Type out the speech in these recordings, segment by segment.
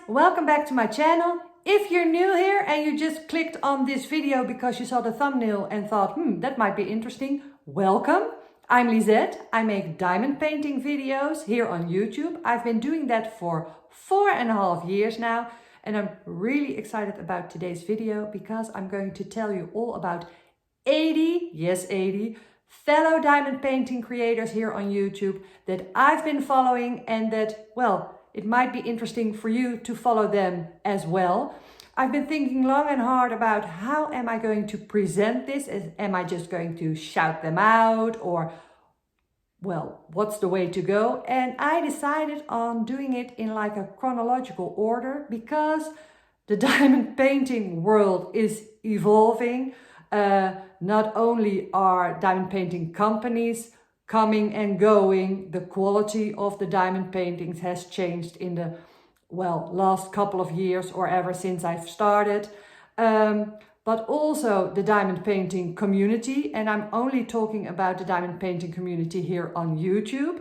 welcome back to my channel. If you're new here and you just clicked on this video because you saw the thumbnail and thought, that might be interesting, welcome. I'm Lisette. I make diamond painting videos here on YouTube. I've been doing that for 4.5 years now, and I'm really excited about today's video because I'm going to tell you all about 80 fellow diamond painting creators here on YouTube that I've been following, and that, well, it might be interesting for you to follow them as well. I've been thinking long and hard about how am I going to present this? Am I just going to shout them out, or, well, what's the way to go? And I decided on doing it in like a chronological order because the diamond painting world is evolving. Not only are diamond painting companies coming and going, the quality of the diamond paintings has changed in the, well, last couple of years or ever since I've started. But also the diamond painting community, and I'm only talking about the diamond painting community here on YouTube.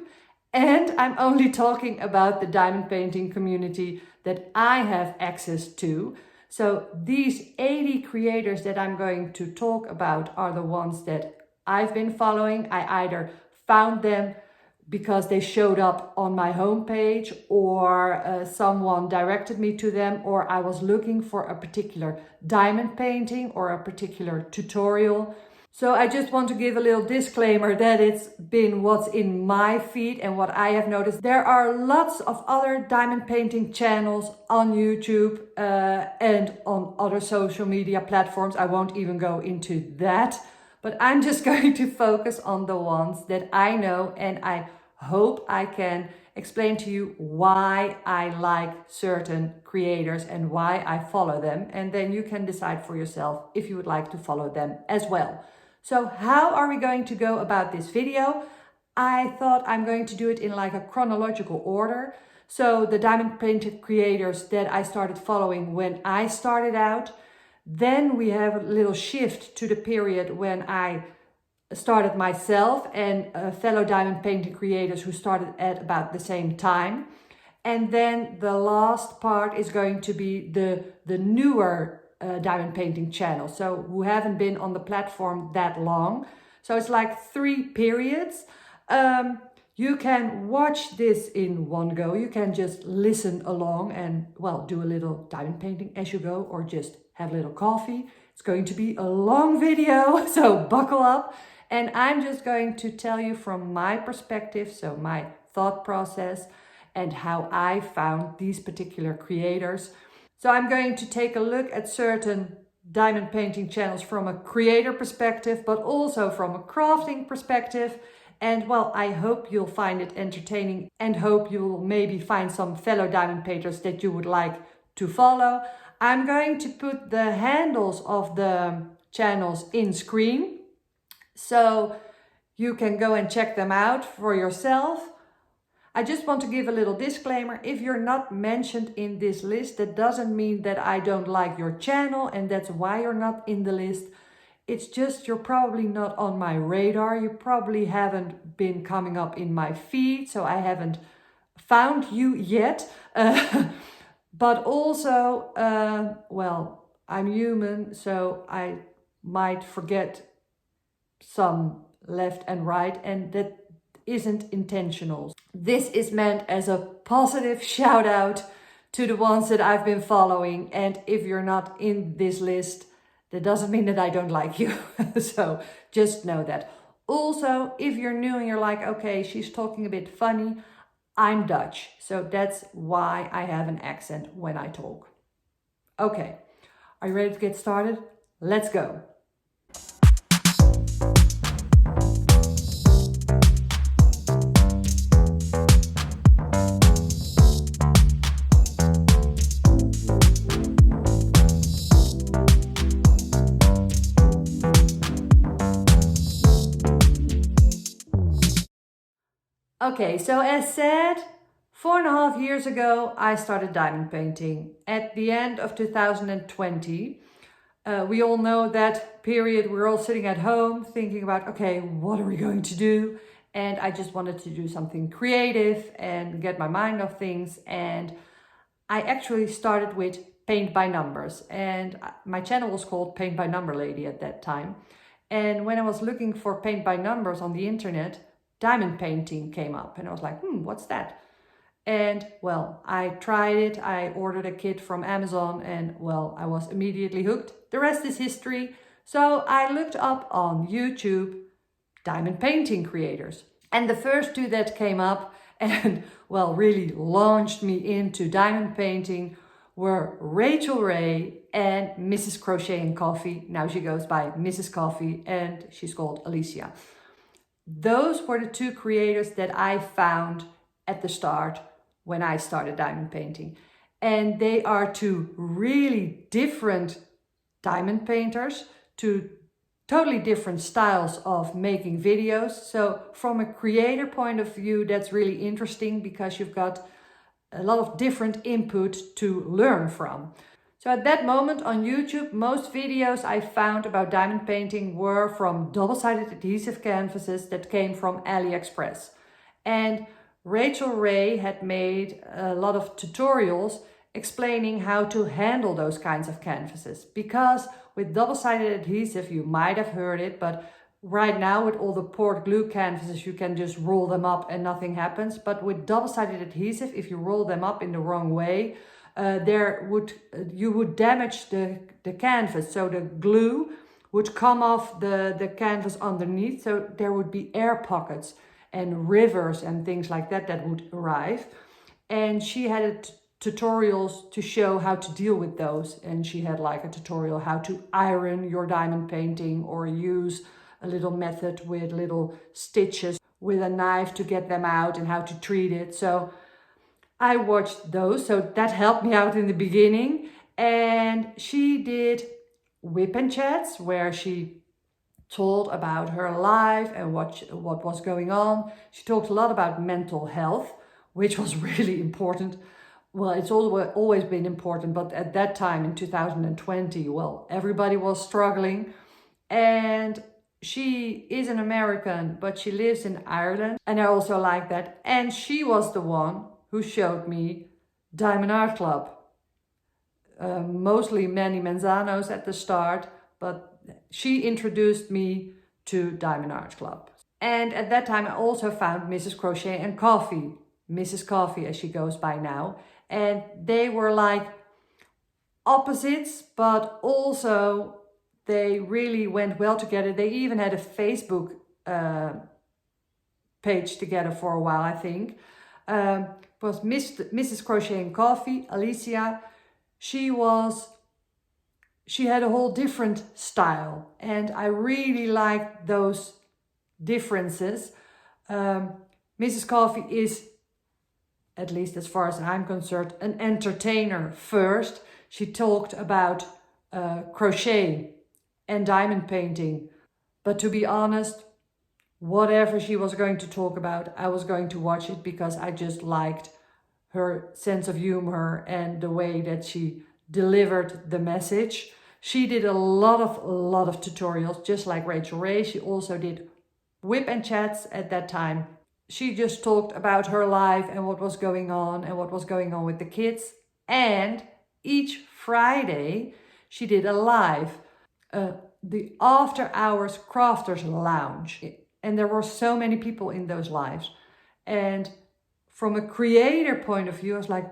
And I'm only talking about the diamond painting community that I have access to. So these 80 creators that I'm going to talk about are the ones that I've been following. I either found them because they showed up on my homepage, or someone directed me to them, or I was looking for a particular diamond painting or a particular tutorial. So I just want to give a little disclaimer that it's been what's in my feed and what I have noticed. There are lots of other diamond painting channels on YouTube and on other social media platforms. I won't even go into that, but I'm just going to focus on the ones that I know, and I hope I can explain to you why I like certain creators and why I follow them. And then you can decide for yourself if you would like to follow them as well. So how are we going to go about this video? I thought I'm going to do it in like a chronological order. So the diamond painted creators that I started following when I started out. Then we have a little shift to the period when I started myself, and fellow diamond painting creators who started at about the same time. And then the last part is going to be the newer diamond painting channel, so who haven't been on the platform that long. So it's like 3 periods. You can watch this in one go. You can just listen along and, well, do a little diamond painting as you go, or just have a little coffee. It's going to be a long video, so buckle up. And I'm just going to tell you from my perspective, so my thought process and how I found these particular creators. So I'm going to take a look at certain diamond painting channels from a creator perspective, but also from a crafting perspective. And, well, I hope you'll find it entertaining, and hope you'll maybe find some fellow diamond painters that you would like to follow. I'm going to put the handles of the channels in screen, so you can go and check them out for yourself. I just want to give a little disclaimer. If you're not mentioned in this list, that doesn't mean that I don't like your channel and that's why you're not in the list. It's just you're probably not on my radar. You probably haven't been coming up in my feed, so I haven't found you yet. But also, well, I'm human, so I might forget some left and right, and that isn't intentional. This is meant as a positive shout out to the ones that I've been following, and if you're not in this list, that doesn't mean that I don't like you. So just know that. Also, if you're new and you're like, okay, she's talking a bit funny, I'm Dutch, so that's why I have an accent when I talk. Okay, are you ready to get started? Let's go. Okay, so as said, 4.5 years ago, I started diamond painting at the end of 2020. We all know that period. We're all sitting at home thinking about, okay, what are we going to do? And I just wanted to do something creative and get my mind off things. And I actually started with paint by numbers, and my channel was called Paint by Number Lady at that time. And when I was looking for paint by numbers on the internet, diamond painting came up, and I was like, what's that? And well, I tried it. I ordered a kit from Amazon, and well, I was immediately hooked. The rest is history. So I looked up on YouTube diamond painting creators. And the first two that came up and well, really launched me into diamond painting were Rachel Ray and Mrs. Crochet and Coffee. Now she goes by Mrs. Coffee, and she's called Alicia. Those were the two creators that I found at the start when I started diamond painting. And they are two really different diamond painters, two totally different styles of making videos. So from a creator point of view, that's really interesting because you've got a lot of different input to learn from. So at that moment on YouTube, most videos I found about diamond painting were from double-sided adhesive canvases that came from AliExpress. And Rachel Ray had made a lot of tutorials explaining how to handle those kinds of canvases, because with double-sided adhesive, you might have heard it, but right now with all the poured glue canvases, you can just roll them up and nothing happens. But with double-sided adhesive, if you roll them up in the wrong way, you would damage the canvas. So the glue would come off the canvas underneath, so there would be air pockets and rivers and things like that that would arrive. And she had tutorials to show how to deal with those, and she had like a tutorial how to iron your diamond painting or use a little method with little stitches with a knife to get them out and how to treat it. So I watched those, so that helped me out in the beginning. And she did whip and chats where she told about her life and what was going on. She talked a lot about mental health, which was really important. Well, it's always been important, but at that time in 2020, well, everybody was struggling. And she is an American, but she lives in Ireland, and I also like that. And she was the one who showed me Diamond Art Club. Mostly Manny Manzanos at the start, but she introduced me to Diamond Art Club. And at that time I also found Mrs. Crochet and Coffee, Mrs. Coffee as she goes by now. And they were like opposites, but also they really went well together. They even had a Facebook page together for a while, I think. It was Mrs. Crochet and Coffee, Alicia. She had a whole different style, and I really liked those differences. Mrs. Coffee is, at least as far as I'm concerned, an entertainer first. She talked about crochet and diamond painting. But to be honest, whatever she was going to talk about, I was going to watch it because I just liked her sense of humor and the way that she delivered the message. She did a lot of tutorials, just like Rachel Ray. She also did whip and chats at that time. She just talked about her life and what was going on with the kids. And each Friday she did a live, the After Hours Crafters Lounge. And there were so many people in those lives. And from a creator point of view, I was like,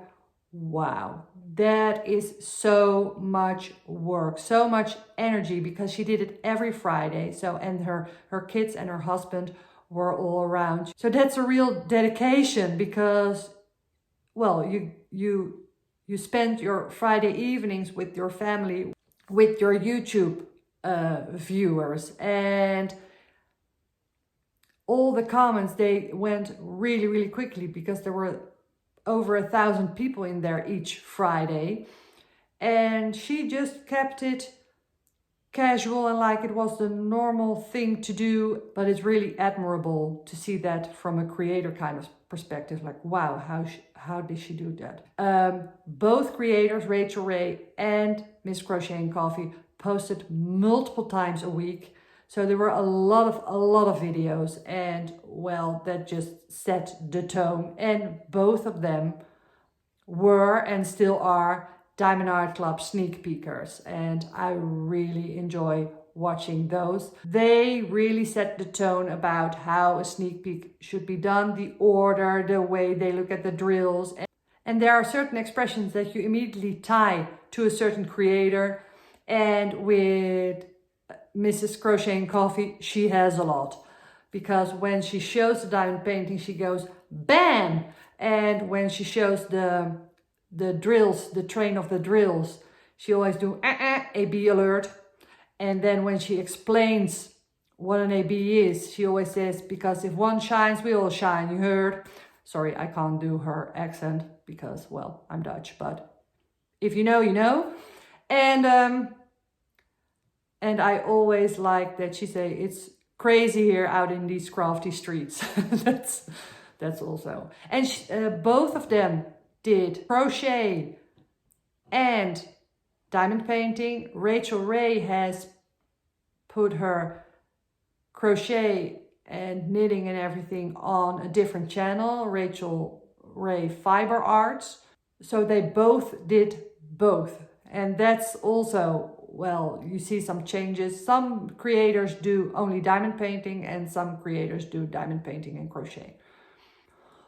wow, that is so much work, so much energy, because she did it every Friday. So, and her kids and her husband were all around. So that's a real dedication because, well, you spend your Friday evenings with your family, with your YouTube viewers, and all the comments, they went really quickly because there were over 1,000 people in there each Friday. And she just kept it casual and like it was the normal thing to do. But it's really admirable to see that from a creator kind of perspective. Like, wow, how did she do that? Both creators, Rachel Ray and Miss Crochet and Coffee, posted multiple times a week. So there were a lot of videos, and well, that just set the tone. And both of them were and still are Diamond Art Club sneak peekers, and I really enjoy watching those. They really set the tone about how a sneak peek should be done, the order, the way they look at the drills. And there are certain expressions that you immediately tie to a certain creator. And with Mrs. Crochet and Coffee, she has a lot. Because when she shows the diamond painting, she goes bam! And when she shows the drills, the train of the drills, she always do AB alert. And then when she explains what an AB is, she always says, because if one shines, we all shine, you heard? Sorry, I can't do her accent because, well, I'm Dutch, but if you know, you know. And I always like that she say, it's crazy here out in these crafty streets. That's also. And both of them did crochet and diamond painting. Rachel Ray has put her crochet and knitting and everything on a different channel, Rachel Ray Fiber Arts. So they both did both. And that's also, well, you see some changes. Some creators do only diamond painting and some creators do diamond painting and crochet.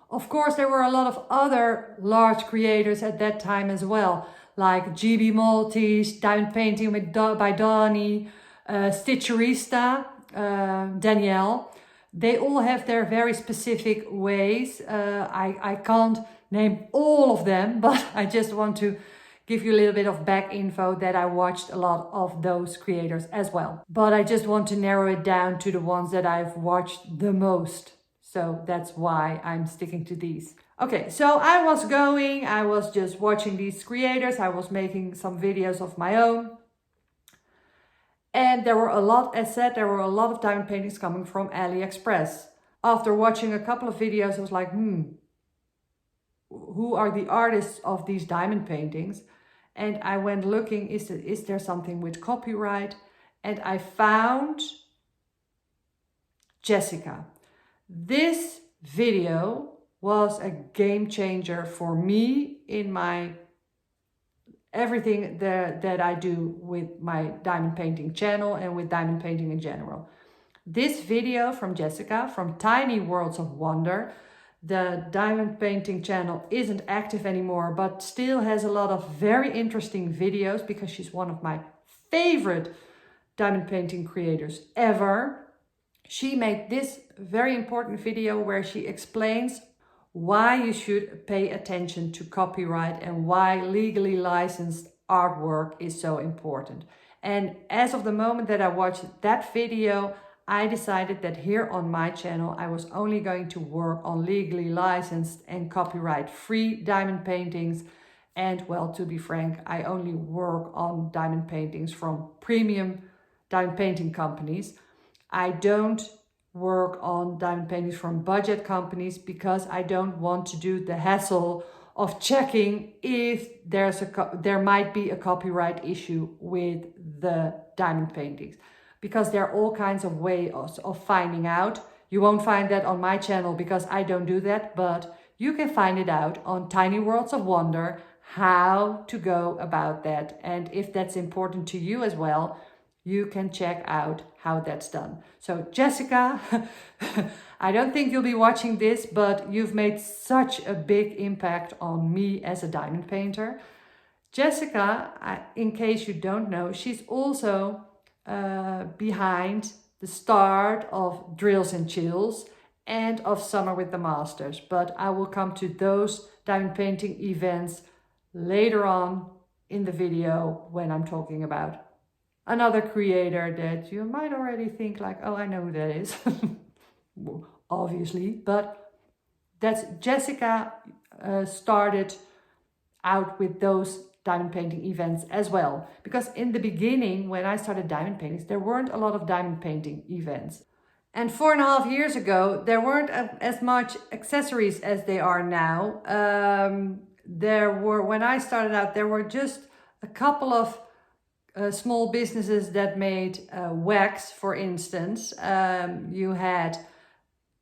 Of course, there were a lot of other large creators at that time as well, like GB Maltese, diamond painting by Donnie, Stitcherista, Danielle. They all have their very specific ways. I can't name all of them, but I just want to give you a little bit of back info that I watched a lot of those creators as well. But I just want to narrow it down to the ones that I've watched the most. So that's why I'm sticking to these. Okay, so I was just watching these creators. I was making some videos of my own. And there were a lot, as said, there were a lot of diamond paintings coming from AliExpress. After watching a couple of videos, I was like, who are the artists of these diamond paintings? And I went looking, is there something with copyright? And I found Jessica. This video was a game changer for me in my everything that I do with my diamond painting channel and with diamond painting in general. This video from Jessica from Tiny Worlds of Wonder. The diamond painting channel isn't active anymore, but still has a lot of very interesting videos because she's one of my favorite diamond painting creators ever. She made this very important video where she explains why you should pay attention to copyright and why legally licensed artwork is so important. And as of the moment that I watched that video, I decided that here on my channel, I was only going to work on legally licensed and copyright-free diamond paintings. And well, to be frank, I only work on diamond paintings from premium diamond painting companies. I don't work on diamond paintings from budget companies because I don't want to do the hassle of checking if there might be a copyright issue with the diamond paintings. Because there are all kinds of ways of finding out. You won't find that on my channel because I don't do that, but you can find it out on Tiny Worlds of Wonder, how to go about that. And if that's important to you as well, you can check out how that's done. So Jessica, I don't think you'll be watching this, but you've made such a big impact on me as a diamond painter. Jessica, in case you don't know, she's also behind the start of Drills and Chills and of Summer with the Masters. But I will come to those diamond painting events later on in the video when I'm talking about another creator that you might already think like, oh, I know who that is. Obviously, but that's Jessica started out with those diamond painting events as well. Because in the beginning, when I started diamond paintings, there weren't a lot of diamond painting events. And 4.5 years ago, there weren't as much accessories as they are now. When I started out, there were just a couple of small businesses that made wax, for instance. You had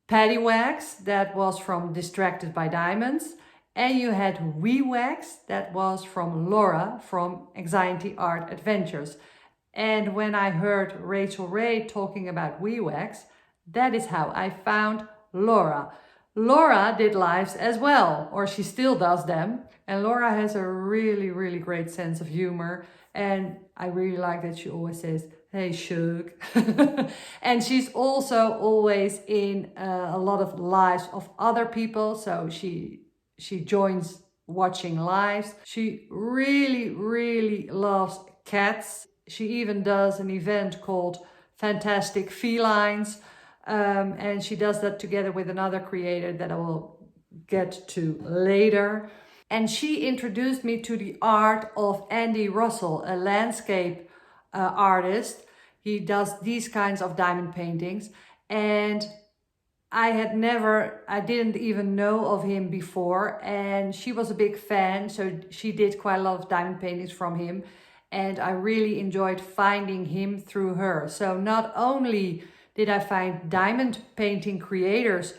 Paddy Wax, that was from Distracted by Diamonds. And you had We Wax, that was from Laura from Anxiety Art Adventures. And when I heard Rachel Ray talking about We Wax, that is how I found Laura. Laura did lives as well, or she still does them. And Laura has a really, really great sense of humor. And I really like that she always says, "Hey, Shug." And she's also always in a lot of lives of other people. So she joins watching lives. She really, really loves cats. She even does an event called Fantastic Felines. And she does that together with another creator that I will get to later. And she introduced me to the art of Andy Russell, a landscape artist. He does these kinds of diamond paintings. And I didn't even know of him before. And she was a big fan. So she did quite a lot of diamond paintings from him. And I really enjoyed finding him through her. So not only did I find diamond painting creators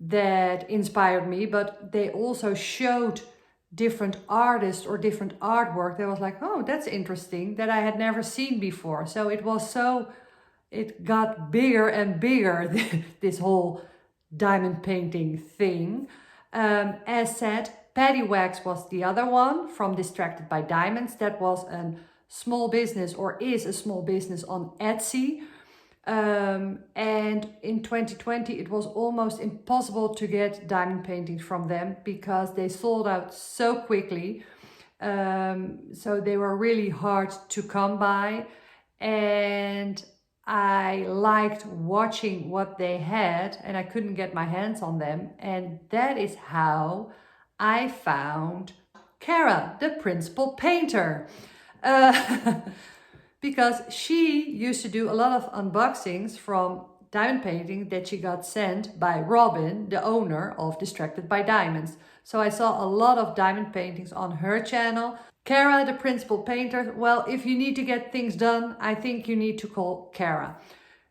that inspired me, but they also showed different artists or different artwork that was like, oh, that's interesting, that I had never seen before. So it got bigger and bigger, this whole diamond painting thing. As said, Patty Wax was the other one from Distracted by Diamonds. That was a small business, or is a small business, on Etsy. And in 2020 it was almost impossible to get diamond paintings from them because they sold out so quickly. So they were really hard to come by, and I liked watching what they had, and I couldn't get my hands on them. And that is how I found Kara, the principal painter. Because she used to do a lot of unboxings from diamond painting that she got sent by Robin, the owner of Distracted by Diamonds. So I saw a lot of diamond paintings on her channel. Kara, the principal painter, well, if you need to get things done, I think you need to call Kara.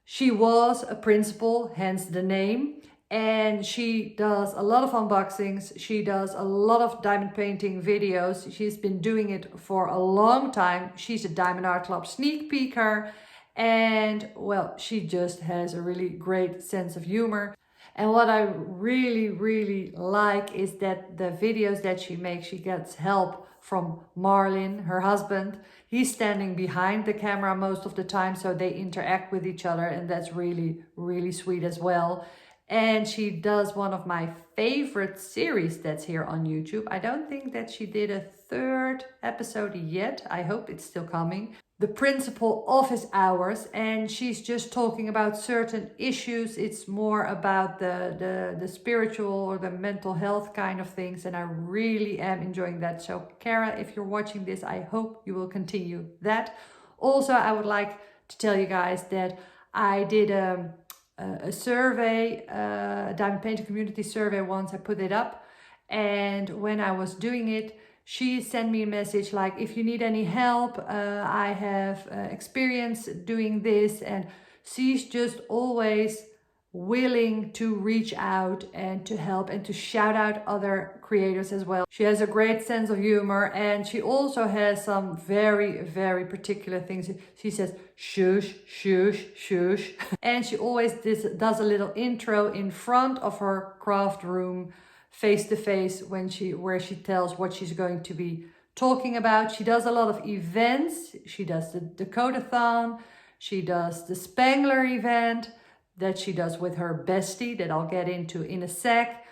She was a principal, hence the name. And she does a lot of unboxings. She does a lot of diamond painting videos. She's been doing it for a long time. She's a Diamond Art Club sneak peeker. And well, she just has a really great sense of humor. And what I really, really like is that the videos that she makes, she gets help from Marlin, her husband. He's standing behind the camera most of the time, so they interact with each other. And that's really, really sweet as well. And she does one of my favorite series that's here on YouTube. I don't think that she did a third episode yet. I hope it's still coming. The Principal Office Hours. And she's just talking about certain issues. It's more about the spiritual or the mental health kind of things. And I really am enjoying that. So Kara, if you're watching this, I hope you will continue that. Also, I would like to tell you guys that I did a survey, a diamond painting community survey once. I put it up, and when I was doing it, she sent me a message like, if you need any help, I have experience doing this. And she's just always willing to reach out and to help and to shout out other creators as well. She has a great sense of humor, and she also has some very, very particular things. She says, shush, shush, shush. And she always does a little intro in front of her craft room, face to face, where she tells what she's going to be talking about. She does a lot of events. She does the Dakotathon. She does the Spangler event that she does with her bestie that I'll get into in a sec.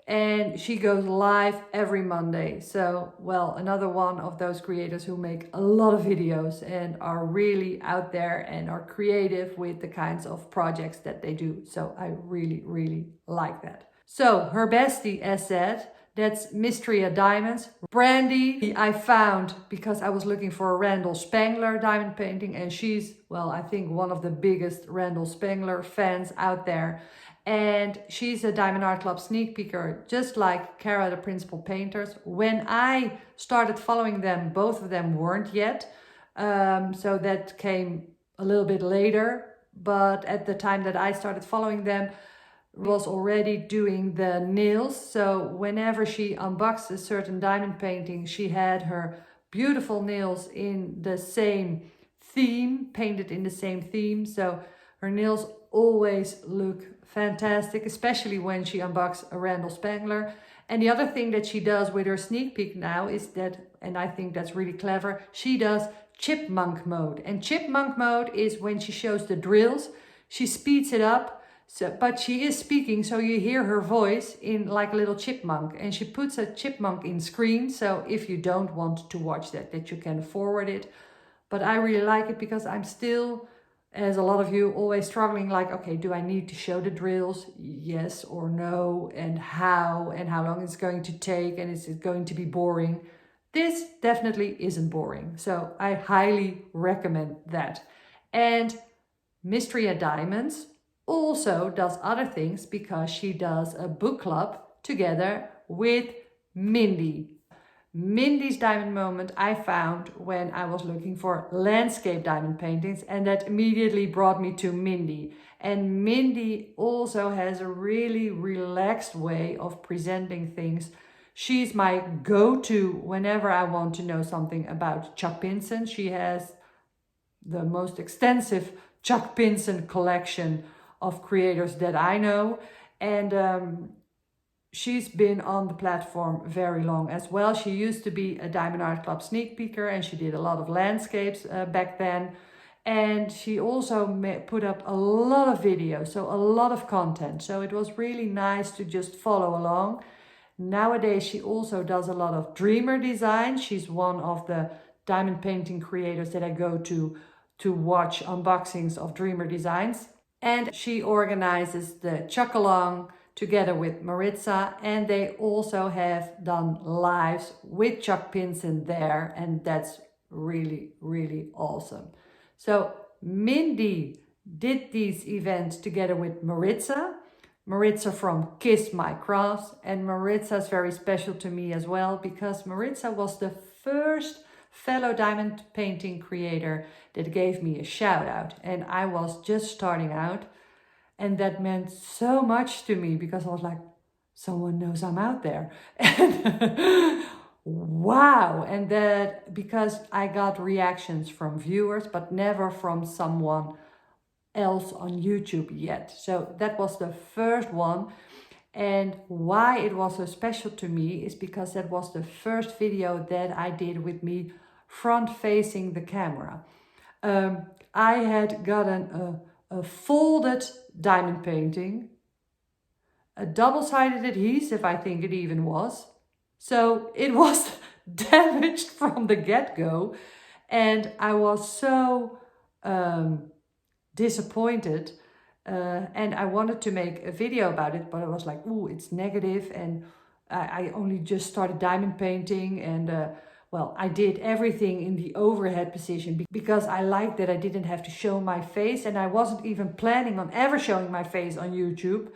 And she goes live every Monday. So, well, another one of those creators who make a lot of videos and are really out there and are creative with the kinds of projects that they do. So I really, really like that. So her bestie, as said, that's Mystria Diamonds. Brandy, I found because I was looking for a Randall Spangler diamond painting, and she's, well, I think one of the biggest Randall Spangler fans out there. And she's a Diamond Art Club sneak peeker, just like Kara, the principal painters. When I started following them, both of them weren't yet. So that came a little bit later. But at the time that I started following them, was already doing the nails. So whenever she unboxed a certain diamond painting, she had her beautiful nails in the same theme, painted in the same theme. So her nails always look fantastic, especially when she unboxes a Randall Spangler. And the other thing that she does with her sneak peek now is that, and I think that's really clever, she does chipmunk mode. And chipmunk mode is when she shows the drills, she speeds it up, so, but she is speaking, so you hear her voice in like a little chipmunk. And she puts a chipmunk in screen, so if you don't want to watch that you can forward it. But I really like it because I'm still, as a lot of you, always struggling like, okay, do I need to show the drills? Yes or no, and how long it's going to take, and is it going to be boring? This definitely isn't boring, so I highly recommend that. And Mystery Diamonds also does other things because she does a book club together with Mindy. Mindy's diamond moment I found when I was looking for landscape diamond paintings, and that immediately brought me to Mindy. And Mindy also has a really relaxed way of presenting things. She's my go-to whenever I want to know something about Chuck Pinson. She has the most extensive Chuck Pinson collection of creators that I know. And she's been on the platform very long as well. She used to be a Diamond Art Club sneak peeker, and she did a lot of landscapes back then. And she also put up a lot of videos, so a lot of content. So it was really nice to just follow along. Nowadays, she also does a lot of dreamer design. She's one of the diamond painting creators that I go to watch unboxings of dreamer designs. And she organizes the Chuck Along together with Maritza, and they also have done lives with Chuck Pinson there, and that's really, really awesome. So Mindy did these events together with Maritza from Kiss My Crafts, and Maritza's very special to me as well because Maritza was the first fellow diamond painting creator that gave me a shout out, and I was just starting out. And that meant so much to me because I was like, someone knows I'm out there. And wow. And that because I got reactions from viewers, but never from someone else on YouTube yet. So that was the first one. And why it was so special to me is because that was the first video that I did with me front facing the camera. I had gotten a folded diamond painting, a double-sided adhesive, I think it even was. So it was damaged from the get-go, and I was so disappointed, and I wanted to make a video about it, but I was like, ooh, it's negative, and I only just started diamond painting, and well, I did everything in the overhead position because I liked that I didn't have to show my face, and I wasn't even planning on ever showing my face on YouTube.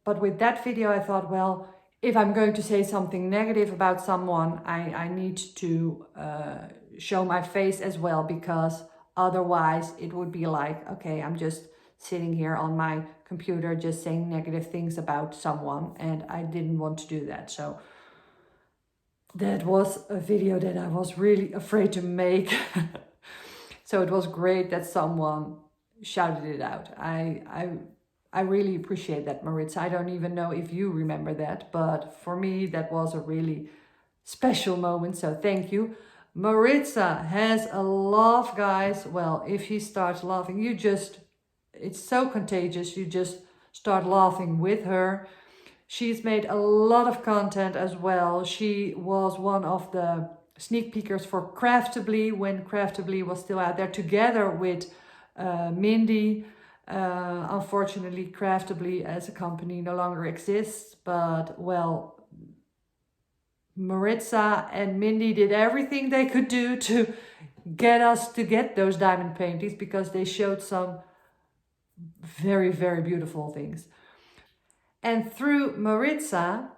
But with that video, I thought, well, if I'm going to say something negative about someone, I need to show my face as well, because otherwise it would be like, okay, I'm just sitting here on my computer just saying negative things about someone, and I didn't want to do that. So that was a video that I was really afraid to make. So it was great that someone shouted it out. I really appreciate that, Maritza. I don't even know if you remember that, but for me, that was a really special moment. So thank you. Maritza has a laugh, guys. Well, if she starts laughing, it's so contagious. You just start laughing with her. She's made a lot of content as well. She was one of the sneak peekers for Craftably when Craftably was still out there, together with Mindy. Unfortunately, Craftably as a company no longer exists, but well, Maritza and Mindy did everything they could do to get us to get those diamond paintings, because they showed some very, very beautiful things. And through Maritza,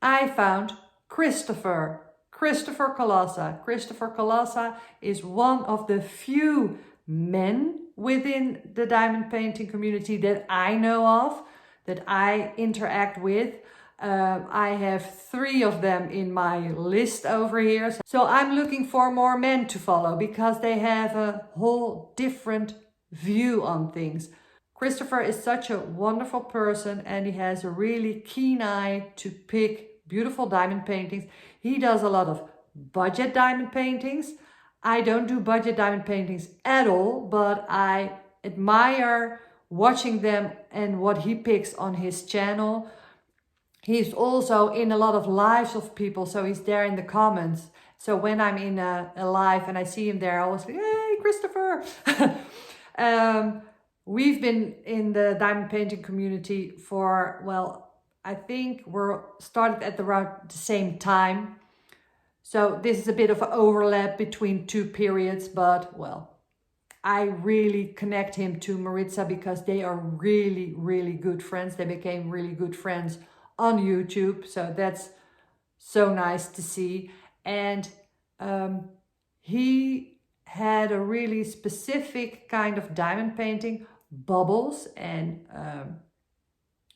I found Christopher Colassa. Christopher Colassa is one of the few men within the diamond painting community that I know of. that I interact with. I have 3 of them in my list over here. So I'm looking for more men to follow because they have a whole different view on things. Christopher is such a wonderful person and he has a really keen eye to pick beautiful diamond paintings. He does a lot of budget diamond paintings. I don't do budget diamond paintings at all, but I admire watching them and what he picks on his channel. He's also in a lot of lives of people, so he's there in the comments. So when I'm in a live and I see him there, I always say, hey, Christopher! We've been in the diamond painting community for, well, I think we're started at around the same time. So this is a bit of an overlap between 2 periods, but well, I really connect him to Maritza because they are really, really good friends. They became really good friends on YouTube. So that's so nice to see. And he had a really specific kind of diamond painting, bubbles and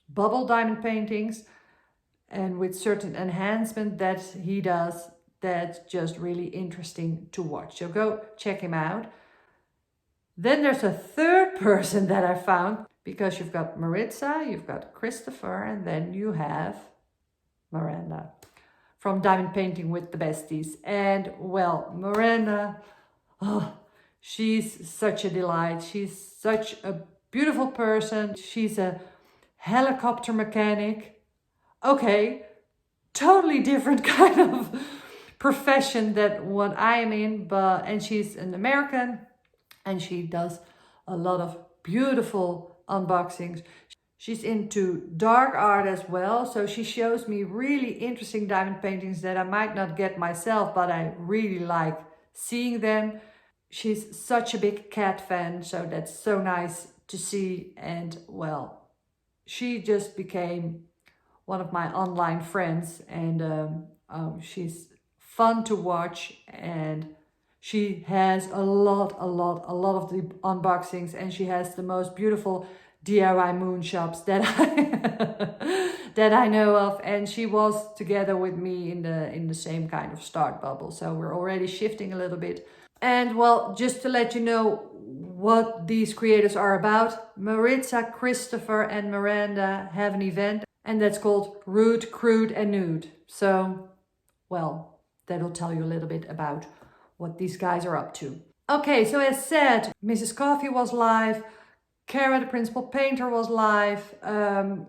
bubble diamond paintings, and with certain enhancement that he does, that's just really interesting to watch. So go check him out. Then there's a 3rd person that I found, because you've got Maritza, you've got Christopher, and then you have Miranda from Diamond Painting with the Besties. And well, Miranda, oh, she's such a delight. She's such a beautiful person. She's a helicopter mechanic. Okay, totally different kind of profession than what I am in, and she's an American and she does a lot of beautiful unboxings. She's into dark art as well, so she shows me really interesting diamond paintings that I might not get myself, but I really like seeing them. She's such a big cat fan, so that's so nice to see. And well, she just became one of my online friends, and she's fun to watch, and she has a lot of the unboxings, and she has the most beautiful DIY moon shops that I know of. And she was together with me in the same kind of start bubble, so we're already shifting a little bit. And well, just to let you know what these creators are about, Maritza, Christopher and Miranda have an event, and that's called Rude, Crude and Nude. So well, that'll tell you a little bit about what these guys are up to. Okay, so as said, Mrs. Coffee was live, Kara the Principal Painter was live,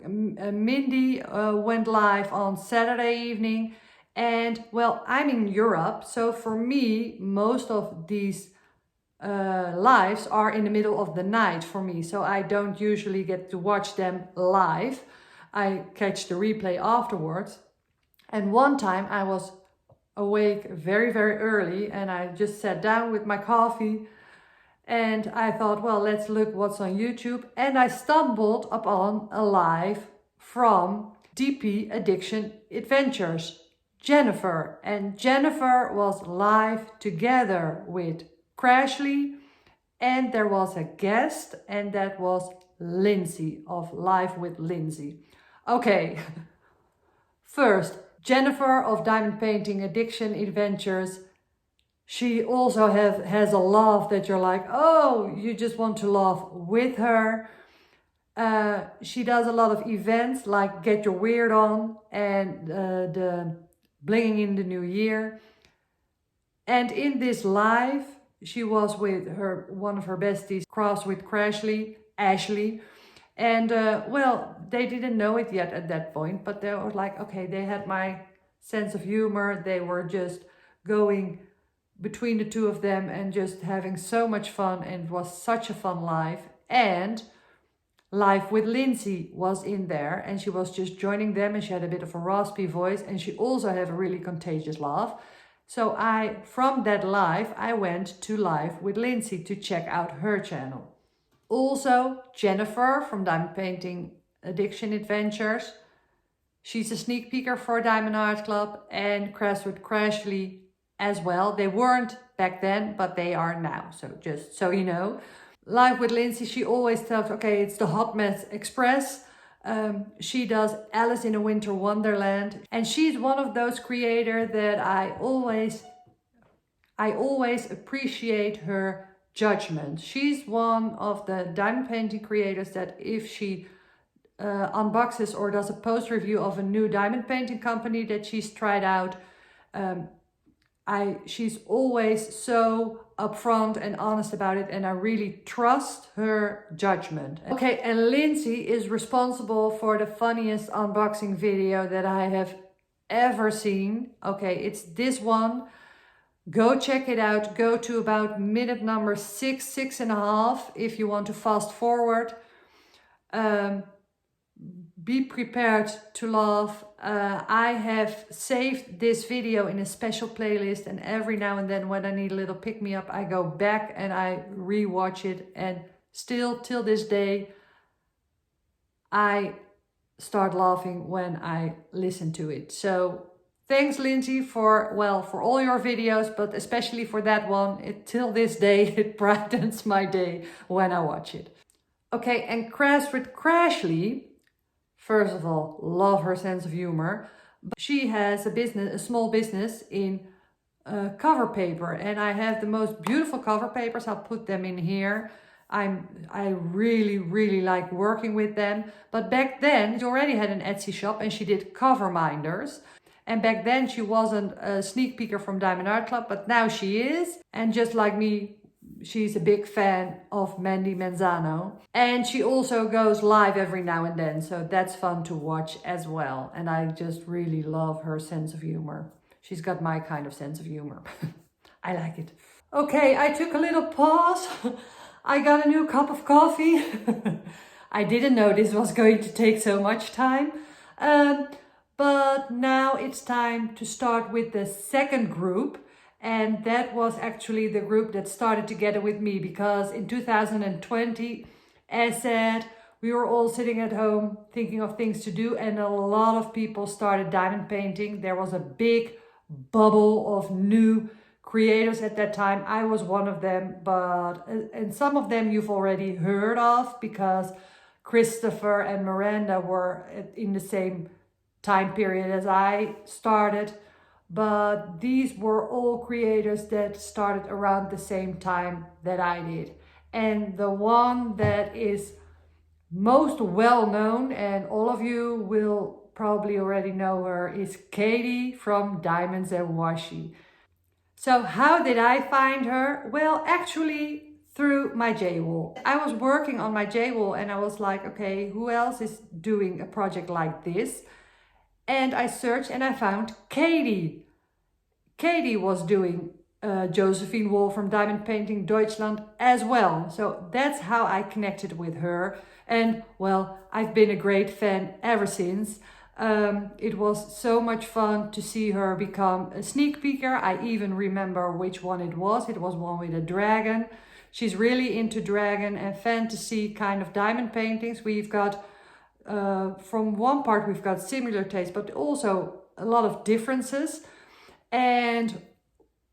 Mindy went live on Saturday evening, and well, I'm in Europe, so for me, most of these lives are in the middle of the night for me, so I don't usually get to watch them live. I catch the replay afterwards. And one time I was awake very early and I just sat down with my coffee and I thought, well, let's look what's on YouTube, and I stumbled upon a live from DP Addiction Adventures, Jennifer, and Jennifer was live together with Crashly, and there was a guest, and that was Lindsay of Live with Lindsay. Okay, first, Jennifer of Diamond Painting Addiction Adventures, she also has a laugh that you're like, oh, you just want to laugh with her. She does a lot of events like Get Your Weird On and the Blinging in the New Year. And in this live, she was with one of her besties, Cross with Crashly, Ashley. And well, they didn't know it yet at that point, but they were like, okay, they had my sense of humor. They were just going between the 2 of them and just having so much fun, and it was such a fun live. And Live with Lindsay was in there, and she was just joining them, and she had a bit of a raspy voice, and she also had a really contagious laugh. So from that live, I went to Live with Lindsay to check out her channel. Also, Jennifer from Diamond Painting Addiction Adventures. She's a sneak peeker for Diamond Art Club, and Crash with Crashly as well. They weren't back then, but they are now. So just so you know. Live with Lindsay, she always tells, okay, it's the Hot Mess Express. She does Alice in a Winter Wonderland, and she's one of those creators that I always appreciate her judgment. She's one of the diamond painting creators that if she unboxes or does a post review of a new diamond painting company that she's tried out, she's always so upfront and honest about it, and I really trust her judgment. Okay, and Lindsay is responsible for the funniest unboxing video that I have ever seen. Okay, it's this one. Go check it out. Go to about minute number 6.5 if you want to fast forward. Be prepared to laugh. I have saved this video in a special playlist, and every now and then when I need a little pick-me-up, I go back and I re-watch it, and still till this day I start laughing when I listen to it. So thanks, Lindsay, for all your videos, but especially for that one. Till this day, it brightens my day when I watch it. Okay, and Crash with Crashly, first of all, love her sense of humor. But she has a small business in cover paper, and I have the most beautiful cover papers. I'll put them in here. I really like working with them. But back then, she already had an Etsy shop and she did cover minders. And back then she wasn't a sneak peeker from Diamond Art Club, but now she is. And just like me, she's a big fan of Mandy Manzano. And she also goes live every now and then, so that's fun to watch as well. And I just really love her sense of humor. She's got my kind of sense of humor. I like it. Okay, I took a little pause. I got a new cup of coffee. I didn't know this was going to take so much time. But now it's time to start with the second group. And that was actually the group that started together with me, because in 2020, as said, we were all sitting at home thinking of things to do, and a lot of people started diamond painting. There was a big bubble of new creators at that time. I was one of them, and some of them you've already heard of, because Christopher and Miranda were in the same time period as I started. But these were all creators that started around the same time that I did. And the one that is most well known, and all of you will probably already know her, is Katie from Diamonds and Washi. So how did I find her? Well, actually through my J-wall. I was working on my J-wall and I was like, okay, who else is doing a project like this? And I searched and I found Katie. Katie was doing Josephine Wall from Diamond Painting Deutschland as well. So that's how I connected with her. And well, I've been a great fan ever since. It was so much fun to see her become a sneak peeker. I even remember which one it was. It was one with a dragon. She's really into dragon and fantasy kind of diamond paintings. We've got from one part we've got similar tastes, but also a lot of differences. And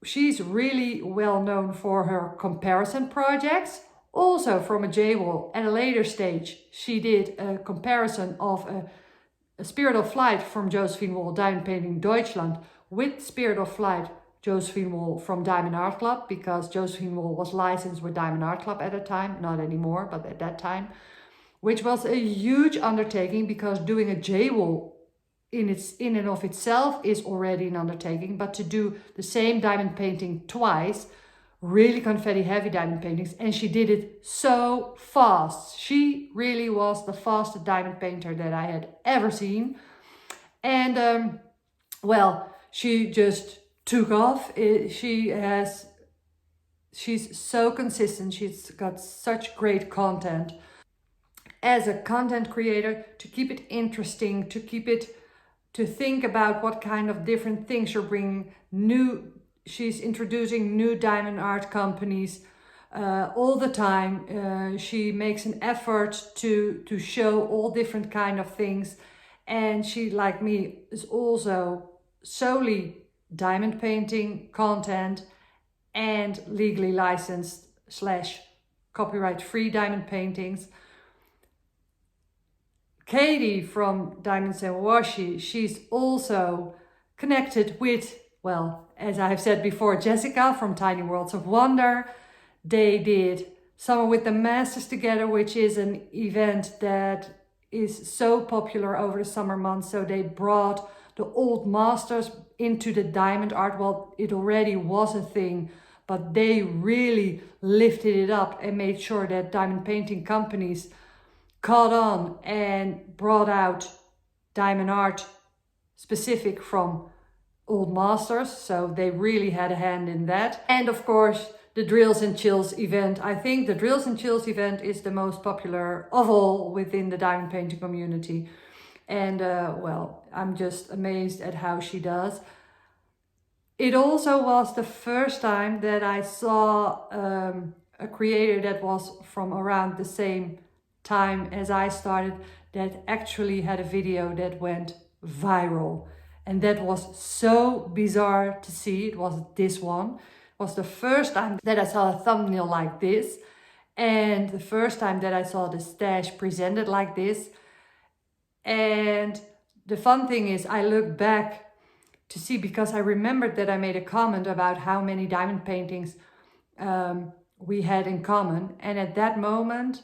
she's really well known for her comparison projects. Also from a J-wall at a later stage, she did a comparison of a Spirit of Flight from Josephine Wall Diamond Painting Deutschland with Spirit of Flight Josephine Wall from Diamond Art Club, because Josephine Wall was licensed with Diamond Art Club at the time, not anymore, but at that time. Which was a huge undertaking, because doing a J-wall in and of itself is already an undertaking, but to do the same diamond painting twice, really confetti heavy diamond paintings, and she did it so fast. She really was the fastest diamond painter that I had ever seen. And well, she just took off. She's so consistent. She's got such great content. As a content creator, to keep it interesting, to think about what kind of different things you're bringing, she's introducing new diamond art companies all the time. She makes an effort to show all different kind of things. And she, like me, is also solely diamond painting content and legally licensed / copyright free diamond paintings. Katie from Diamonds and Washi, she's also connected with, well, as I have said before, Jessica from Tiny Worlds of Wonder. They did Summer with the Masters together, which is an event that is so popular over the summer months. So they brought the old masters into the diamond art. Well, it already was a thing, but they really lifted it up and made sure that diamond painting companies caught on and brought out diamond art specific from old masters. So they really had a hand in that. And of course, the Drills and Chills event. I think the Drills and Chills event is the most popular of all within the diamond painting community. And well, I'm just amazed at how she does. It also was the first time that I saw a creator that was from around the same time as I started that actually had a video that went viral. And that was so bizarre to see. It was this one. Was the first time that I saw a thumbnail like this, and the first time that I saw the stash presented like this. And the fun thing is, I look back to see, because I remembered that I made a comment about how many diamond paintings we had in common, and at that moment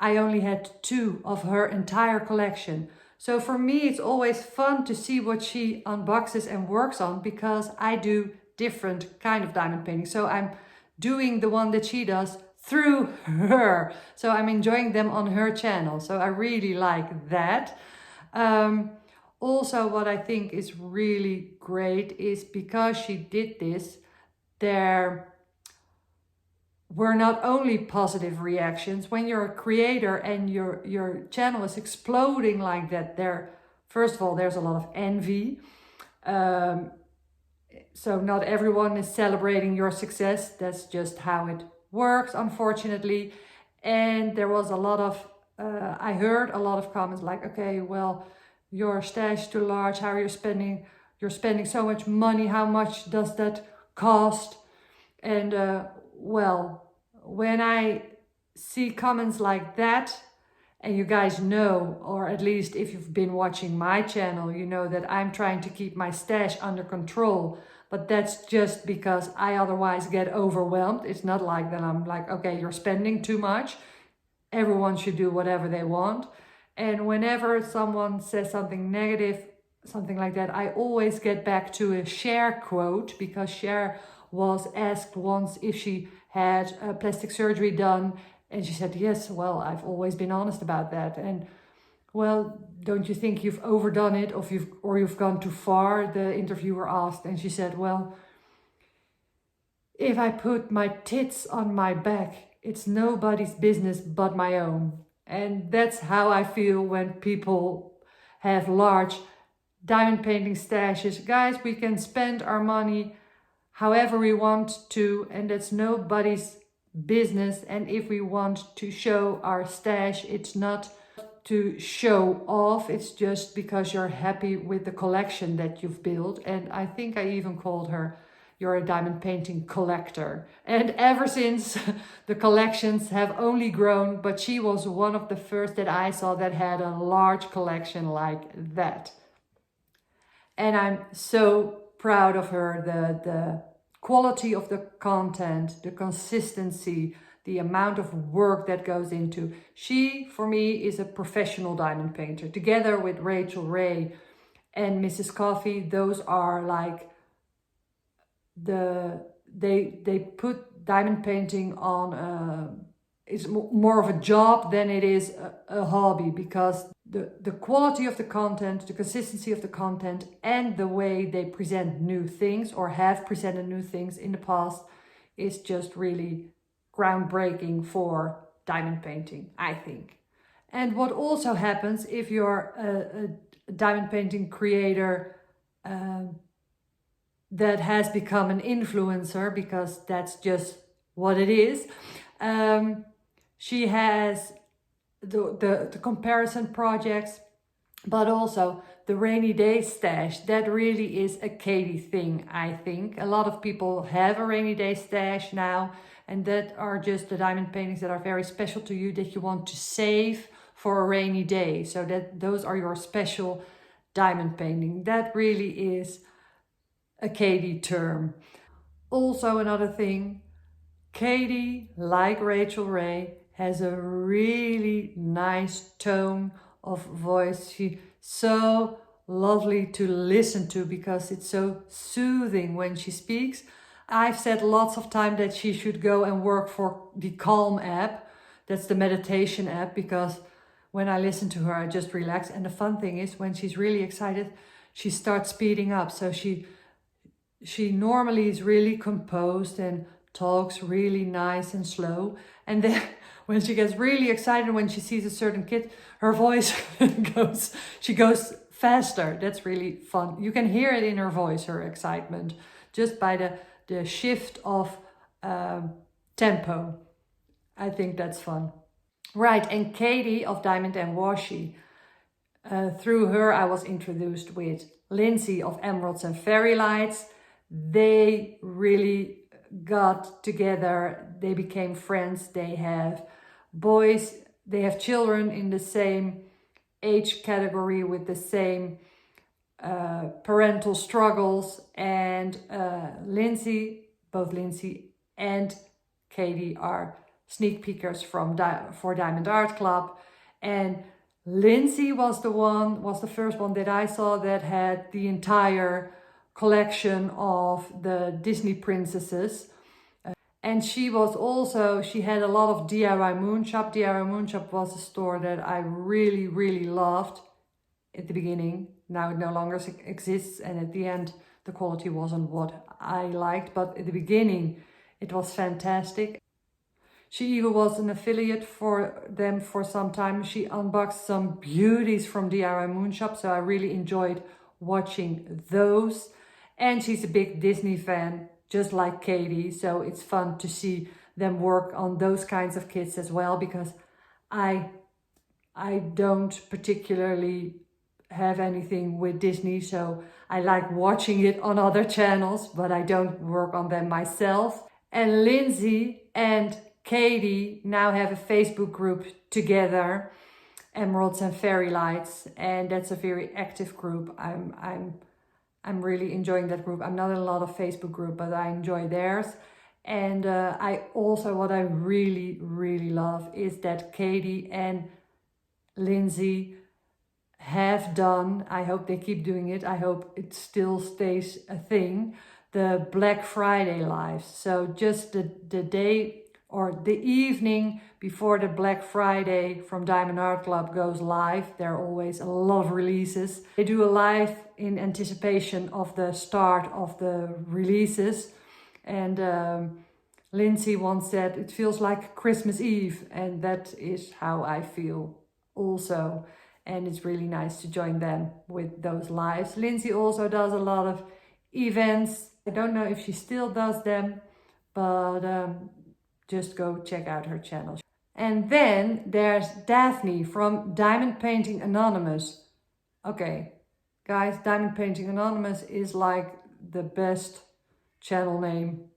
I only had 2 of her entire collection. So for me it's always fun to see what she unboxes and works on, because I do different kind of diamond painting. So I'm doing the one that she does through her. So I'm enjoying them on her channel. So I really like that. Also, what I think is really great is because she did this, there were not only positive reactions. When you're a creator and your channel is exploding like that, first of all, there's a lot of envy. So not everyone is celebrating your success. That's just how it works, unfortunately. And there was a lot of, I heard a lot of comments like, okay, well, your stash is too large. How are you spending? You're spending so much money. How much does that cost? And well, when I see comments like that, and you guys know, or at least if you've been watching my channel, you know that I'm trying to keep my stash under control. But that's just because I otherwise get overwhelmed. It's not like that I'm like, okay, you're spending too much. Everyone should do whatever they want. And whenever someone says something negative, something like that, I always get back to a Cher quote, because Cher was asked once if she had plastic surgery done. And she said, yes, well, I've always been honest about that. And well, don't you think you've overdone it, or you've gone too far? The interviewer asked, and she said, well, if I put my tits on my back, it's nobody's business but my own. And that's how I feel when people have large diamond painting stashes. Guys, we can spend our money however we want to, and that's nobody's business. And if we want to show our stash, it's not to show off, it's just because you're happy with the collection that you've built. And I think I even called her, you're a diamond painting collector. And ever since, the collections have only grown, but she was one of the first that I saw that had a large collection like that. And I'm so proud of her, the quality of the content, the consistency, the amount of work that goes into. She, for me, is a professional diamond painter. Together with Rachel Ray and Mrs. Coffee, those are like they put diamond painting on it's more of a job than it is a hobby, because the quality of the content, the consistency of the content, and the way they present new things or have presented new things in the past is just really groundbreaking for diamond painting, I think. And what also happens if you're a diamond painting creator that has become an influencer, because that's just what it is. She has the comparison projects, but also the rainy day stash. That really is a Katie thing, I think. A lot of people have a rainy day stash now, and that are just the diamond paintings that are very special to you, that you want to save for a rainy day. So that those are your special diamond painting. That really is a Katie term. Also another thing, Katie, like Rachel Ray, has a really nice tone of voice. She's so lovely to listen to because it's so soothing when she speaks. I've said lots of time that she should go and work for the Calm app. That's the meditation app, because when I listen to her, I just relax. And the fun thing is, when she's really excited, she starts speeding up. So she normally is really composed and talks really nice and slow. And then when she gets really excited, when she sees a certain kid, her voice she goes faster. That's really fun. You can hear it in her voice, her excitement, just by the shift of tempo. I think that's fun. Right, and Katie of Diamond and Washi. Through her, I was introduced with Lindsay of Emeralds and Fairy Lights. They really got together. They became friends. They have children in the same age category with the same parental struggles. And both Lindsay and Katie are sneak peekers for Diamond Art Club. And Lindsay was the first one that I saw that had the entire collection of the Disney princesses. And she had a lot of DIY Moon Shop. DIY Moon Shop was a store that I really, really loved at the beginning. Now it no longer exists, and at the end the quality wasn't what I liked, but at the beginning it was fantastic. She even was an affiliate for them for some time. She unboxed some beauties from DIY Moon Shop, so I really enjoyed watching those. And she's a big Disney fan, just like Katie, so it's fun to see them work on those kinds of kits as well, because I don't particularly have anything with Disney, so I like watching it on other channels, but I don't work on them myself. And Lindsay and Katie now have a Facebook group together, Emeralds and Fairy Lights, and that's a very active group. I'm really enjoying that group. I'm not in a lot of Facebook group, but I enjoy theirs. And what I really, really love is that Katie and Lindsay have done, I hope they keep doing it, I hope it still stays a thing, the Black Friday lives. So just the day or the evening before the Black Friday from Diamond Art Club goes live, there are always a lot of releases. They do a live in anticipation of the start of the releases. And Lindsay once said, it feels like Christmas Eve, and that is how I feel also. And it's really nice to join them with those lives. Lindsay also does a lot of events. I don't know if she still does them, but just go check out her channel. And then there's Daphne from Diamond Painting Anonymous. Okay, guys, Diamond Painting Anonymous is like the best channel name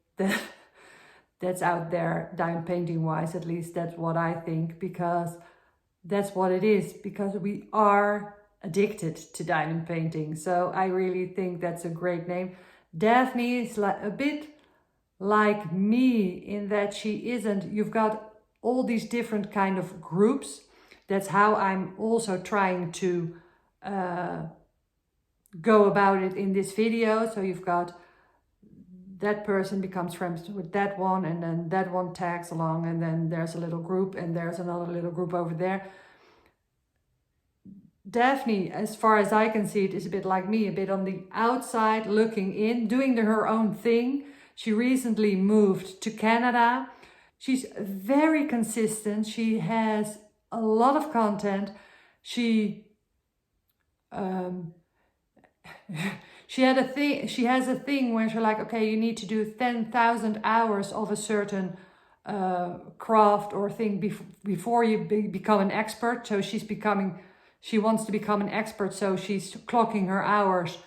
that's out there, diamond painting wise. At least that's what I think, because that's what it is, because we are addicted to diamond painting. So I really think that's a great name. Daphne is like a bit like me in that you've got all these different kind of groups. That's how I'm also trying to go about it in this video. So you've got that person becomes friends with that one, and then that one tags along, and then there's a little group, and there's another little group over there. Daphne, as far as I can see it, is a bit like me, a bit on the outside looking in, doing her own thing. She recently moved to Canada. She's very consistent. She has a lot of content. She has a thing where she's like, okay, you need to do 10,000 hours of a certain craft or thing before you become an expert. So she wants to become an expert, so she's clocking her hours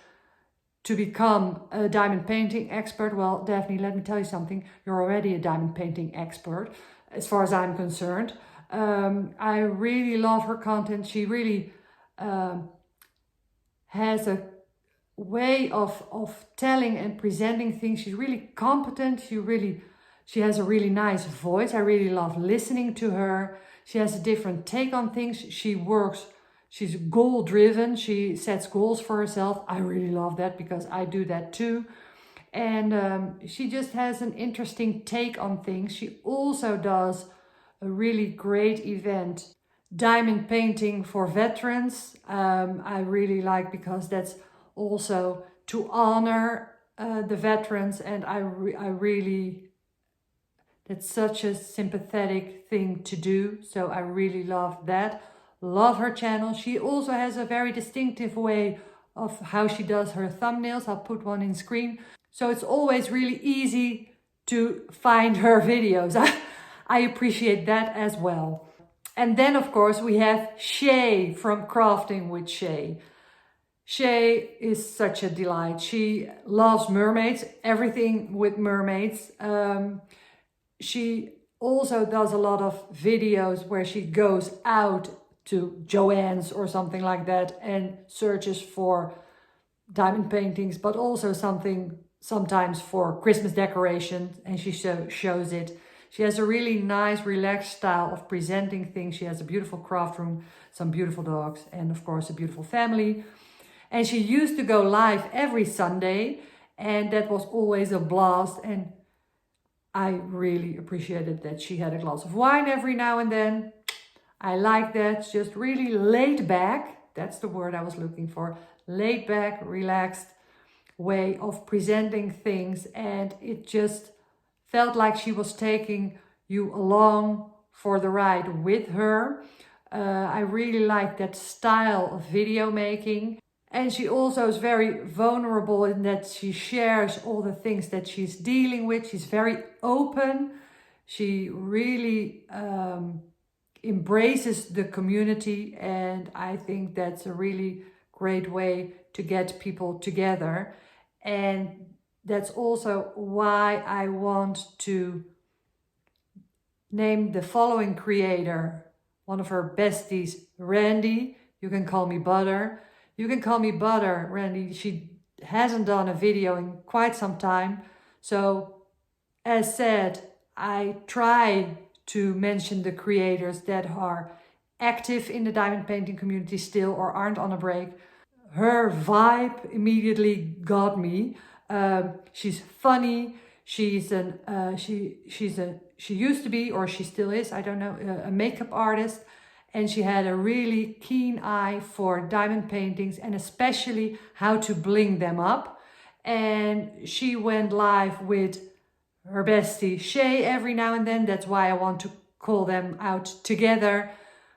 to become a diamond painting expert. Well, Daphne, let me tell you something. You're already a diamond painting expert, as far as I'm concerned. I really love her content. She really has a way of telling and presenting things. She's really competent. She has a really nice voice. I really love listening to her. She has a different take on things. She's goal driven. She sets goals for herself. I really love that because I do that too. And she just has an interesting take on things. She also does a really great event, diamond painting for veterans. I really like because that's also to honor the veterans, and I really, that's such a sympathetic thing to do. So I really love that. Love her channel. She also has a very distinctive way of how she does her thumbnails. I'll put one in screen. So it's always really easy to find her videos. I appreciate that as well. And then of course we have Shay from Crafting with Shay. Shay is such a delight. She loves mermaids, everything with mermaids. She also does a lot of videos where she goes out to Joann's or something like that and searches for diamond paintings, but also sometimes for Christmas decorations, and she shows it. She has a really nice, relaxed style of presenting things. She has a beautiful craft room, some beautiful dogs, and of course a beautiful family. And she used to go live every Sunday, and that was always a blast. And I really appreciated that she had a glass of wine every now and then. I like that. It's just really laid back. That's the word I was looking for. Laid back, relaxed way of presenting things. And it just felt like she was taking you along for the ride with her. I really like that style of video making. And she also is very vulnerable in that she shares all the things that she's dealing with. She's very open. She really embraces the community. And I think that's a really great way to get people together. And that's also why I want to name the following creator, one of her besties, Randy. You can call me Butter. You can call me Butter, Randy. She hasn't done a video in quite some time. So, as said, I try to mention the creators that are active in the diamond painting community still or aren't on a break. Her vibe immediately got me. She's funny. She used to be, or she still is, I don't know, a makeup artist. And she had a really keen eye for diamond paintings and especially how to bling them up. And she went live with her bestie Shay every now and then. That's why I want to call them out together.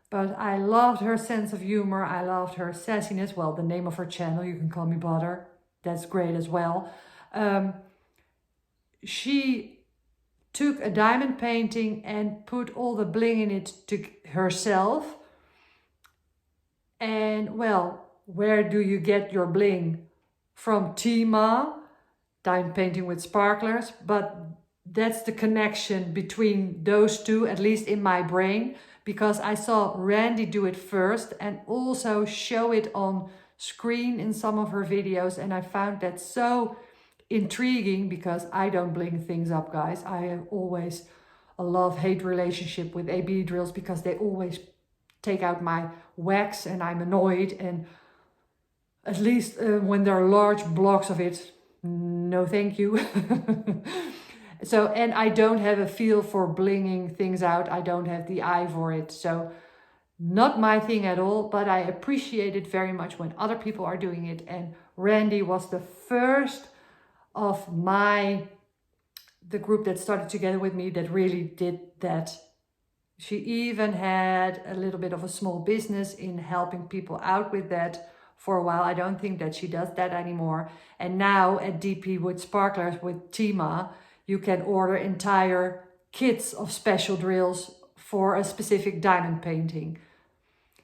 But I loved her sense of humor. I loved her sassiness. Well, the name of her channel, You Can Call Me Butter. That's great as well. She took a diamond painting and put all the bling in it to herself. And well, where do you get your bling? From Tima, diamond painting with sparklers. But that's the connection between those two, at least in my brain, because I saw Randy do it first and also show it on screen in some of her videos. And I found that so intriguing because I don't bling things up, guys. I have always a love-hate relationship with AB drills because they always take out my wax and I'm annoyed. And at least when there are large blocks of it, no thank you. So, and I don't have a feel for blinging things out. I don't have the eye for it. So not my thing at all, but I appreciate it very much when other people are doing it. And Randy was the first of the group that started together with me that really did that. She even had a little bit of a small business in helping people out with that for a while. I don't think that she does that anymore. And now at DP with Sparklers with Tima, you can order entire kits of special drills for a specific diamond painting.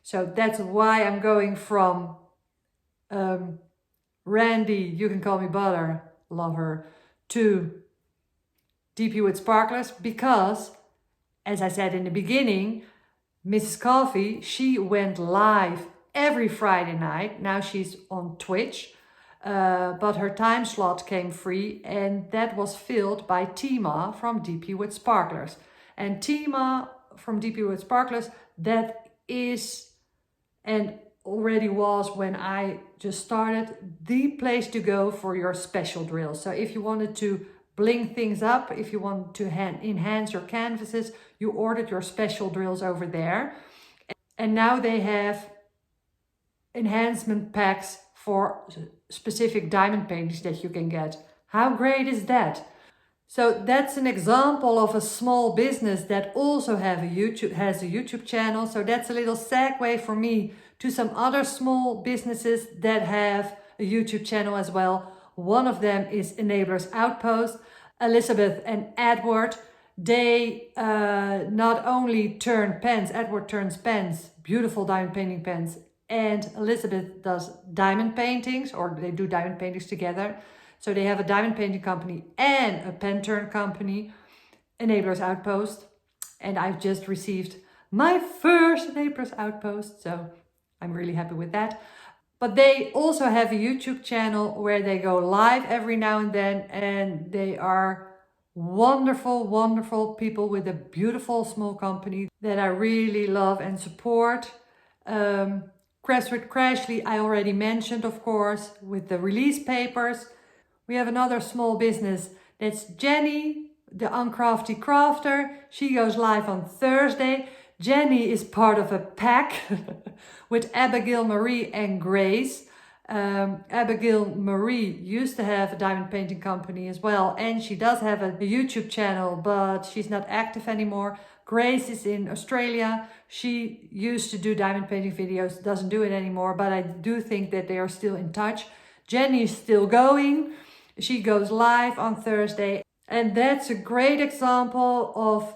So that's why I'm going from Randy, You Can Call Me Butter, love her, to DP with Sparklers, because, as I said in the beginning, Mrs. Coffee, she went live every Friday night. Now she's on Twitch, but her time slot came free, and that was filled by Tima from DP with Sparklers. And Tima from DP with Sparklers, that is and already was, when I just started, the place to go for your special drills. So if you wanted to bling things up, if you want to enhance your canvases, you ordered your special drills over there. And now they have enhancement packs for specific diamond paintings that you can get. How great is that? So that's an example of a small business that also has a YouTube channel. So that's a little segue for me to some other small businesses that have a YouTube channel as well. One of them is Enablers Outpost. Elizabeth and Edward, they not only turn pens, Edward turns pens, beautiful diamond painting pens, and Elizabeth does diamond paintings, or they do diamond paintings together. So they have a diamond painting company and a pen turn company, Enablers Outpost. And I've just received my first Enablers Outpost, so I'm really happy with that. But they also have a YouTube channel where they go live every now and then, and they are wonderful, wonderful people with a beautiful small company that I really love and support. Craftswood Crashly, I already mentioned, of course, with the release papers. We have another small business, that's Jenny, the Uncrafty Crafter. She goes live on Thursday. Jenny is part of a pack with Abigail Marie and Grace. Abigail Marie used to have a diamond painting company as well, and she does have a YouTube channel, but she's not active anymore. Grace is in Australia. She used to do diamond painting videos, doesn't do it anymore, but I do think that they are still in touch. Jenny is still going. She goes live on Thursday, and that's a great example of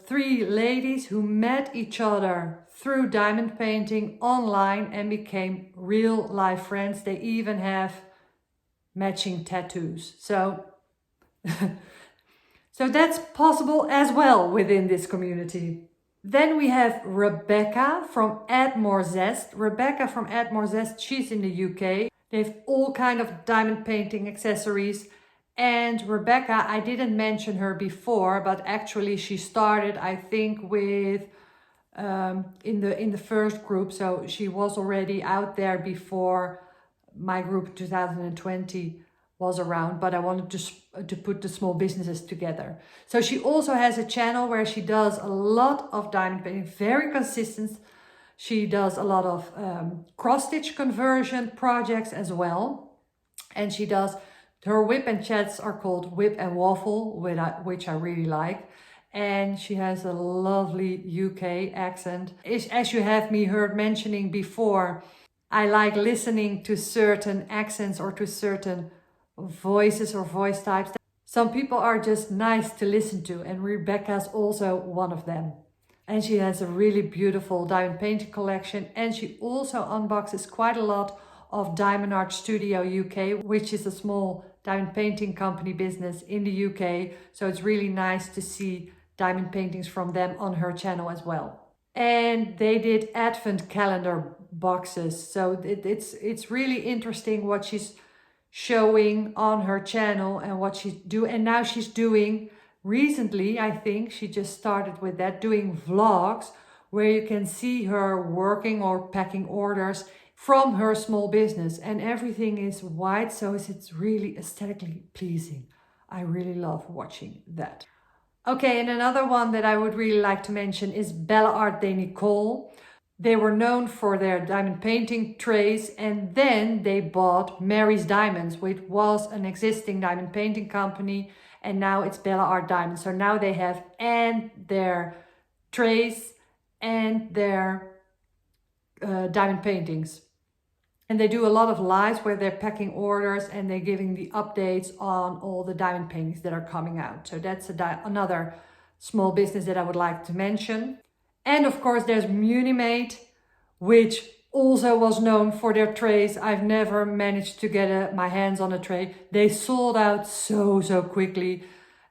three ladies who met each other through diamond painting online and became real life friends. They even have matching tattoos. So that's possible as well within this community. Then we have Rebecca from Add More Zest. Rebecca from Add More Zest, she's in the UK. They have all kind of diamond painting accessories. And Rebecca, I didn't mention her before, but actually she started, I think, with in the first group. So she was already out there before my group 2020 was around, but I wanted to put the small businesses together. So she also has a channel where she does a lot of diamond painting, very consistent. She does a lot of cross-stitch conversion projects as well. And she does, her whip and chats are called Whip and Waffle, which I really like. And she has a lovely UK accent. As you have me heard mentioning before, I like listening to certain accents or to certain voices or voice types. Some people are just nice to listen to, and Rebecca's also one of them. And she has a really beautiful diamond painting collection, and she also unboxes quite a lot of Diamond Art Studio UK, which is a small diamond painting company business in the UK. So it's really nice to see diamond paintings from them on her channel as well. And they did advent calendar boxes. So it's really interesting what she's showing on her channel and what she's doing. And now she's doing, recently, I think she just started with that, doing vlogs where you can see her working or packing orders from her small business, and everything is white, so it's really aesthetically pleasing. I really love watching that. Okay, and another one that I would really like to mention is Bella Art de Nicole. They were known for their diamond painting trays, and then they bought Mary's Diamonds, which was an existing diamond painting company, and now it's Bella Art Diamonds. So now they have and their trays and their diamond paintings. And they do a lot of lives where they're packing orders and they're giving the updates on all the diamond paintings that are coming out. So that's another small business that I would like to mention. And of course there's Munimate, which also was known for their trays. I've never managed to get my hands on a tray. They sold out so quickly.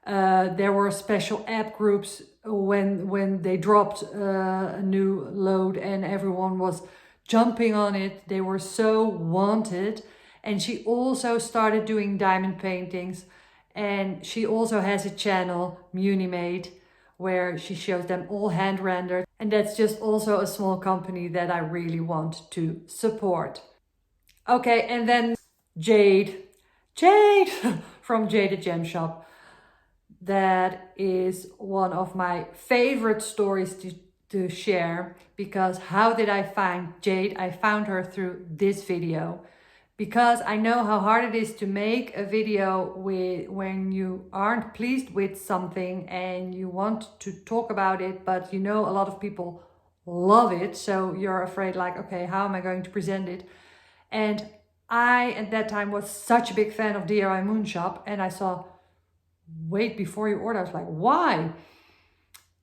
There were special app groups when they dropped a new load and everyone was jumping on it. They were so wanted. And she also started doing diamond paintings, and she also has a channel, Munimade, where she shows them all hand rendered. And that's just also a small company that I really want to support. Okay, and then Jade from Jade the Gem Shop. That is one of my favorite stories to share, because how did I find Jade? I found her through this video, because I know how hard it is to make a video when you aren't pleased with something and you want to talk about it, but you know a lot of people love it, so you're afraid like, okay, how am I going to present it? And I at that time was such a big fan of DIY Moonshop, and I saw wait before you order. I was like, why?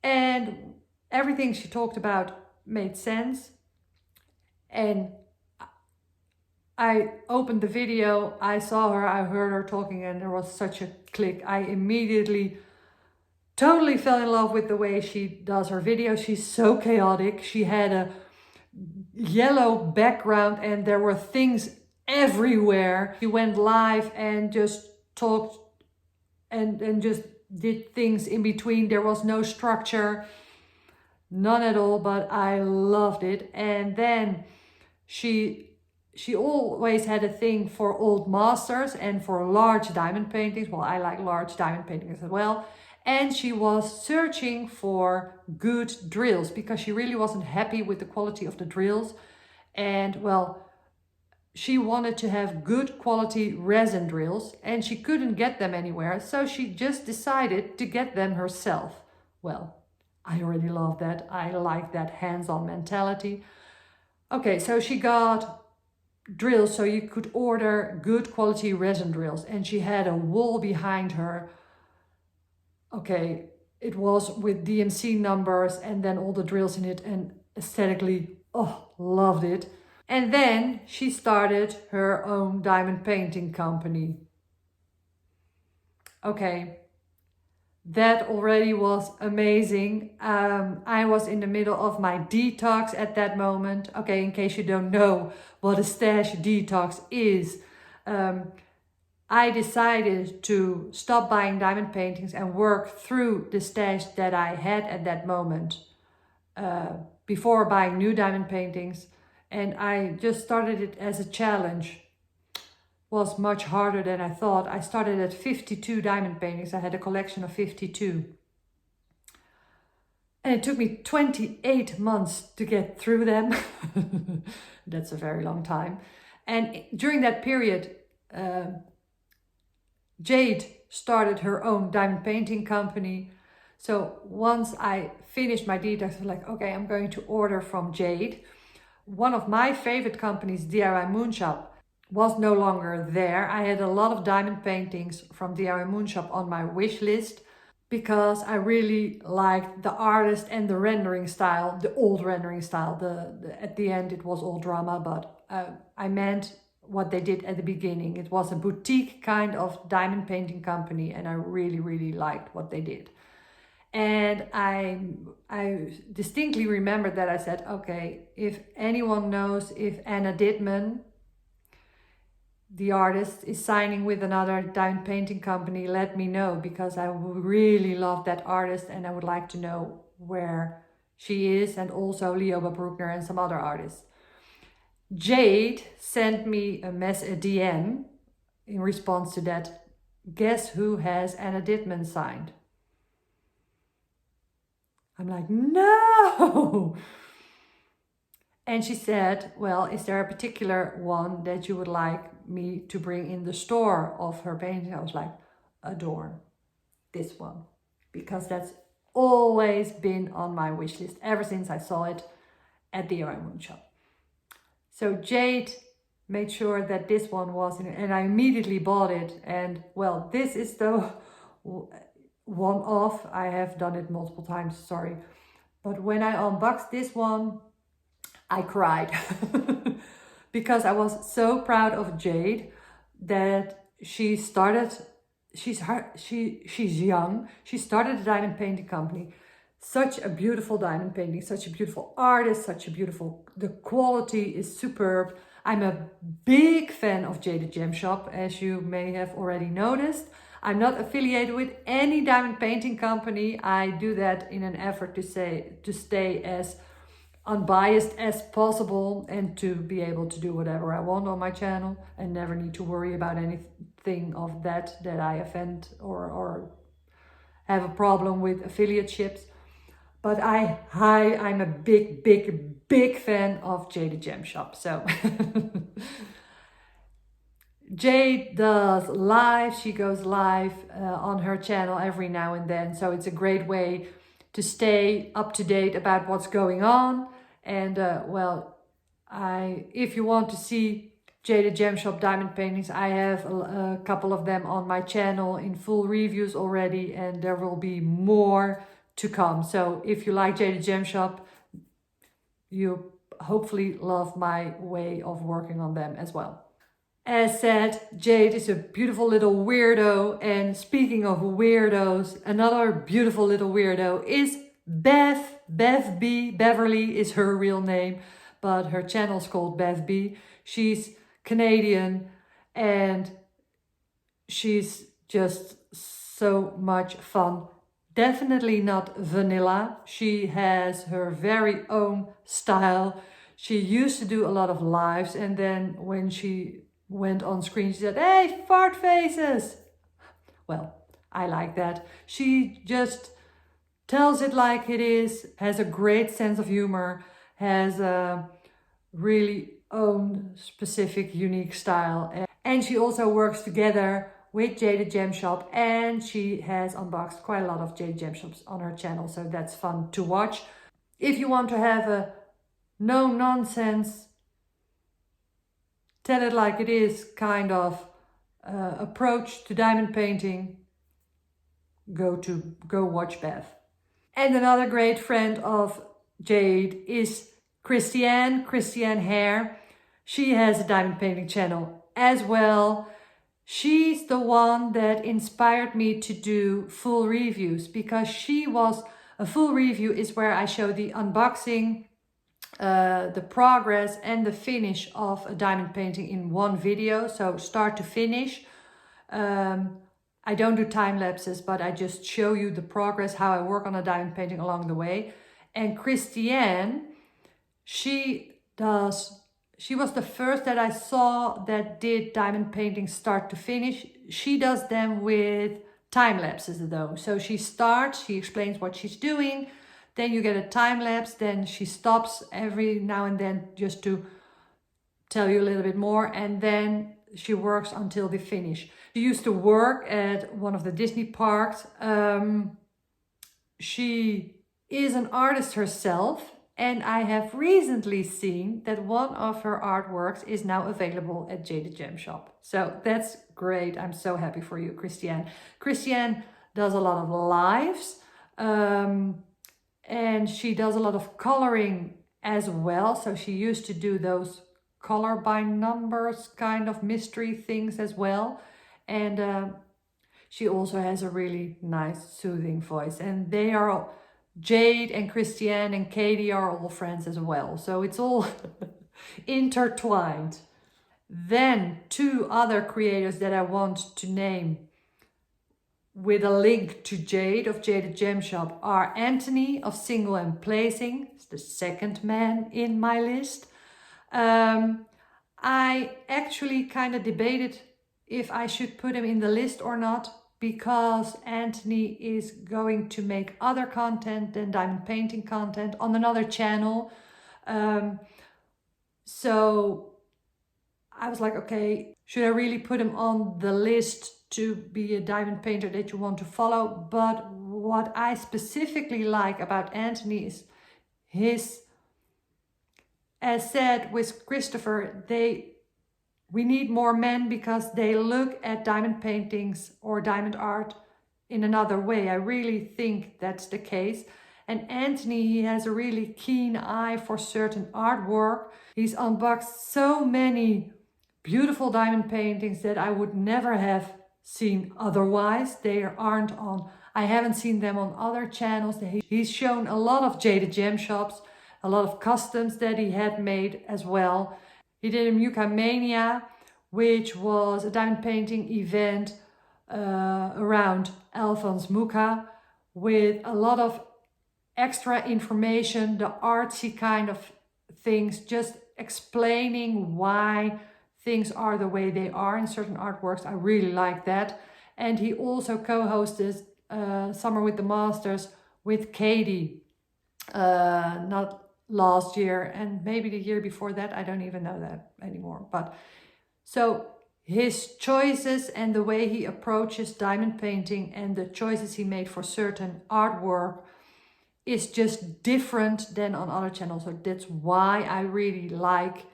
And everything she talked about made sense. And I opened the video, I saw her, I heard her talking, and there was such a click. I immediately totally fell in love with the way she does her videos. She's so chaotic. She had a yellow background and there were things everywhere. She went live and just talked and just did things in between. There was no structure, none at all, but I loved it. And then she always had a thing for old masters and for large diamond paintings. Well, I like large diamond paintings as well. And she was searching for good drills because she really wasn't happy with the quality of the drills. And well, she wanted to have good quality resin drills and she couldn't get them anywhere. So she just decided to get them herself. Well, I already love that. I like that hands-on mentality. Okay, so she got drills so you could order good quality resin drills, and she had a wall behind her. Okay, it was with DMC numbers and then all the drills in it, and aesthetically, oh, loved it. And then she started her own diamond painting company. Okay, that already was amazing. I was in the middle of my detox at that moment. Okay, in case you don't know what a stash detox is, I decided to stop buying diamond paintings and work through the stash that I had at that moment before buying new diamond paintings. And I just started it as a challenge. Was much harder than I thought. I started at 52 diamond paintings. I had a collection of 52. And it took me 28 months to get through them. That's a very long time. And during that period, Jade started her own diamond painting company. So once I finished my detox, I was like, okay, I'm going to order from Jade. One of my favorite companies, DIY Moonshop, was no longer there. I had a lot of diamond paintings from DIY Moonshop on my wish list because I really liked the artist and the rendering style, the old rendering style. At the end it was all drama, but I meant what they did at the beginning. It was a boutique kind of diamond painting company, and I really, really liked what they did. And I distinctly remember that I said, okay, if anyone knows if Anna Dittman, the artist, is signing with another diamond painting company, let me know, because I really love that artist and I would like to know where she is, and also Lioba Bruckner and some other artists. Jade sent me a DM in response to that. Guess who has Anna Dittman signed? I'm like, no! And she said, well, is there a particular one that you would like me to bring in the store of her painting? I was like, adorn this one, because that's always been on my wish list ever since I saw it at the DIY Moonshop. So Jade made sure that this one was in it, and I immediately bought it. And well, this is the one-off. I have done it multiple times, sorry. But when I unboxed this one, I cried because I was so proud of Jade that she started, she's young, she started a diamond painting company, Such a beautiful diamond painting, such a beautiful artist, the quality is superb. I'm a big fan of Jaded Gem Shop, as you may have already noticed. I'm not affiliated with any diamond painting company. I do that in an effort to stay as unbiased as possible and to be able to do whatever I want on my channel and never need to worry about anything of that I offend or have a problem with affiliateships. But I'm a big fan of Jaded Gem Shop. So Jade does live. She goes live on her channel every now and then. So it's a great way to stay up to date about what's going on. And if you want to see Jaded Gem Shop diamond paintings, I have a couple of them on my channel in full reviews already, and there will be more to come. So if you like Jaded Gem Shop, you hopefully love my way of working on them as well. As said, Jade is a beautiful little weirdo, and speaking of weirdos, another beautiful little weirdo is Bev B. Beverly is her real name, but her channel's called Bev B. She's Canadian and she's just so much fun. Definitely not vanilla. She has her very own style. She used to do a lot of lives, and then when she went on screen, she said, "Hey, fart faces." Well, I like that. She just tells it like it is, has a great sense of humor, has a really own specific unique style. And she also works together with Jaded Gem Shop, and she has unboxed quite a lot of Jaded Gem Shops on her channel, so that's fun to watch. If you want to have a no nonsense, tell it like it is kind of approach to diamond painting, go watch Bev. And another great friend of Jade is Christiane Hair. She has a diamond painting channel as well. She's the one that inspired me to do full reviews, because a full review is where I show the unboxing, the progress and the finish of a diamond painting in one video, so start to finish. I don't do time lapses, but I just show you the progress, how I work on a diamond painting along the way. And Christiane, she was the first that I saw that did diamond paintings start to finish. She does them with time lapses though. So she starts, she explains what she's doing, then you get a time lapse, then she stops every now and then just to tell you a little bit more, and then she works until the finish. She used to work at one of the Disney parks. She is an artist herself, and I have recently seen that one of her artworks is now available at Jaded Gem Shop. So that's great. I'm so happy for you, Christiane. Christiane does a lot of lives, and she does a lot of coloring as well. So she used to do those color by numbers kind of mystery things as well. And she also has a really nice soothing voice, and they are all, Jade and Christiane and Katie are all friends as well. So it's all intertwined. Then two other creators that I want to name with a link to Jade of Jaded Gem Shop are Anthony of Single and Placing. It's the second man in my list. I actually kind of debated if I should put him in the list or not, because Anthony is going to make other content than diamond painting content on another channel. So I was like, okay, should I really put him on the list to be a diamond painter that you want to follow? But what I specifically like about Anthony is his, as said with Christopher, we need more men because they look at diamond paintings or diamond art in another way. I really think that's the case. And Anthony, he has a really keen eye for certain artwork. He's unboxed so many beautiful diamond paintings that I would never have seen otherwise. They aren't on I haven't seen them on other channels. He's shown a lot of jaded gem shops, a lot of customs that he had made as well. He did a Muka Mania, which was a diamond painting event around Alphonse Muka with a lot of extra information, the artsy kind of things, just explaining why things are the way they are in certain artworks. I really like that. And he also co-hosted Summer with the Masters with Katie, not last year and maybe the year before that. I don't even know that anymore. But so his choices and the way he approaches diamond painting and the choices he made for certain artwork is just different than on other channels. So that's why I really like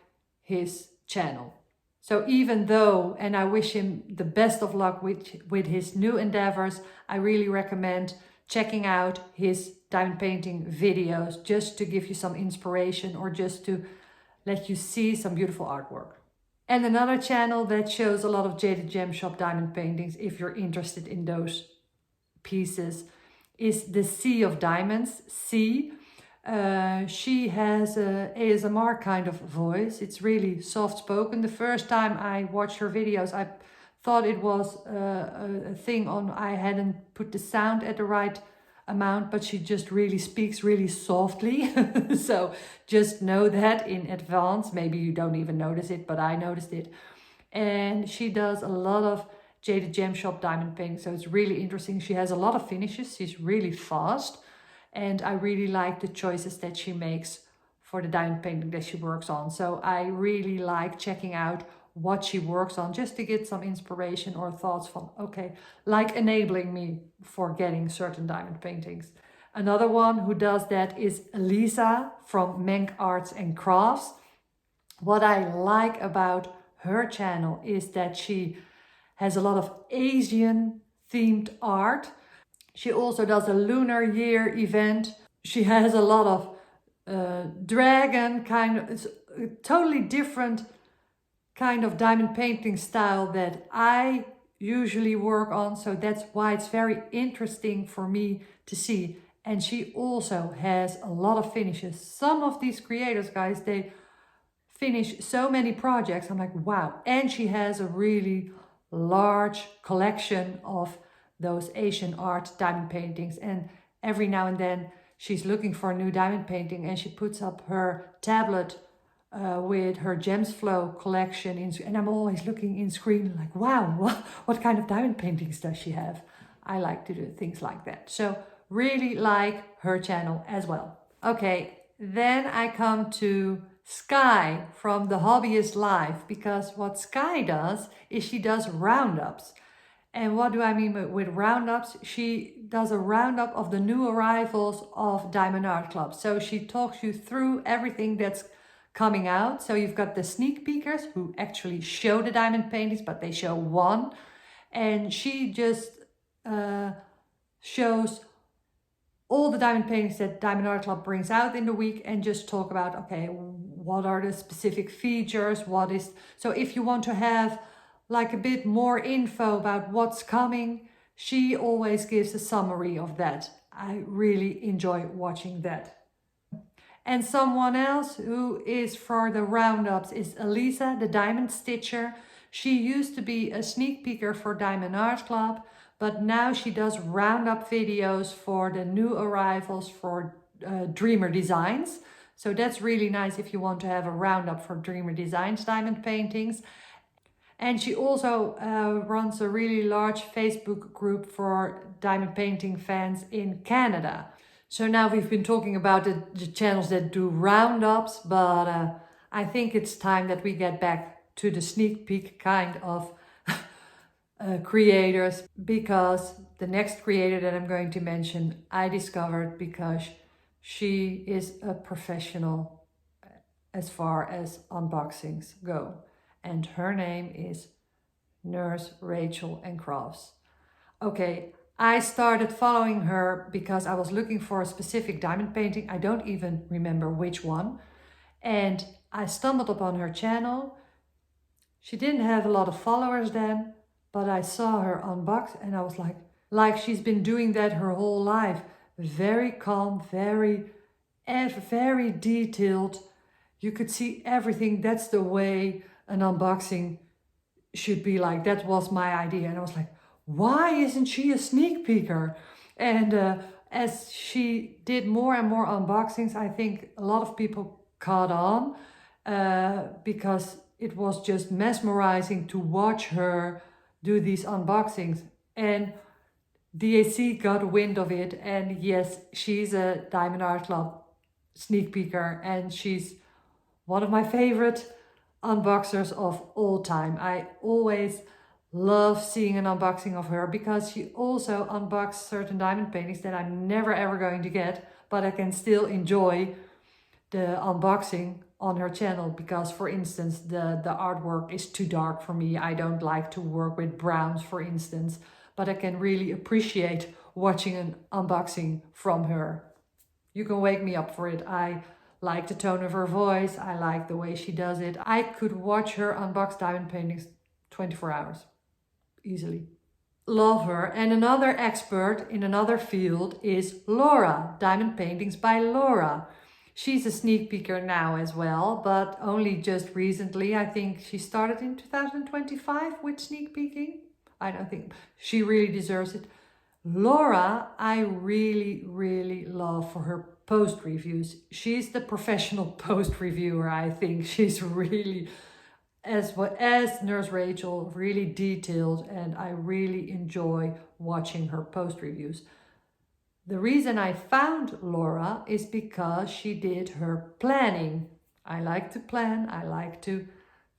his channel. So even though, and I wish him the best of luck with his new endeavors, I really recommend checking out his diamond painting videos just to give you some inspiration or just to let you see some beautiful artwork. And another channel that shows a lot of jaded gem shop diamond paintings, if you're interested in those pieces, is the Sea of Diamonds. Sea. She has a ASMR kind of voice. It's really soft spoken. The first time I watched her videos, I thought it was a thing on I hadn't put the sound at the right amount, but she just really speaks really softly. So just know that in advance. Maybe you don't even notice it, but I noticed it. And she does a lot of jaded gem shop diamond painting, so it's really interesting. She has a lot of finishes. She's really fast, and I really like the choices that she makes for the diamond painting that she works on. So I really like checking out what she works on just to get some inspiration or thoughts from, okay, like enabling me for getting certain diamond paintings. Another one who does that is Lisa from Menk Arts and Crafts. What I like about her channel is that she has a lot of Asian themed art. She also does a Lunar Year event. She has a lot of dragon kind of, it's a totally different kind of diamond painting style that I usually work on. So that's why it's very interesting for me to see. And she also has a lot of finishes. Some of these creators, guys, they finish so many projects. I'm like, wow. And she has a really large collection of those Asian art diamond paintings. And every now and then she's looking for a new diamond painting and she puts up her tablet with her Gems Flow collection. And I'm always looking in screen like, wow, what kind of diamond paintings does she have? I like to do things like that. So really like her channel as well. Okay, then I come to Sky from The Hobbyist Life, because what Sky does is she does roundups. And what do I mean with roundups? She does a roundup of the new arrivals of Diamond Art Club. So she talks you through everything that's coming out. So you've got the sneak peekers who actually show the diamond paintings, but they show one. And she just shows all the diamond paintings that Diamond Art Club brings out in the week and just talk about, okay, what are the specific features? So if you want to have like a bit more info about what's coming, she always gives a summary of that. I really enjoy watching that. And someone else who is for the roundups is Elisa, the Diamond Stitcher. She used to be a sneak peeker for Diamond Art Club, but now she does roundup videos for the new arrivals for Dreamer Designs. So that's really nice if you want to have a roundup for Dreamer Designs diamond paintings. And she also runs a really large Facebook group for diamond painting fans in Canada. So now we've been talking about the channels that do roundups, but I think it's time that we get back to the sneak peek kind of creators, because the next creator that I'm going to mention, I discovered because she is a professional as far as unboxings go. And her name is Nurse Rachel and Crafts. Okay, I started following her because I was looking for a specific diamond painting. I don't even remember which one. And I stumbled upon her channel. She didn't have a lot of followers then, but I saw her unbox and I was like, like she's been doing that her whole life. Very calm, very detailed. You could see everything. That's the way an unboxing should be like. That was my idea. And I was like, why isn't she a sneak peeker? And as she did more and more unboxings, I think a lot of people caught on because it was just mesmerizing to watch her do these unboxings. And DAC got wind of it, and yes, she's a Diamond Art Club sneak peeker, and she's one of my favorite unboxers of all time. I always love seeing an unboxing of her because she also unboxed certain diamond paintings that I'm never ever going to get, but I can still enjoy the unboxing on her channel because, for instance, the artwork is too dark for me. I don't like to work with browns, for instance, but I can really appreciate watching an unboxing from her. You can wake me up for it. I like the tone of her voice. I like the way she does it. I could watch her unbox diamond paintings 24 hours, easily. Love her. And another expert in another field is Laura, Diamond Paintings by Laura. She's a sneak peeker now as well, but only just recently. I think she started in 2025 with sneak peeking. I don't think she really deserves it. Laura, I really love for her post reviews. She's the professional post reviewer, I think. She's really, as Nurse Rachel, really detailed, and I really enjoy watching her post reviews. The reason I found Laura is because she did her planning. I like to plan, I like to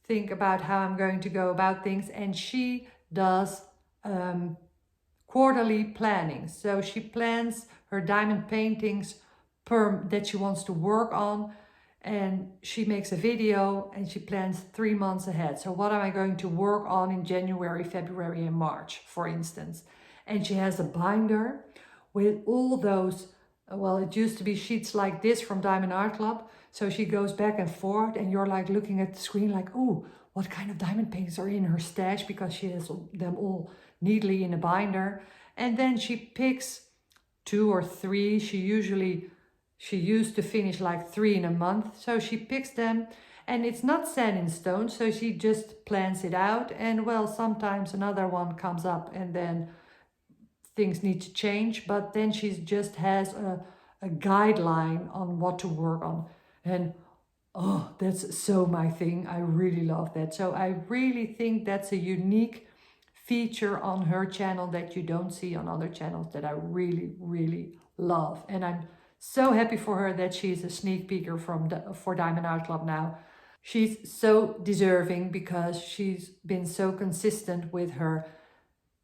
think about how I'm going to go about things, and she does quarterly planning. So she plans her diamond paintings that she wants to work on, and she makes a video and she plans 3 months ahead. So what am I going to work on in January, February and March, for instance. And she has a binder with all those, well, it used to be sheets like this from Diamond Art Club. So she goes back and forth and you're like looking at the screen like, oh, what kind of diamond paintings are in her stash, because she has them all neatly in a binder. And then she picks 2 or 3. She used to finish like 3 in a month. So she picks them, and it's not set in stone. So she just plans it out. And well, sometimes another one comes up and then things need to change, but then she just has a guideline on what to work on. And oh, that's so my thing. I really love that. So I really think that's a unique feature on her channel that you don't see on other channels, that I really love. And I'm so happy for her that she's a sneak peeker for Diamond Art Club now. She's so deserving because she's been so consistent with her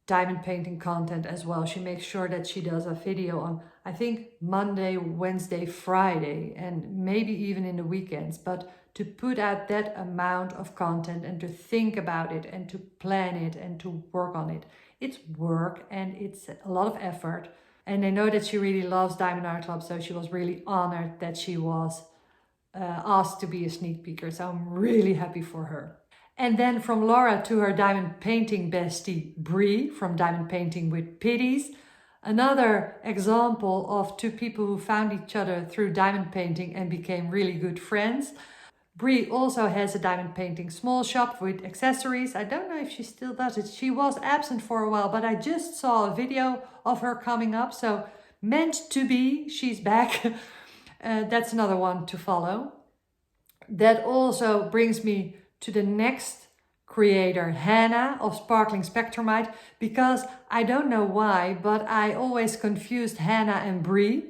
diamond painting content as well. She makes sure that she does a video on, I think, Monday, Wednesday, Friday, and maybe even in the weekends. But to put out that amount of content and to think about it and to plan it and to work on it, it's work and it's a lot of effort. And I know that she really loves Diamond Art Club, so she was really honored that she was asked to be a sneak peeker. So I'm really happy for her. And then from Laura to her diamond painting bestie, Bree, from Diamond Painting with Pitties. Another example of 2 people who found each other through diamond painting and became really good friends. Bree also has a diamond painting small shop with accessories. I don't know if she still does it. She was absent for a while, but I just saw a video of her coming up. So meant to be, she's back. That's another one to follow. That also brings me to the next creator, Hannah of Sparkling Spectrumite, because I don't know why, but I always confused Hannah and Bree.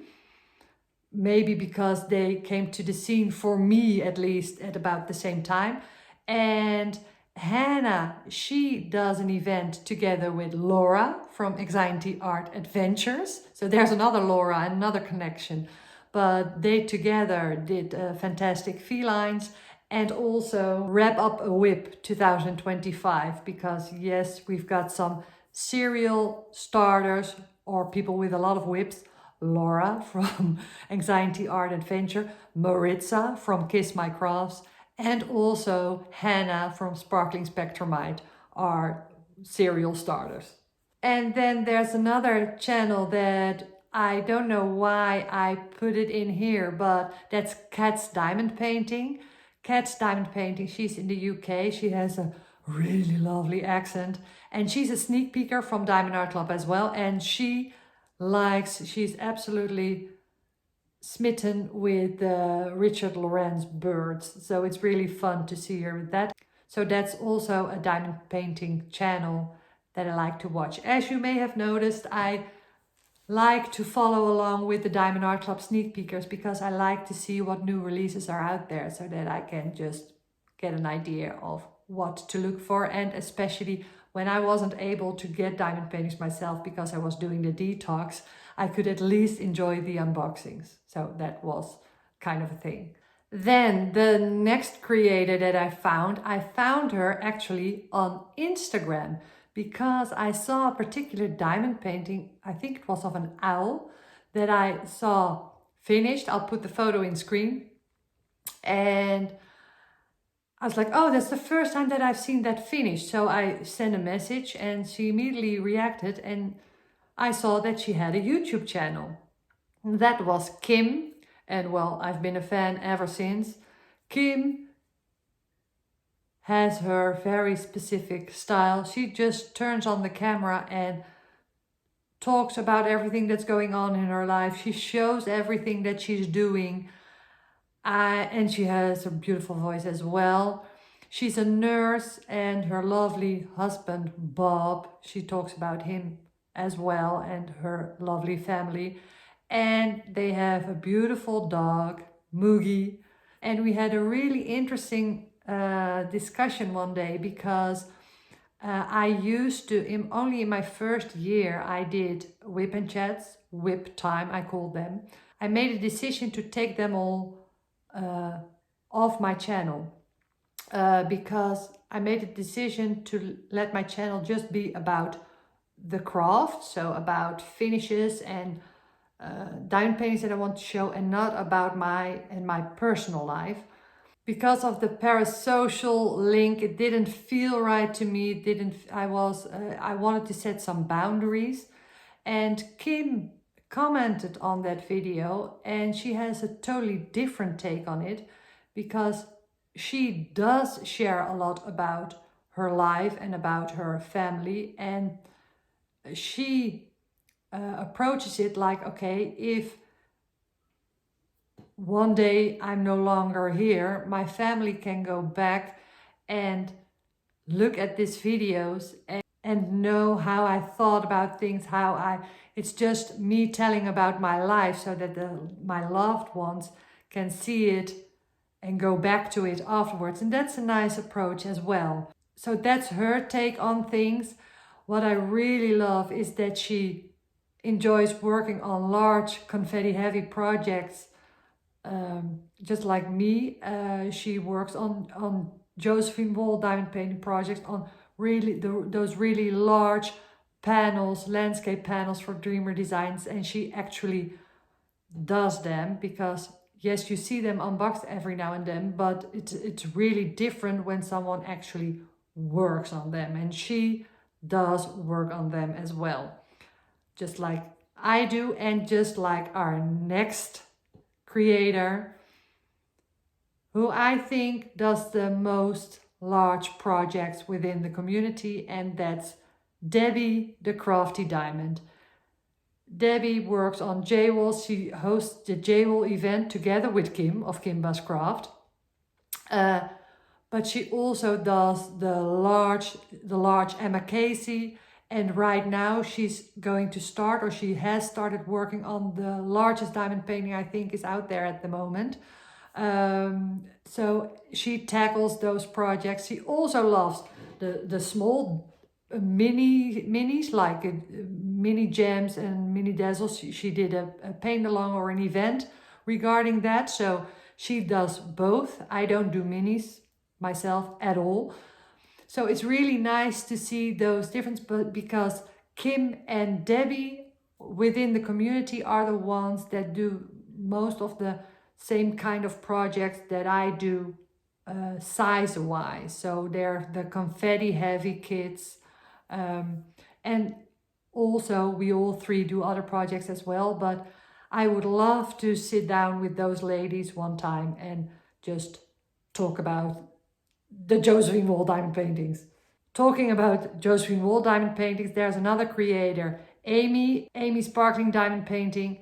Maybe because they came to the scene, for me at least, at about the same time. And Hannah, she does an event together with Laura from Anxiety Art Adventures. So there's another Laura and another connection. But they together did fantastic felines. And also Wrap Up a Whip 2025, because yes, we've got some serial starters or people with a lot of whips. Laura from Anxiety Art Adventure, Maritza from Kiss My Crafts, and also Hannah from Sparkling Spectrumite are serial starters. And then there's another channel that I don't know why I put it in here, but that's Kat's Diamond Painting. Kat's Diamond Painting, she's in the UK. She has a really lovely accent, and she's a sneak peeker from Diamond Art Club as well. And she's absolutely smitten with Richard Lorenz birds. So it's really fun to see her with that. So that's also a diamond painting channel that I like to watch. As you may have noticed, I like to follow along with the Diamond Art Club sneak peekers because I like to see what new releases are out there so that I can just get an idea of what to look for. And especially when I wasn't able to get diamond paintings myself because I was doing the detox, I could at least enjoy the unboxings. So that was kind of a thing. Then the next creator that I found her actually on Instagram because I saw a particular diamond painting, I think it was of an owl, that I saw finished. I'll put the photo in screen. And I was like, oh, that's the first time that I've seen that finished. So I sent a message and she immediately reacted, and I saw that she had a YouTube channel. That was Kim. And well, I've been a fan ever since. Kim has her very specific style. She just turns on the camera and talks about everything that's going on in her life. She shows everything that she's doing. And she has a beautiful voice as well. She's a nurse, and her lovely husband, Bob, she talks about him as well and her lovely family. And they have a beautiful dog, Moogie. And we had a really interesting discussion one day because I used to, only in my first year, I did whip and chats, whip time, I called them. I made a decision to take them all off my channel because I made a decision to let my channel just be about the craft, so about finishes and diamond paintings that I want to show, and not about my personal life. Because of the parasocial link, it didn't feel right to me. I wanted to set some boundaries, and Kim commented on that video, and she has a totally different take on it because she does share a lot about her life and about her family, and she approaches it like, okay, if one day I'm no longer here, my family can go back and look at these videos and know how I thought about things, it's just me telling about my life so that my loved ones can see it and go back to it afterwards. And that's a nice approach as well. So that's her take on things. What I really love is that she enjoys working on large confetti heavy projects, just like me. She works on Josephine Wall diamond painting projects, on really those really large panels, landscape panels for Dreamer Designs, and she actually does them because yes, you see them unboxed every now and then, but it's really different when someone actually works on them, and she does work on them as well, just like I do, and just like our next creator, who I think does the most large projects within the community, and that's Debbie the Crafty Diamond. Debbie works on J-Wall. She hosts the J-Wall event together with Kim of Kimba's Craft. But she also does the large Emma Casey. And right now she's going to start, or she has started working on the largest diamond painting I think is out there at the moment. So she tackles those projects. She also loves the small minis, like mini gems and mini dazzles. She did a paint along or an event regarding that. So she does both. I don't do minis myself at all. So it's really nice to see those differences, but because Kim and Debbie within the community are the ones that do most of the same kind of projects that I do size-wise. So they're the confetti heavy kits. And Also, we all three do other projects as well, but I would love to sit down with those ladies one time and just talk about the Josephine Wall diamond paintings. Talking about Josephine Wall diamond paintings, there's another creator, Amy Sparkling Diamond Painting.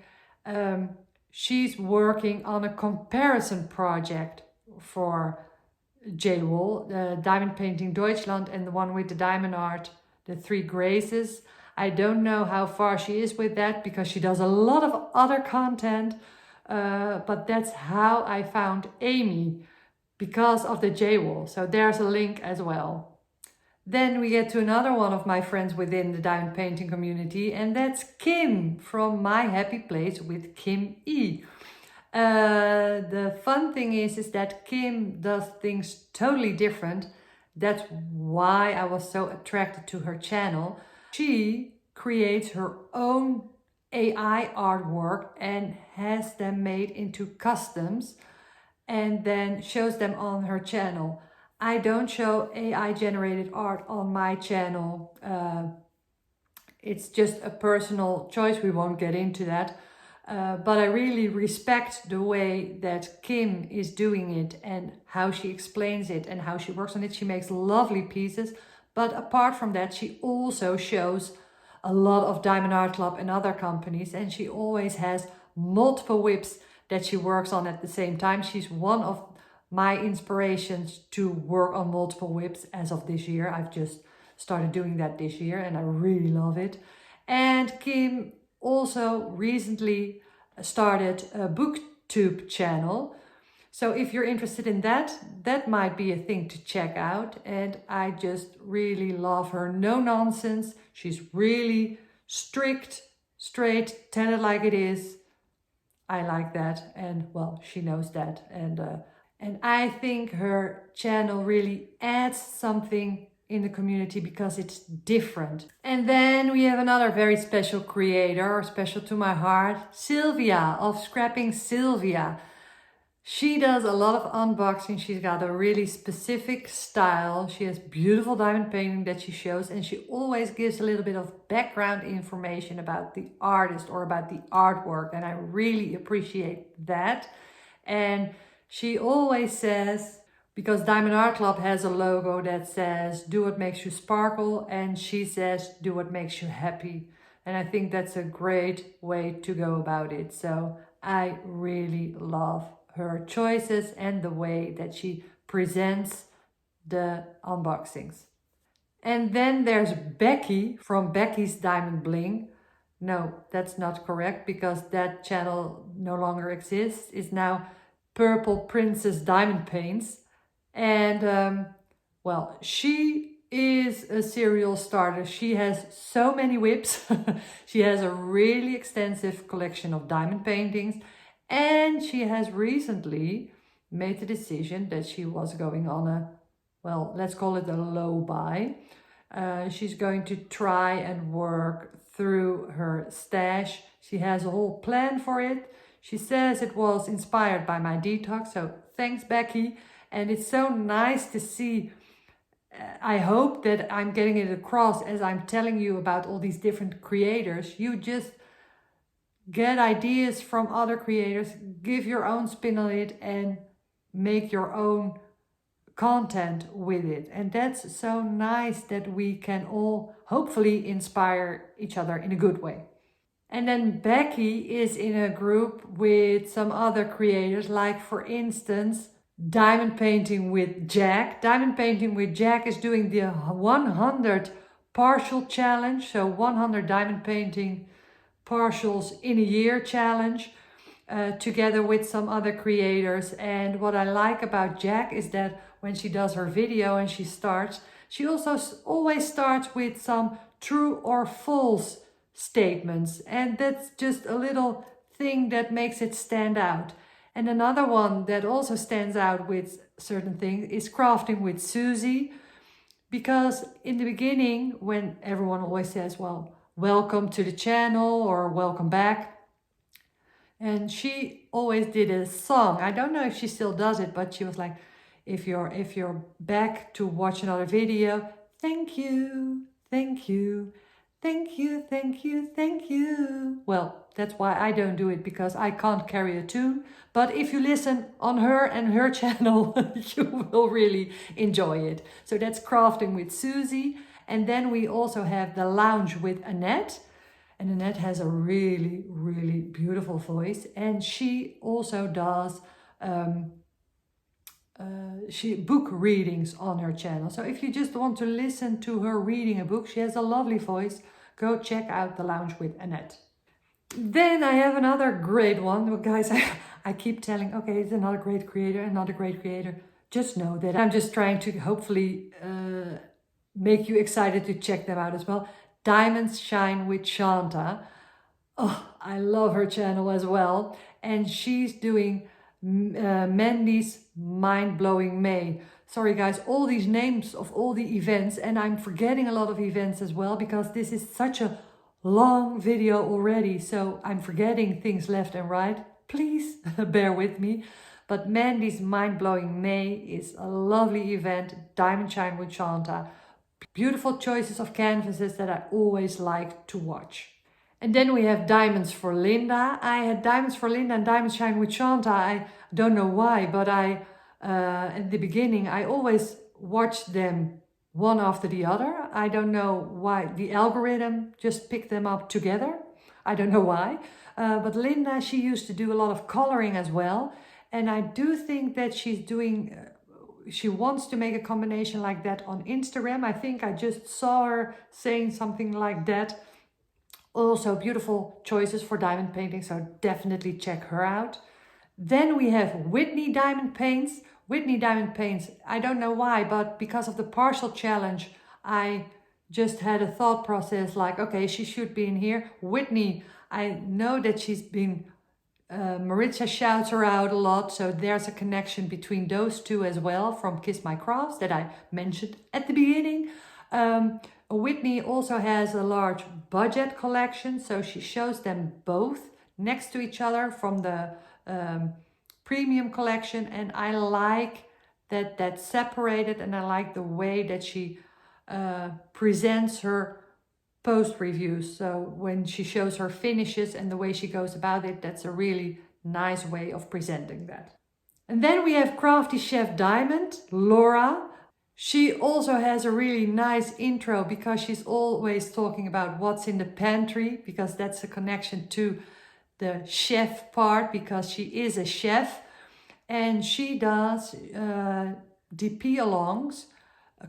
She's working on a comparison project for J-Wall, the Diamond Painting Deutschland, and the one with the diamond art, the Three Graces. I don't know how far she is with that because she does a lot of other content, but that's how I found Amy, because of the J-Wall. So there's a link as well. Then we get to another one of my friends within the diamond painting community, and that's Kim from My Happy Place with Kim E. The fun thing is that Kim does things totally different. That's why I was so attracted to her channel. She creates her own AI artwork and has them made into customs and then shows them on her channel. I don't show AI generated art on my channel. It's just a personal choice. We won't get into that. But I really respect the way that Kim is doing it and how she explains it and how she works on it. She makes lovely pieces. But apart from that, she also shows a lot of Diamond Art Club and other companies. And she always has multiple whips that she works on at the same time. She's one of my inspirations to work on multiple whips as of this year. I've just started doing that this year and I really love it. And Kim also recently started a booktube channel. So if you're interested in that, that might be a thing to check out. And I just really love her no nonsense. She's really strict, straight, tell it like it is. I like that, and well, she knows that, and I think her channel really adds something in the community because it's different. And then we have another very special creator, special to my heart, Sylvia of Scrapping Sylvia. She does a lot of unboxing. She's got a really specific style. She has beautiful diamond painting that she shows, and she always gives a little bit of background information about the artist or about the artwork, and I really appreciate that. And she always says, because Diamond Art Club has a logo that says, do what makes you sparkle, and she says, do what makes you happy. And I think that's a great way to go about it. So I really love her choices and the way that she presents the unboxings. And then there's Becky from Becky's Diamond Bling. No, that's not correct because that channel no longer exists. It's now Purple Princess Diamond Paints. And well, she is a serial starter. She has so many whips. She has a really extensive collection of diamond paintings. And she has recently made the decision that she was going on a, well, let's call it a low buy. She's going to try and work through her stash. She has a whole plan for it. She says it was inspired by my detox. So thanks, Becky. And it's so nice to see. I hope that I'm getting it across as I'm telling you about all these different creators. You just get ideas from other creators, give your own spin on it and make your own content with it. And that's so nice that we can all hopefully inspire each other in a good way. And then Becky is in a group with some other creators, like for instance, Diamond Painting with Jack. Diamond Painting with Jack is doing the 100 partial challenge, so 100 diamond painting partials in a year challenge, together with some other creators. And what I like about Jack is that when she does her video and she also always starts with some true or false statements, and that's just a little thing that makes it stand out. And another one that also stands out with certain things is Crafting with Susie, because in the beginning, when everyone always says, well, welcome to the channel or welcome back, and she always did a song. I don't know if she still does it, but she was like, if you're back to watch another video, thank you, Thank you, thank you, thank you. Well, that's why I don't do it, because I can't carry a tune. But if you listen on her and her channel, you will really enjoy it. So that's Crafting with Susie. And then we also have The Lounge with Annette. And Annette has a really, really beautiful voice. And she also does book readings on her channel. So if you just want to listen to her reading a book, she has a lovely voice. Go check out The Lounge with Annette. Then I have another great one. Well, guys, I keep telling, okay, it's another great creator, another great creator. Just know that I'm just trying to hopefully make you excited to check them out as well. Diamonds Shine with Shanta. Oh, I love her channel as well. And she's doing Mandy's Mind-Blowing May. Sorry guys, all these names of all the events, and I'm forgetting a lot of events as well, because this is such a long video already, so I'm forgetting things left and right. Please bear with me. But Mandy's Mind-Blowing May is a lovely event. Diamond Shine with Shanta. Beautiful choices of canvases that I always like to watch. And then we have Diamonds for Linda. I had Diamonds for Linda and Diamonds Shine with Shanta. I don't know why, but at the beginning, I always watched them one after the other. I don't know why. The algorithm just picked them up together. I don't know why. But Linda, she used to do a lot of coloring as well. And I do think that she's doing... she wants to make a combination like that on Instagram. I think I just saw her saying something like that. Also beautiful choices for diamond painting, so definitely check her out. Then we have Whitney Diamond Paints. Whitney Diamond Paints, I don't know why, but because of the partial challenge, I just had a thought process like, okay, she should be in here. Whitney, I know that she's been, Maritza shouts her out a lot, so there's a connection between those two as well from Kiss My Crafts that I mentioned at the beginning. Whitney also has a large budget collection, so she shows them both next to each other from the premium collection, and I like that that's separated, and I like the way that she presents her post reviews. So when she shows her finishes and the way she goes about it, that's a really nice way of presenting that. And then we have Crafty Chef Diamond, Laura. She also has a really nice intro because she's always talking about what's in the pantry, because that's a connection to the chef part, because she is a chef. And she does DP alongs,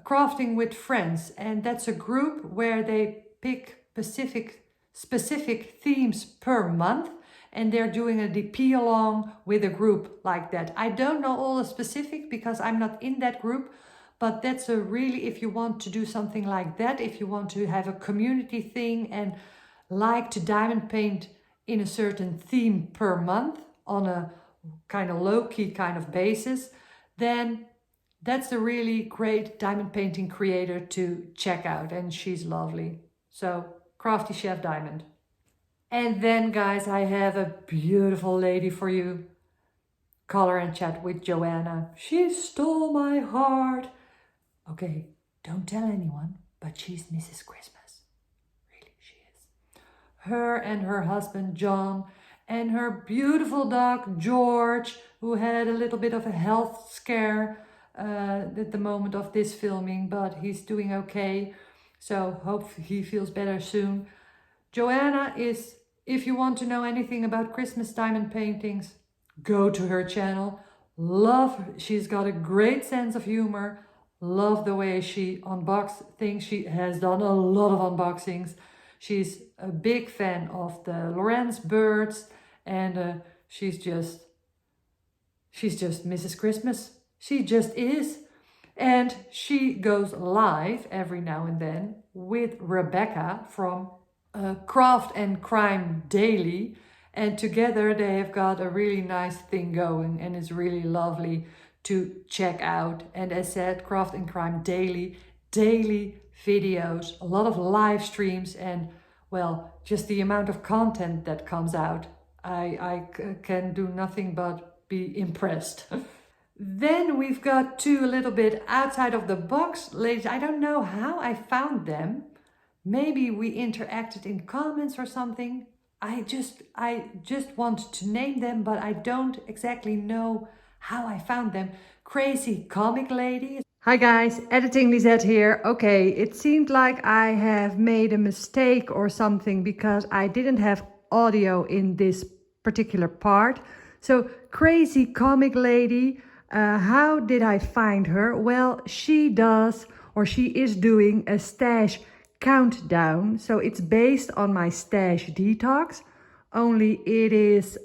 crafting with friends. And that's a group where they pick specific themes per month. And they're doing a DP along with a group like that. I don't know all the specific because I'm not in that group. But that's a really, if you want to do something like that, if you want to have a community thing and like to diamond paint in a certain theme per month on a kind of low-key kind of basis, then that's a really great diamond painting creator to check out, and she's lovely. So, Crafty Chef Diamond. And then, guys, I have a beautiful lady for you. Color and Chat with Joanna. She stole my heart. Okay, don't tell anyone, but she's Mrs. Christmas. Really, she is. Her and her husband, John, and her beautiful dog, George, who had a little bit of a health scare at the moment of this filming, but he's doing okay. So hope he feels better soon. Joanna is, if you want to know anything about Christmas diamond paintings, go to her channel. She's got a great sense of humor. Love the way she unboxes things. She has done a lot of unboxings. She's a big fan of the Lawrence birds, and she's just Mrs. Christmas. She just is. And she goes live every now and then with Rebecca from Craft and Crime Daily, and together they have got a really nice thing going, and it's really lovely to check out. And as said, Craft and Crime Daily videos, a lot of live streams, and well, just the amount of content that comes out, I can do nothing but be impressed. Then we've got two a little bit outside of the box ladies. I don't know how I found them. Maybe we interacted in comments or something. I just want to name them, but I don't exactly know how I found them. Crazy Comic Lady. Hi guys, Editing Lisette here. Okay, it seemed like I have made a mistake or something because I didn't have audio in this particular part. So, Crazy Comic Lady, how did I find her? Well, she does, or she is doing a stash countdown. So it's based on my stash detox, only it is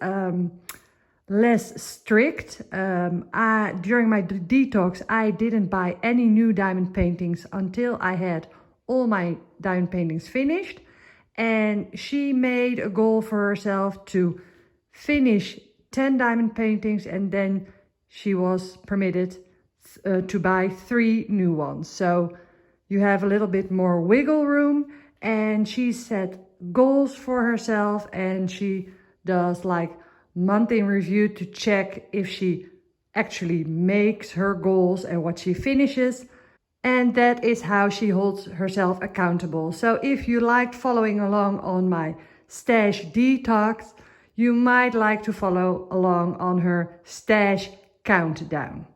less strict. During my detox, I didn't buy any new diamond paintings until I had all my diamond paintings finished. And she made a goal for herself to finish 10 diamond paintings, and then she was permitted to buy 3 new ones. So you have a little bit more wiggle room, and she set goals for herself, and she does like month in review to check if she actually makes her goals and what she finishes. And that is how she holds herself accountable. So if you liked following along on my stash detox, you might like to follow along on her stash countdown.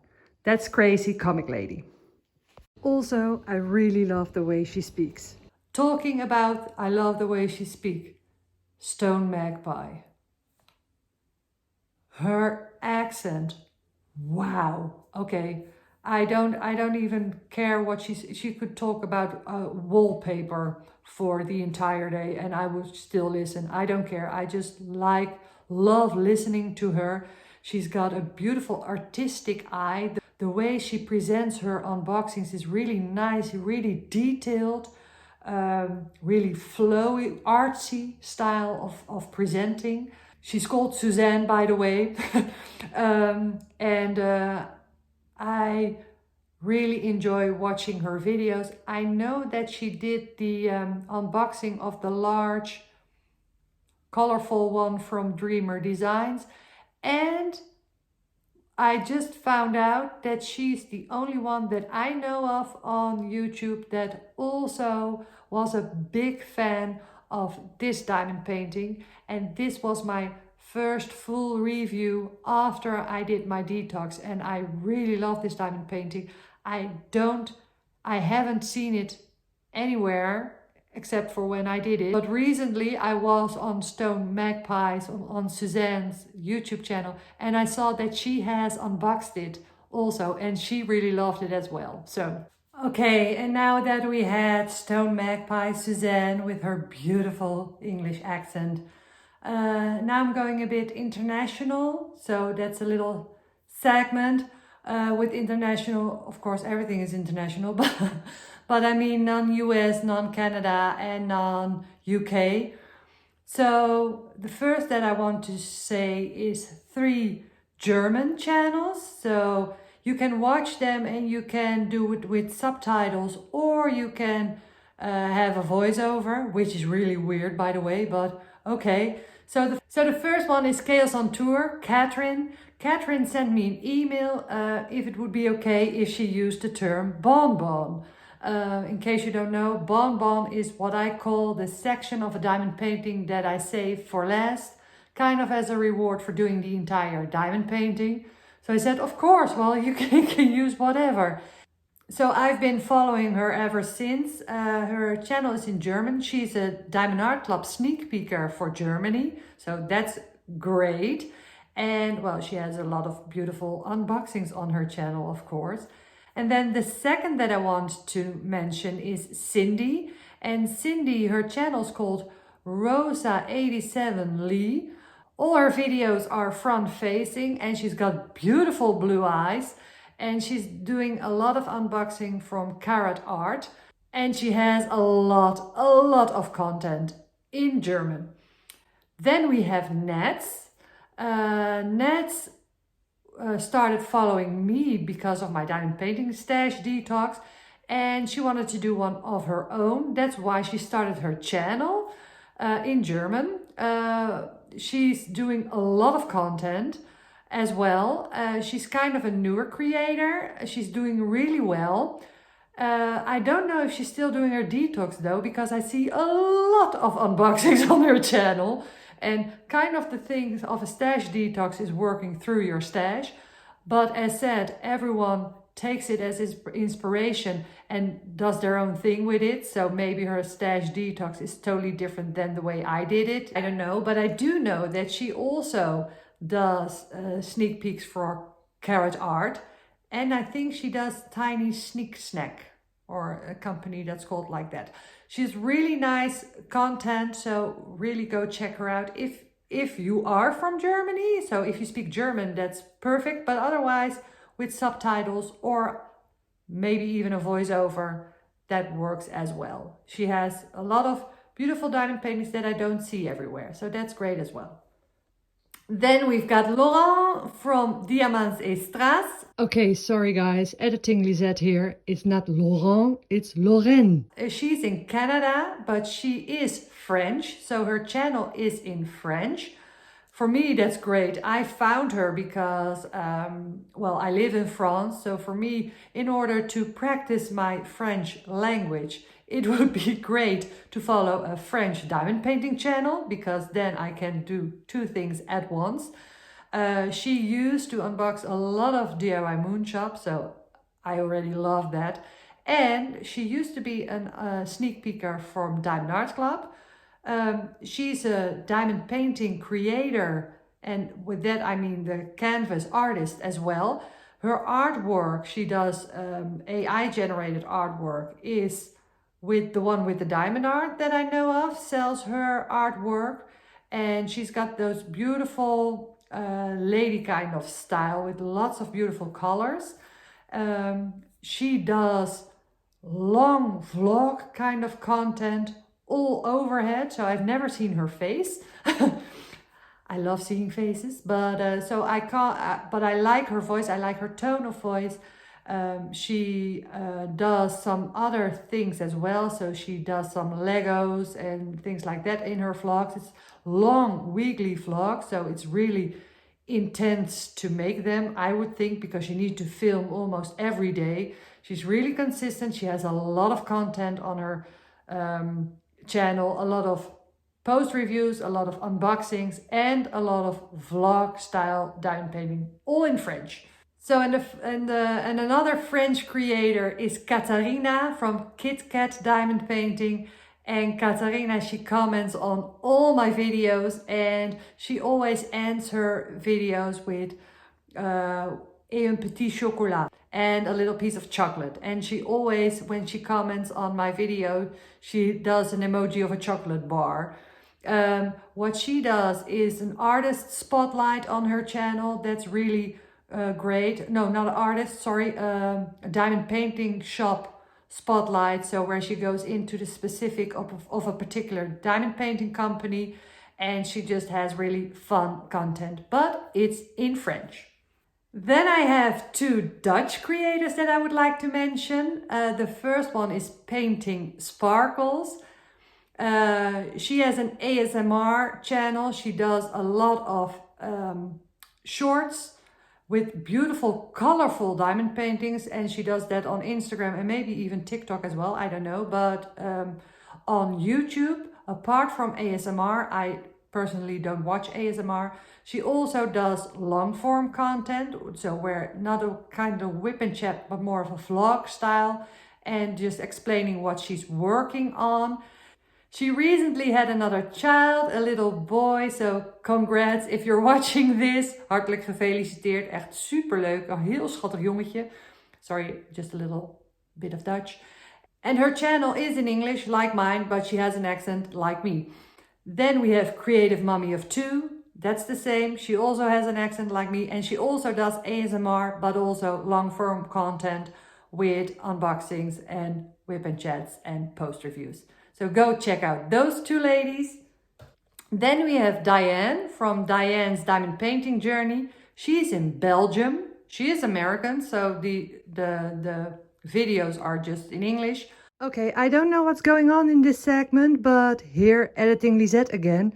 That's Crazy Comic Lady. Also, I really love the way she speaks. Talking about I love the way she speaks, Stone Magpie. Her accent, wow. Okay, I don't even care what she could talk about wallpaper for the entire day and I would still listen. I don't care. I just love listening to her. She's got a beautiful artistic eye. The way she presents her unboxings is really nice, really detailed, really flowy, artsy style of presenting. She's called Suzanne, by the way. And I really enjoy watching her videos. I know that she did the unboxing of the large, colorful one from Dreamer Designs. And I just found out that she's the only one that I know of on YouTube that also was a big fan of this diamond painting. And this was my first full review after I did my detox. And I really love this diamond painting. I haven't seen it anywhere except for when I did it. But recently I was on Stone Magpies on Suzanne's YouTube channel, and I saw that she has unboxed it also, and she really loved it as well. So, okay, and now that we had Stone Magpie Suzanne with her beautiful English accent, now I'm going a bit international. So that's a little segment with international. Of course, everything is international, but I mean non-US, non-Canada, and non-UK. So the first that I want to say is 3 German channels. So you can watch them and you can do it with subtitles, or you can have a voiceover, which is really weird, by the way, but okay. So the first one is Chaos on Tour, Catherine. Catherine sent me an email if it would be okay if she used the term bonbon. In case you don't know, bonbon is what I call the section of a diamond painting that I save for last, kind of as a reward for doing the entire diamond painting. So I said, of course, well, you can use whatever. So I've been following her ever since. Her channel is in German. She's a Diamond Art Club sneak peeker for Germany. So that's great. And well, she has a lot of beautiful unboxings on her channel, of course. And then the second that I want to mention is Cindy. And Cindy, her channel is called Rosa87 Lee. All her videos are front facing and she's got beautiful blue eyes. And she's doing a lot of unboxing from Carrot Art. And she has a lot of content in German. Then we have Nets. Nets started following me because of my diamond painting stash detox, and she wanted to do one of her own. That's why she started her channel in German. She's doing a lot of content as well. She's kind of a newer creator. She's doing really well. I don't know if she's still doing her detox though, because I see a lot of unboxings on her channel. And kind of the things of a stash detox is working through your stash. But as said, everyone takes it as inspiration and does their own thing with it. So maybe her stash detox is totally different than the way I did it. I don't know, but I do know that she also does sneak peeks for carrot art. And I think she does Tiny Sneak Snack, or a company that's called like that. She's really nice content, so really go check her out if you are from Germany. So if you speak German, that's perfect, but otherwise with subtitles or maybe even a voiceover, that works as well. She has a lot of beautiful diamond paintings that I don't see everywhere, so that's great as well. Then we've got Laurent from Diamants et Strass. Okay, sorry guys, editing Lisette here. It's not Laurent, it's Lorraine. She's in Canada, but she is French, so her channel is in French. For me, that's great. I found her because, well, I live in France. So for me, in order to practice my French language, it would be great to follow a French diamond painting channel, because then I can do two things at once. She used to unbox a lot of DIY moon shops, so I already love that. And she used to be a sneak peeker from Diamond Art Club. She's a diamond painting creator, and with that I mean the canvas artist as well. Her artwork, she does AI generated artwork, is with the one with the diamond art that I know of, sells her artwork. And she's got those beautiful lady kind of style with lots of beautiful colors. She does long vlog kind of content, all overhead, so I've never seen her face. I love seeing faces, but so I can't. But I like her voice. I like her tone of voice. She does some other things as well. So she does some Legos and things like that in her vlogs. It's long weekly vlogs, so it's really intense to make them, I would think, because you need to film almost every day. She's really consistent. She has a lot of content on her channel, a lot of post reviews, a lot of unboxings, and a lot of vlog style diamond painting, all in French. So and another French creator is Katharina from Kit Kat Diamond Painting. And Katharina, she comments on all my videos, and she always ends her videos with et un petit chocolat, and a little piece of chocolate. And she always, when she comments on my video, she does an emoji of a chocolate bar. What she does is an artist spotlight on her channel. That's really great. No, not an artist, sorry, a diamond painting shop spotlight. So where she goes into the specific of a particular diamond painting company, and she just has really fun content, but it's in French. Then I have two Dutch creators that I would like to mention. The first one is Painting Sparkles. She has an ASMR channel. She does a lot of shorts with beautiful, colorful diamond paintings, and she does that on Instagram and maybe even TikTok as well, I don't know. But on YouTube, apart from ASMR, I personally don't watch ASMR. She also does long form content, so where not a kind of whip and chat, but more of a vlog style, and just explaining what she's working on. She recently had another child, a little boy, so congrats if you're watching this. Hartelijk gefeliciteerd, echt superleuk, een heel schattig jongetje. Sorry, just a little bit of Dutch. And her channel is in English, like mine, but she has an accent like me. Then we have Creative Mommy of Two. That's the same. She also has an accent like me, and she also does ASMR, but also long form content with unboxings and whip and chats and post reviews. So go check out those two ladies. Then we have Diane from Diane's Diamond Painting Journey. She's in Belgium. She is American, so the videos are just in English. Okay, I don't know what's going on in this segment, but here, editing Lisette again.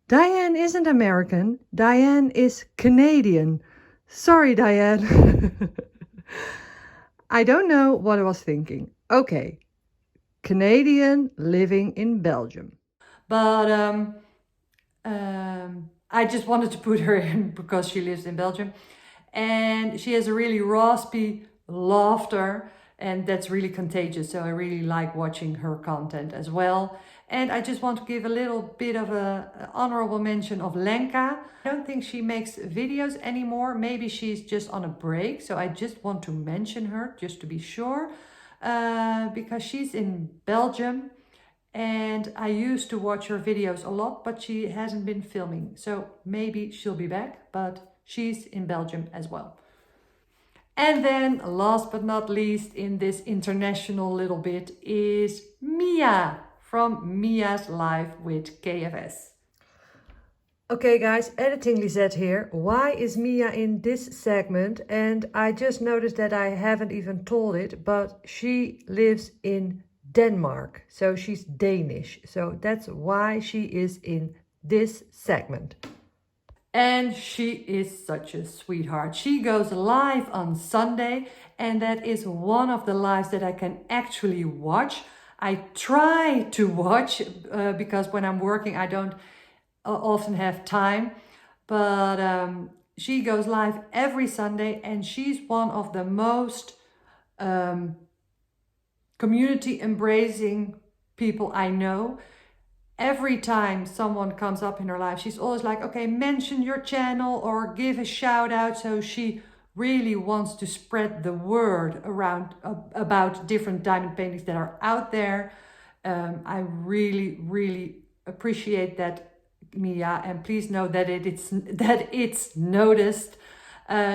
Diane isn't American. Diane is Canadian. Sorry, Diane. I don't know what I was thinking. Okay, Canadian living in Belgium. But I just wanted to put her in because she lives in Belgium. And she has a really raspy laughter, and that's really contagious. So I really like watching her content as well. And I just want to give a little bit of a honorable mention of Lenka. I don't think she makes videos anymore. Maybe she's just on a break. So I just want to mention her just to be sure, because she's in Belgium. And I used to watch her videos a lot, but she hasn't been filming. So maybe she'll be back, but she's in Belgium as well. And then last but not least in this international little bit is Mia from Mia's Life with KFS. Okay guys, editing Lisette here. Why is Mia in this segment? And I just noticed that I haven't even told it, but she lives in Denmark. So she's Danish. So that's why she is in this segment. And she is such a sweetheart. She goes live on Sunday, and that is one of the lives that I can actually watch. I try to watch because when I'm working, I don't often have time. But she goes live every Sunday, and she's one of the most community embracing people I know. Every time someone comes up in her life, she's always like, okay, mention your channel or give a shout out. So she really wants to spread the word around about different diamond paintings that are out there. I really, really appreciate that, Mia, and please know that it's noticed.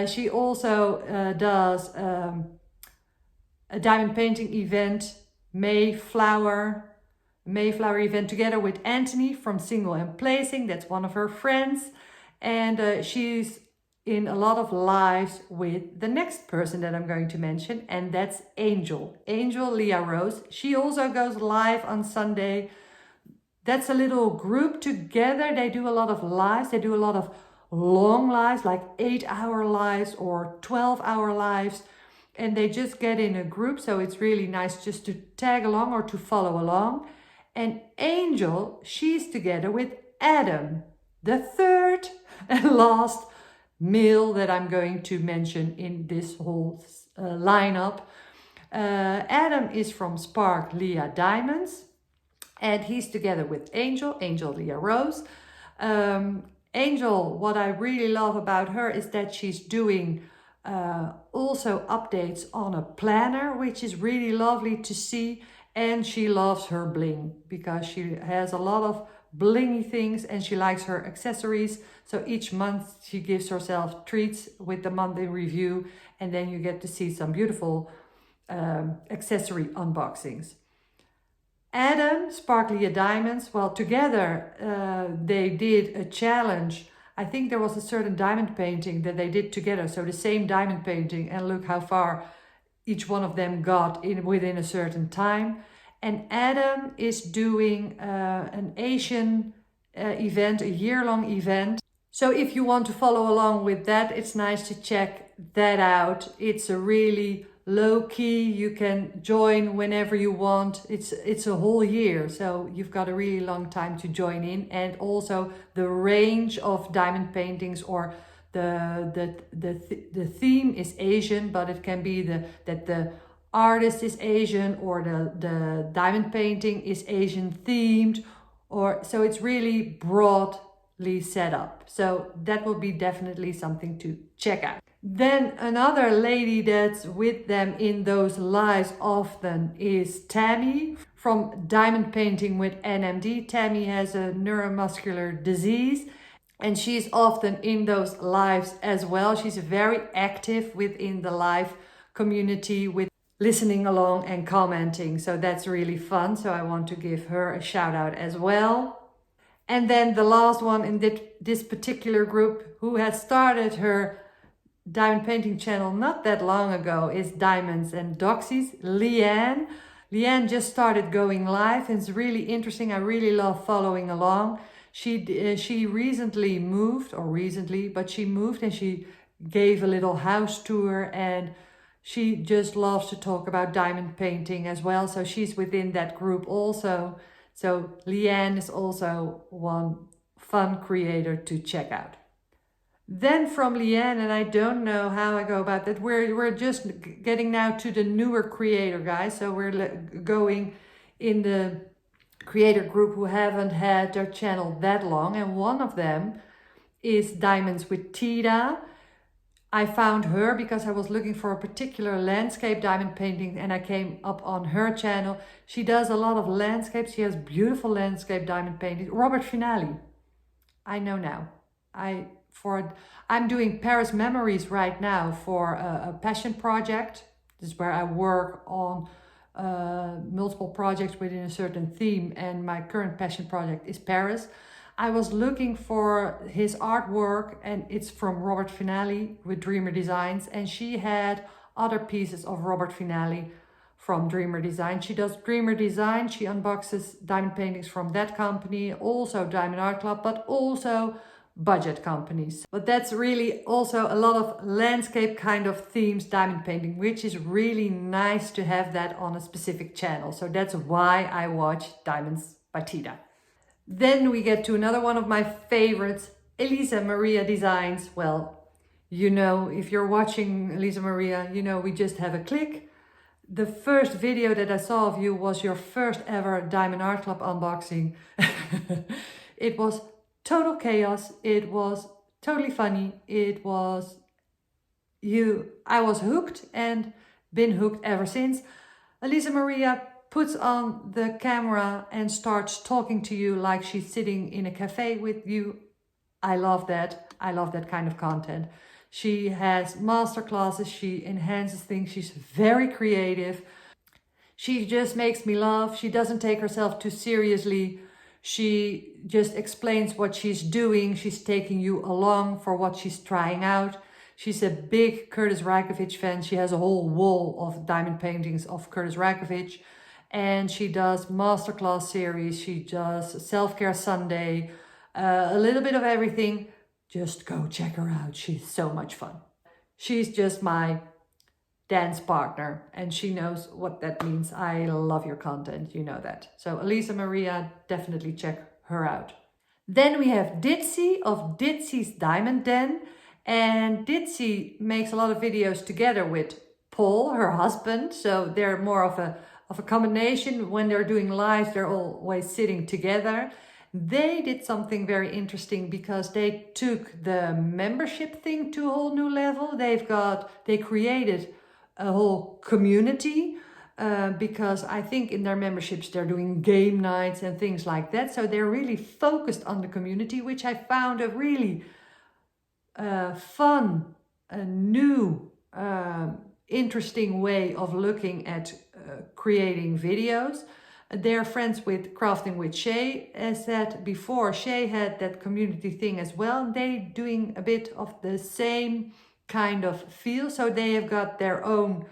She also does a diamond painting event, Mayflower event, together with Anthony from Single and Placing. That's one of her friends. And she's in a lot of lives with the next person that I'm going to mention, and that's Angel Leah Rose. She also goes live on Sunday. That's a little group together. They do a lot of lives. They do a lot of long lives, like 8-hour lives or 12-hour lives. And they just get in a group. So it's really nice just to tag along or to follow along. And Angel, she's together with Adam, the third and last male that I'm going to mention in this whole lineup. Adam is from Spark Leah Diamonds, and he's together with Angel Leah Rose. Angel, what I really love about her is that she's doing also updates on a planner, which is really lovely to see. And she loves her bling because she has a lot of blingy things and she likes her accessories. So each month she gives herself treats with the monthly review, and then you get to see some beautiful accessory unboxings. Adam, Sparkly Diamonds, well, together they did a challenge. I think there was a certain diamond painting that they did together. So the same diamond painting, and look how far each one of them got within a certain time. And Adam is doing an Asian event, a year-long event. So if you want to follow along with that, it's nice to check that out. It's a really low-key, you can join whenever you want. It's a whole year, so you've got a really long time to join in. And also the range of diamond paintings, or the theme is Asian, but it can be that the artist is Asian, or the diamond painting is Asian themed, or so it's really broadly set up. So that will be definitely something to check out. Then another lady that's with them in those lives often is Tammy from Diamond Painting with NMD. Tammy has a neuromuscular disease, and she's often in those lives as well. She's very active within the live community with listening along and commenting. So that's really fun. So I want to give her a shout out as well. And then the last one in this particular group, who has started her diamond painting channel not that long ago, is Diamonds and Doxies, Leanne. Leanne just started going live, and it's really interesting. I really love following along. She recently moved, but she moved and she gave a little house tour, and She just loves to talk about diamond painting as well. So she's within that group also. So Leanne is also one fun creator to check out. Then from Leanne, and I don't know how I go about that, we're just getting now to the newer creator guys. So we're going in the creator group who haven't had their channel that long, and one of them is Diamonds with Tita. I found her because I was looking for a particular landscape diamond painting and I came up on her channel. She does a lot of landscapes. She has beautiful landscape diamond paintings. Robert Finale. I know now. I'm doing Paris Memories right now for a passion project. This is where I work on multiple projects within a certain theme, and my current passion project is Paris. I was looking for his artwork, and it's from Robert Finale with Dreamer Designs, and she had other pieces of Robert Finale from Dreamer Design. She does Dreamer Design, she unboxes diamond paintings from that company, also Diamond Art Club, but also budget companies. But that's really also a lot of landscape kind of themes diamond painting, which is really nice to have that on a specific channel. So that's why I watch Diamonds by Tita. Then we get to another one of my favorites, Elisa Maria Designs. Well, you know, if you're watching Elisa Maria, you know we just have a click. The first video that I saw of you was your first ever Diamond Art Club unboxing. It was total chaos. It was totally funny. It was I was hooked and been hooked ever since. Elisa Maria puts on the camera and starts talking to you like she's sitting in a cafe with you. I love that. I love that kind of content. She has masterclasses. She enhances things. She's very creative. She just makes me laugh. She doesn't take herself too seriously. She just explains what she's doing. She's taking you along for what she's trying out. She's a big Curtis Rakovich fan. She has a whole wall of diamond paintings of Curtis Rakovich. And she does masterclass series. She does Self-Care Sunday. A little bit of everything. Just go check her out. She's so much fun. She's just my dance partner and she knows what that means. I love your content, you know that. So Elisa Maria, definitely check her out. Then we have Ditzy of Ditzy's Diamond Den. And Ditzy makes a lot of videos together with Paul, her husband. So they're more of a combination. When they're doing live, they're always sitting together. They did something very interesting because they took the membership thing to a whole new level. They created a whole community because I think in their memberships they're doing game nights and things like that. So they're really focused on the community, which I found a really fun, new, interesting way of looking at creating videos. They're friends with Crafting with Shay. As said before, Shay had that community thing as well. They're doing a bit of the same kind of feel. So they have got their own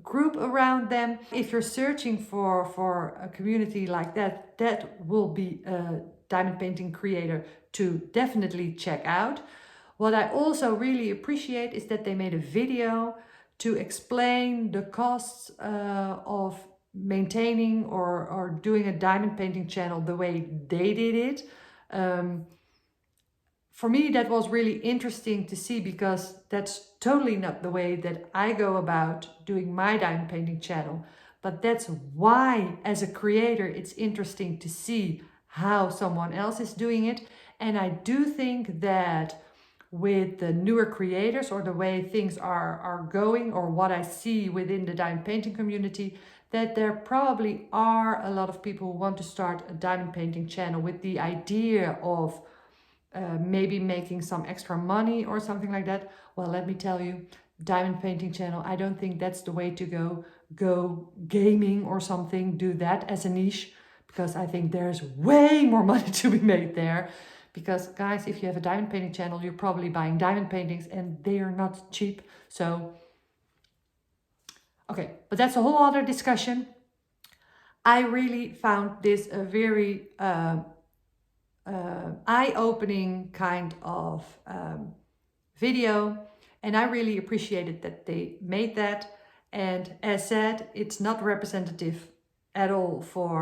group around them. If you're searching for a community like that, that will be a diamond painting creator to definitely check out. What I also really appreciate is that they made a video to explain the costs of maintaining or doing a diamond painting channel the way they did it. For me, that was really interesting to see because that's totally not the way that I go about doing my diamond painting channel. But that's why, as a creator, it's interesting to see how someone else is doing it. And I do think that with the newer creators or the way things are going, or what I see within the diamond painting community, that there probably are a lot of people who want to start a diamond painting channel with the idea of maybe making some extra money or something like that. Well, let me tell you, diamond painting channel, I don't think that's the way to go. Go gaming or something, do that as a niche, because I think there's way more money to be made there. Because guys, if you have a diamond painting channel, you're probably buying diamond paintings and they are not cheap. So, okay, but that's a whole other discussion. I really found this a very eye-opening kind of video. And I really appreciated that they made that. And as said, it's not representative at all for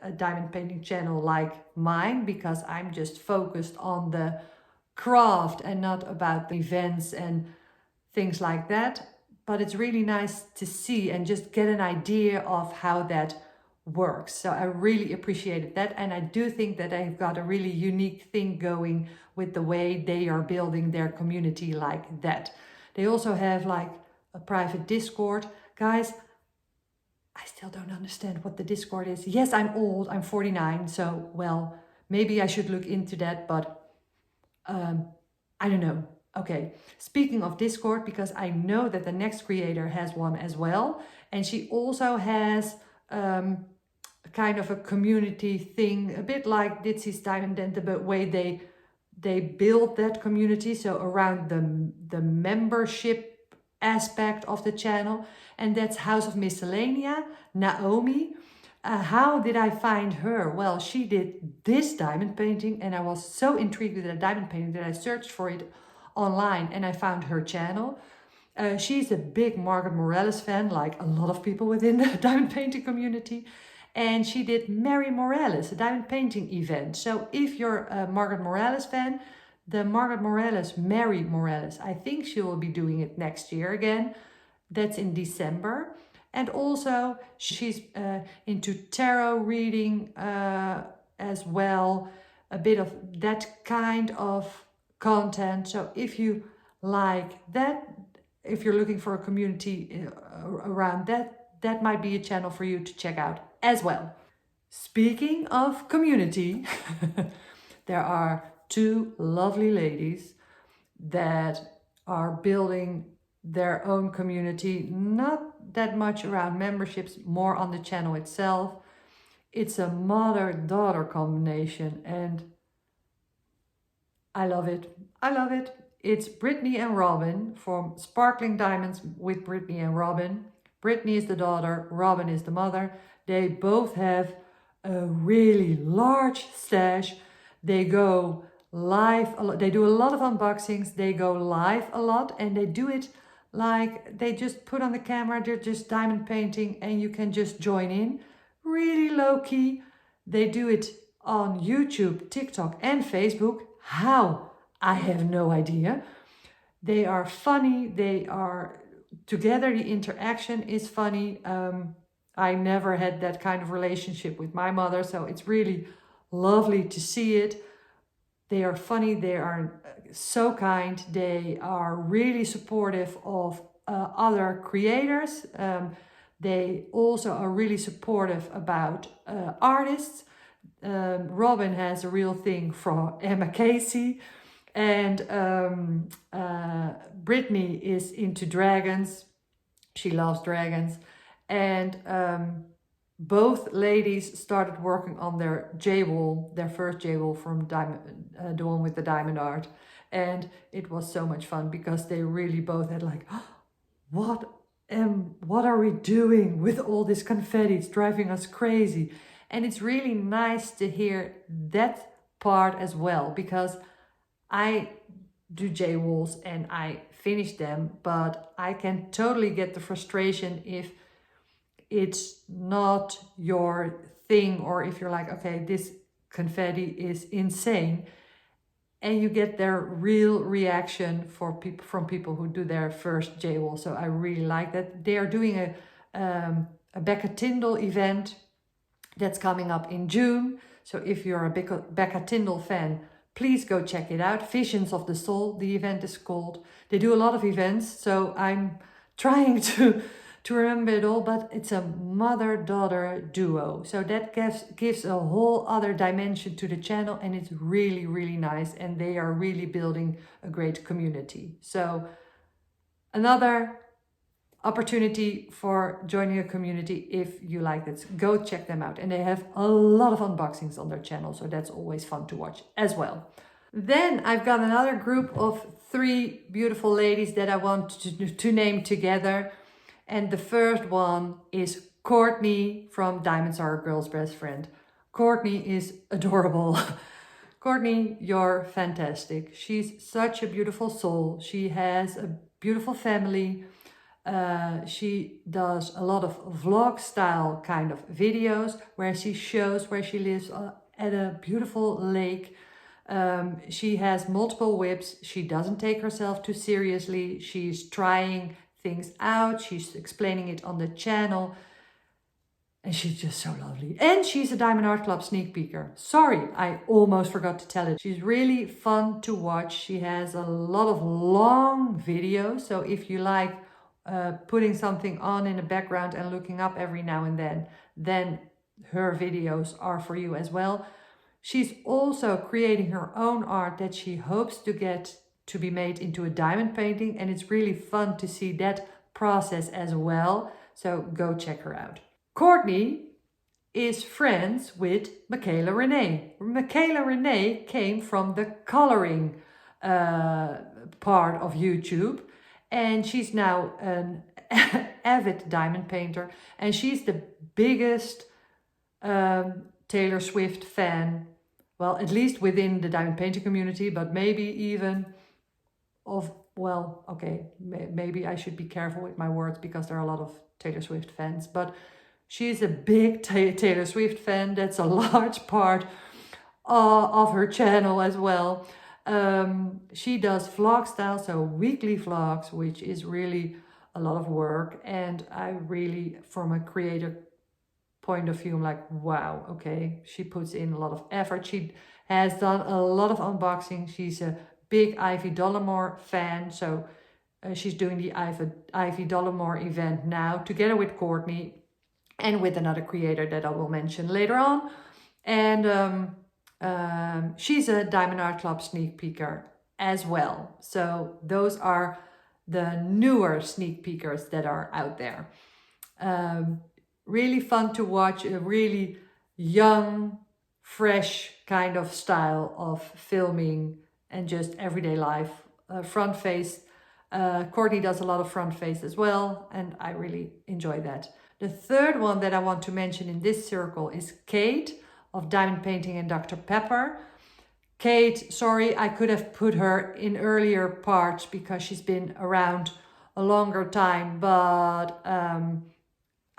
a diamond painting channel like mine, because I'm just focused on the craft and not about the events and things like that. But it's really nice to see and just get an idea of how that works. So I really appreciated that. And I do think that they've got a really unique thing going with the way they are building their community like that. They also have like a private Discord. Guys, I still don't understand what the Discord is. Yes, I'm old, I'm 49, so well, maybe I should look into that, but I don't know. Okay, speaking of Discord, because I know that the next creator has one as well, and she also has kind of a community thing, a bit like Ditsy's Diamond Den, the way they build that community, so around the membership aspect of the channel, and that's House of Miscellanea, Naomi. How did I find her? Well, she did this diamond painting, and I was so intrigued with that diamond painting that I searched for it online and I found her channel. She's a big Margaret Morales fan, like a lot of people within the diamond painting community. And she did Mary Morales, a diamond painting event. So if you're a Margaret Morales fan, the Margaret Morales, Mary Morales, I think she will be doing it next year again. That's in December. And also she's into tarot reading as well, a bit of that kind of content. So if you like that, if you're looking for a community around that, that might be a channel for you to check out as well. Speaking of community, there are two lovely ladies that are building their own community, not that much around memberships, more on the channel itself. It's a mother-daughter combination and I love it. I love it. It's Brittany and Robin from Sparkling Diamonds with Brittany and Robin. Brittany is the daughter, Robin is the mother. They both have a really large stash. They go live a lot. They do a lot of unboxings. They go live a lot, and they do it like they just put on the camera, they're just diamond painting and you can just join in. Really low key. They do it on YouTube, TikTok and Facebook. How? I have no idea. They are funny. They are together. The interaction is funny. I never had that kind of relationship with my mother, so it's really lovely to see it. They are funny. They are so kind. They are really supportive of other creators. They also are really supportive about artists. Robin has a real thing for Emma Casey, and Brittany is into dragons. She loves dragons, and both ladies started working on their J-wall, their first J-wall from diamond, the one with the diamond art, and it was so much fun because they really both had like, oh, what are we doing with all this confetti? It's driving us crazy. And it's really nice to hear that part as well, because I do J-walls and I finish them, but I can totally get the frustration if it's not your thing, or if you're like, okay, this confetti is insane, and you get their real reaction from people who do their first J-wall. So I really like that. They are doing a Becca Tyndall event that's coming up in June. So if you're a Becca Tyndall fan, please go check it out. Visions of the Soul, the event is called. They do a lot of events, so I'm trying to remember it all, but it's a mother-daughter duo. So that gives a whole other dimension to the channel, and it's really, really nice. And they are really building a great community. So another opportunity for joining a community if you like this. Go check them out. And they have a lot of unboxings on their channel, so that's always fun to watch as well. Then I've got another group of 3 beautiful ladies that I want to name together. And the first one is Courtney from Diamonds Are a Girl's Best Friend. Courtney is adorable. Courtney, you're fantastic. She's such a beautiful soul. She has a beautiful family. She does a lot of vlog style kind of videos where she shows where she lives at a beautiful lake. She has multiple whips. She doesn't take herself too seriously. She's trying things out. She's explaining it on the channel. And she's just so lovely. And she's a Diamond Art Club sneak peeker. Sorry, I almost forgot to tell it. She's really fun to watch. She has a lot of long videos. So if you like putting something on in the background and looking up every now and then her videos are for you as well. She's also creating her own art that she hopes to get to be made into a diamond painting. And it's really fun to see that process as well. So go check her out. Courtney is friends with Michaela Renee. Michaela Renee came from the coloring part of YouTube, and she's now an avid diamond painter, and she's the biggest Taylor Swift fan, well, at least within the diamond painting community, but maybe even of, well, okay, maybe I should be careful with my words because there are a lot of Taylor Swift fans, but she's a big Taylor Swift fan. That's a large part of her channel as well. She does vlog style, so weekly vlogs, which is really a lot of work. And I really, from a creator point of view, I'm like, wow, okay, she puts in a lot of effort. She has done a lot of unboxing. She's a big Ivy Dollamore fan, so she's doing the Ivy Dollamore event now together with Courtney and with another creator that I will mention later on. And she's a Diamond Art Club sneak peeker as well. So those are the newer sneak peekers that are out there. Really fun to watch, a really young, fresh kind of style of filming and just everyday life. Front face. Courtney does a lot of front face as well, and I really enjoy that. The third one that I want to mention in this circle is Kate of Diamond Painting and Dr. Pepper. Kate, sorry, I could have put her in earlier parts because she's been around a longer time, but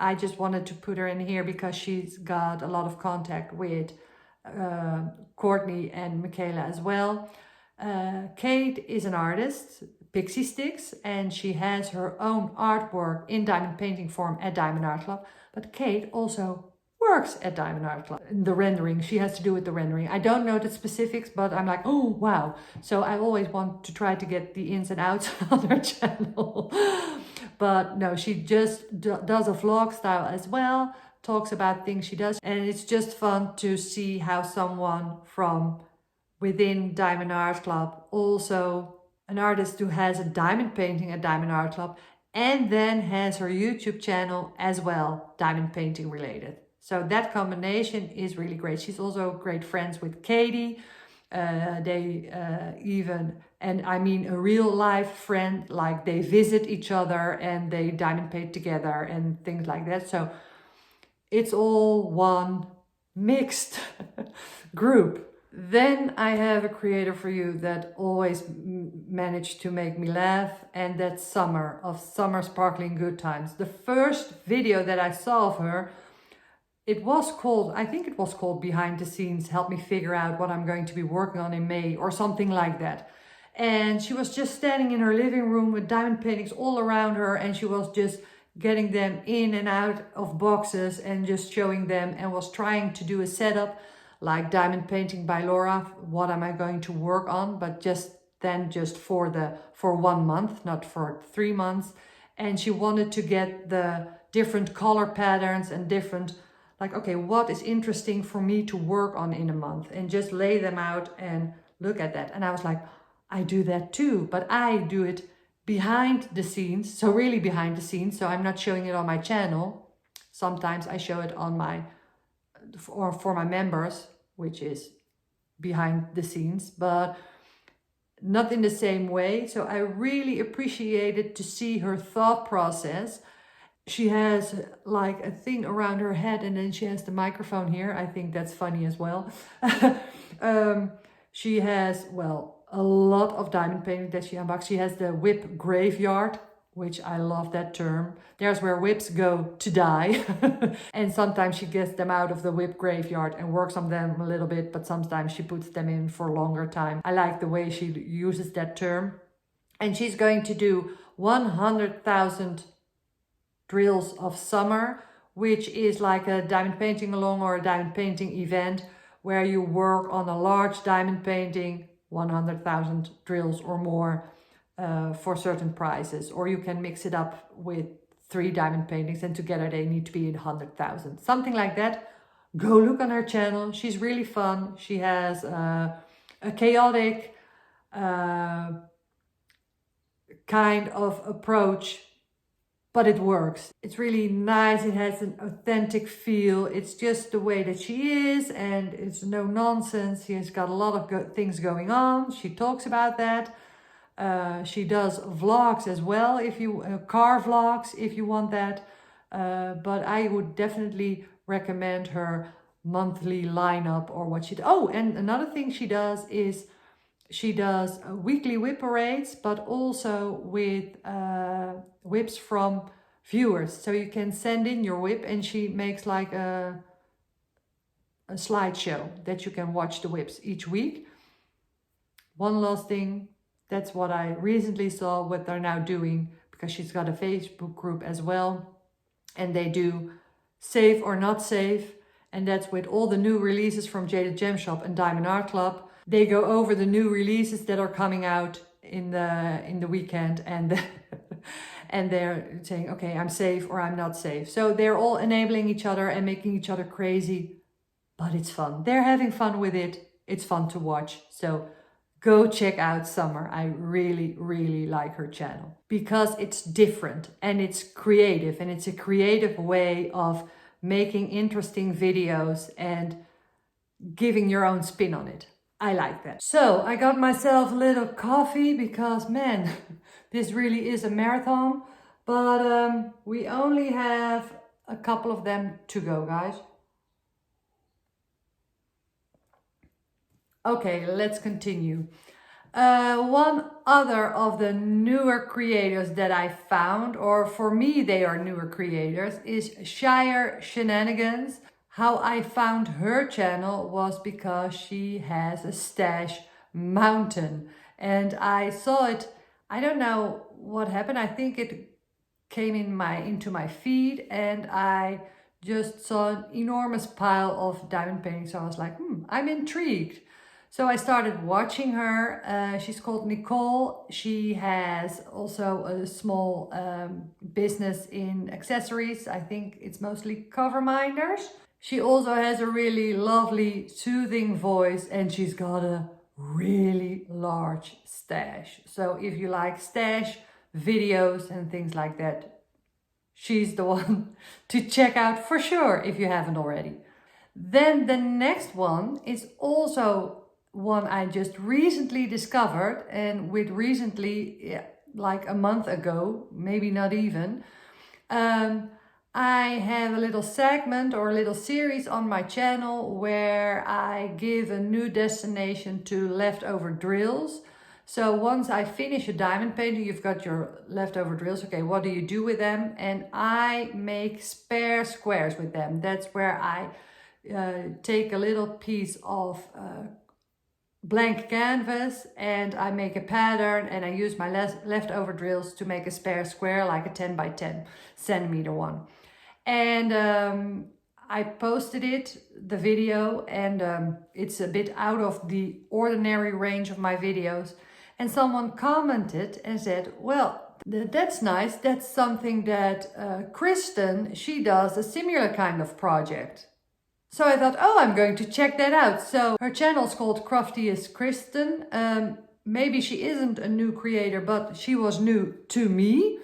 I just wanted to put her in here because she's got a lot of contact with Courtney and Michaela as well. Kate is an artist, Pixie Sticks, and she has her own artwork in diamond painting form at Diamond Art Club. But Kate also works at Diamond Art Club. The rendering, she has to do with the rendering. I don't know the specifics, but I'm like, oh, wow. So I always want to try to get the ins and outs on her channel. But no, she just does a vlog style as well, talks about things she does. And it's just fun to see how someone from within Diamond Art Club, also an artist who has a diamond painting at Diamond Art Club, and then has her YouTube channel as well, diamond painting related. So that combination is really great. She's also great friends with Katie. And I mean a real life friend, like they visit each other and they diamond paint together and things like that. So it's all one mixed group. Then I have a creator for you that always managed to make me laugh, and that's Summer of Summer Sparkling Good Times. The first video that I saw of her, it was called, I think it was called Behind the Scenes, Help Me Figure Out What I'm Going to Be Working on in May or something like that. And she was just standing in her living room with diamond paintings all around her, and she was just getting them in and out of boxes and just showing them, and was trying to do a setup like diamond painting by Laura. What am I going to work on? But just for 1 month, not for 3 months. And she wanted to get the different color patterns and different, like, okay, what is interesting for me to work on in a month, and just lay them out and look at that. And I was like, I do that too, but I do it behind the scenes. So really behind the scenes. So I'm not showing it on my channel. Sometimes I show it on my, or for my members, which is behind the scenes, but not in the same way. So I really appreciated to see her thought process. She has like a thing around her head, and then she has the microphone here. I think that's funny as well. She has, well, a lot of diamond painting that she unboxed. She has the whip graveyard, which I love that term. There's where whips go to die. And sometimes she gets them out of the whip graveyard and works on them a little bit, but sometimes she puts them in for a longer time. I like the way she uses that term. And she's going to do 100,000 drills of summer, which is like a diamond painting along or a diamond painting event where you work on a large diamond painting, 100,000 drills or more, for certain prices. Or you can mix it up with 3 diamond paintings and together they need to be 100,000. Something like that. Go look on her channel. She's really fun. She has a chaotic kind of approach, but it works. It's really nice. It has an authentic feel. It's just the way that she is, and it's no nonsense. She has got a lot of things going on. She talks about that. She does vlogs as well, if you car vlogs, if you want that. But I would definitely recommend her monthly lineup or what she does. Oh, and another thing she does is she does weekly whip parades, but also with whips from viewers. So you can send in your whip and she makes like a slideshow that you can watch the whips each week. One last thing, that's what I recently saw what they're now doing, because she's got a Facebook group as well. And they do safe or not safe. And that's with all the new releases from Jaded Gem Shop and Diamond Art Club. They go over the new releases that are coming out in the weekend, and and they're saying, okay, I'm safe or I'm not safe. So they're all enabling each other and making each other crazy, but it's fun. They're having fun with it. It's fun to watch. So go check out Summer. I really, really like her channel because it's different and it's creative, and it's a creative way of making interesting videos and giving your own spin on it. I like that. So I got myself a little coffee because, man, this really is a marathon. But we only have a couple of them to go, guys. Okay, let's continue. One other of the newer creators that I found, or for me they are newer creators, is Shire Shenanigans. How I found her channel was because she has a stash mountain, and I saw it. I don't know what happened. I think it came into my feed, and I just saw an enormous pile of diamond paintings. So I was like, I'm intrigued. So I started watching her. She's called Nicole. She has also a small business in accessories. I think it's mostly cover minders. She also has a really lovely, soothing voice, and she's got a really large stash. So if you like stash videos and things like that, she's the one to check out for sure if you haven't already. Then the next one is also one I just recently discovered, and with recently, like a month ago, maybe not even. I have a little segment or a little series on my channel where I give a new destination to leftover drills. So once I finish a diamond painting, you've got your leftover drills. Okay, what do you do with them? And I make spare squares with them. That's where I take a little piece of blank canvas and I make a pattern, and I use my leftover drills to make a spare square, like a 10 by 10 centimeter one. And I posted the video, and it's a bit out of the ordinary range of my videos. And someone commented and said, well, that's nice. That's something that Kristen, she does a similar kind of project. So I thought, oh, I'm going to check that out. So her channel's called Craftiest Kristen. Maybe she isn't a new creator, but she was new to me.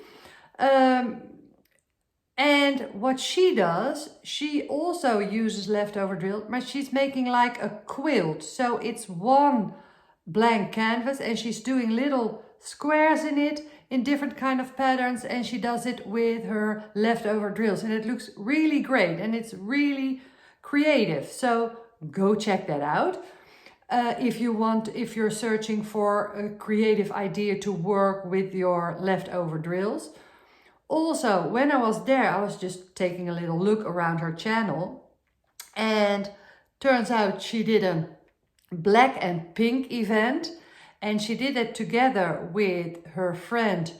And what she does, she also uses leftover drill, but she's making like a quilt. So it's one blank canvas and she's doing little squares in it in different kind of patterns, and she does it with her leftover drills, and it looks really great and it's really creative. So go check that out. if you're searching for a creative idea to work with your leftover drills. Also, when I was there, I was just taking a little look around her channel, and turns out she did a black and pink event, and she did it together with her friend.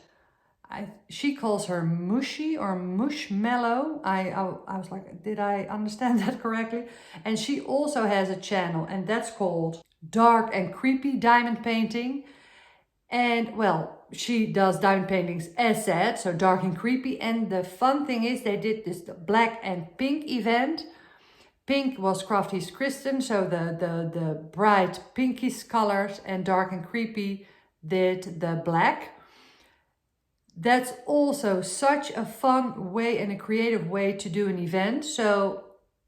She calls her Mushy or Mushmallow. I was like, did I understand that correctly? And she also has a channel, and that's called Dark and Creepy Diamond Painting. And well, she does diamond paintings as said, so dark and creepy. And the fun thing is they did this black and pink event. Pink was Crafty's Kristen, so the bright pinkish colors, and Dark and Creepy did the black. That's also such a fun way and a creative way to do an event. So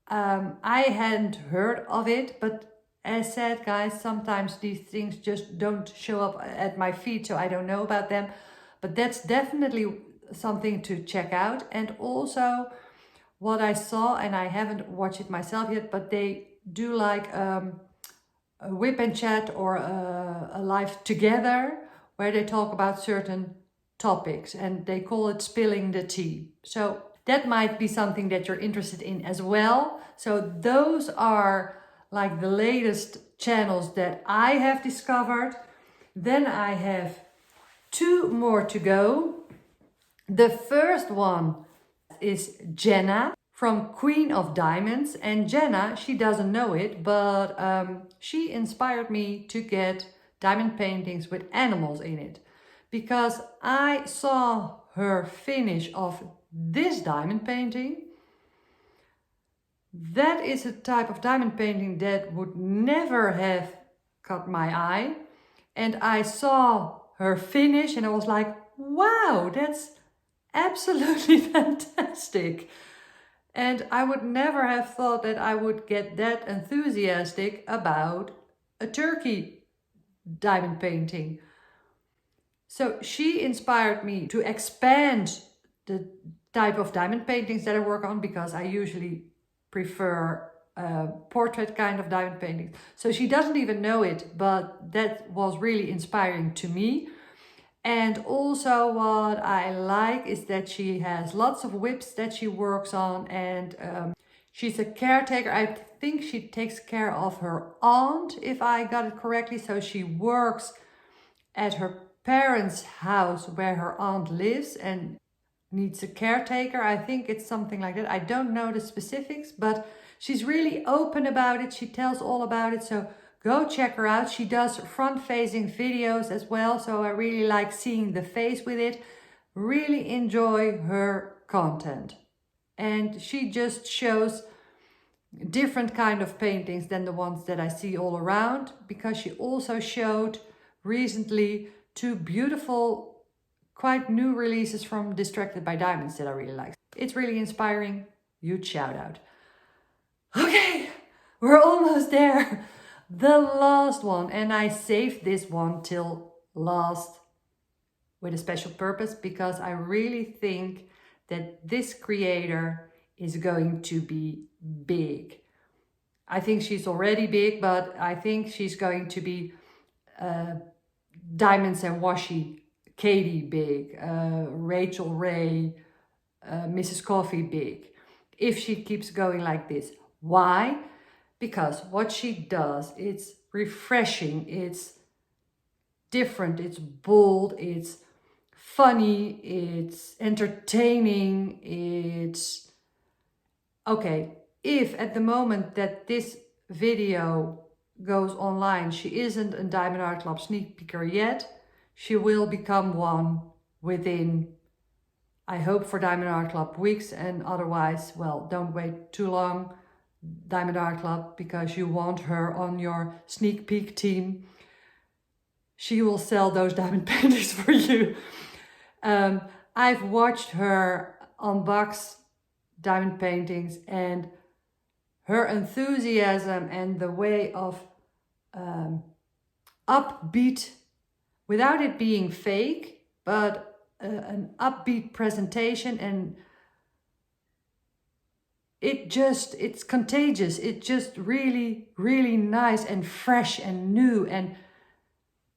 I hadn't heard of it, but as said, guys, sometimes these things just don't show up at my feed, so I don't know about them. But that's definitely something to check out. And also what I saw, and I haven't watched it myself yet, but they do like a whip and chat or a live together where they talk about certain topics, and they call it spilling the tea. So that might be something that you're interested in as well. So those are like the latest channels that I have discovered. Then I have 2 more to go. The first one is Jenna from Queen of Diamonds, and Jenna, she doesn't know it, but she inspired me to get diamond paintings with animals in it, because I saw her finish of this diamond painting. That is a type of diamond painting that would never have caught my eye. And I saw her finish and I was like, wow, that's absolutely fantastic. And I would never have thought that I would get that enthusiastic about a turkey diamond painting. So she inspired me to expand the type of diamond paintings that I work on, because I usually prefer portrait kind of diamond paintings. So she doesn't even know it, but that was really inspiring to me. And also what I like is that she has lots of whips that she works on, and she's a caretaker. I think she takes care of her aunt, if I got it correctly. So she works at her parents' house where her aunt lives and needs a caretaker. I think it's something like that. I don't know the specifics, but she's really open about it. She tells all about it. So go check her out. She does front-facing videos as well. So I really like seeing the face with it. Really enjoy her content. And she just shows different kind of paintings than the ones that I see all around, because she also showed recently 2 beautiful, quite new releases from Distracted by Diamonds that I really like. It's really inspiring. Huge shout out. Okay, we're almost there. The last one, and I saved this one till last with a special purpose, because I really think that this creator is going to be big. I think she's already big, but I think she's going to be Diamonds and Washi Katie big, Rachel Ray, Mrs. Coffee big, if she keeps going like this. Why? Because what she does, it's refreshing, it's different, it's bold, it's funny, it's entertaining, it's okay. If at the moment that this video goes online, she isn't a Diamond Art Club sneak peeker yet, she will become one within, I hope, for Diamond Art Club weeks, and otherwise, well, don't wait too long, Diamond Art Club, because you want her on your sneak peek team. She will sell those diamond paintings for you. I've watched her unbox diamond paintings, and her enthusiasm and the way of upbeat, without it being fake, but an upbeat presentation, and it's contagious. It's just really, really nice and fresh and new. And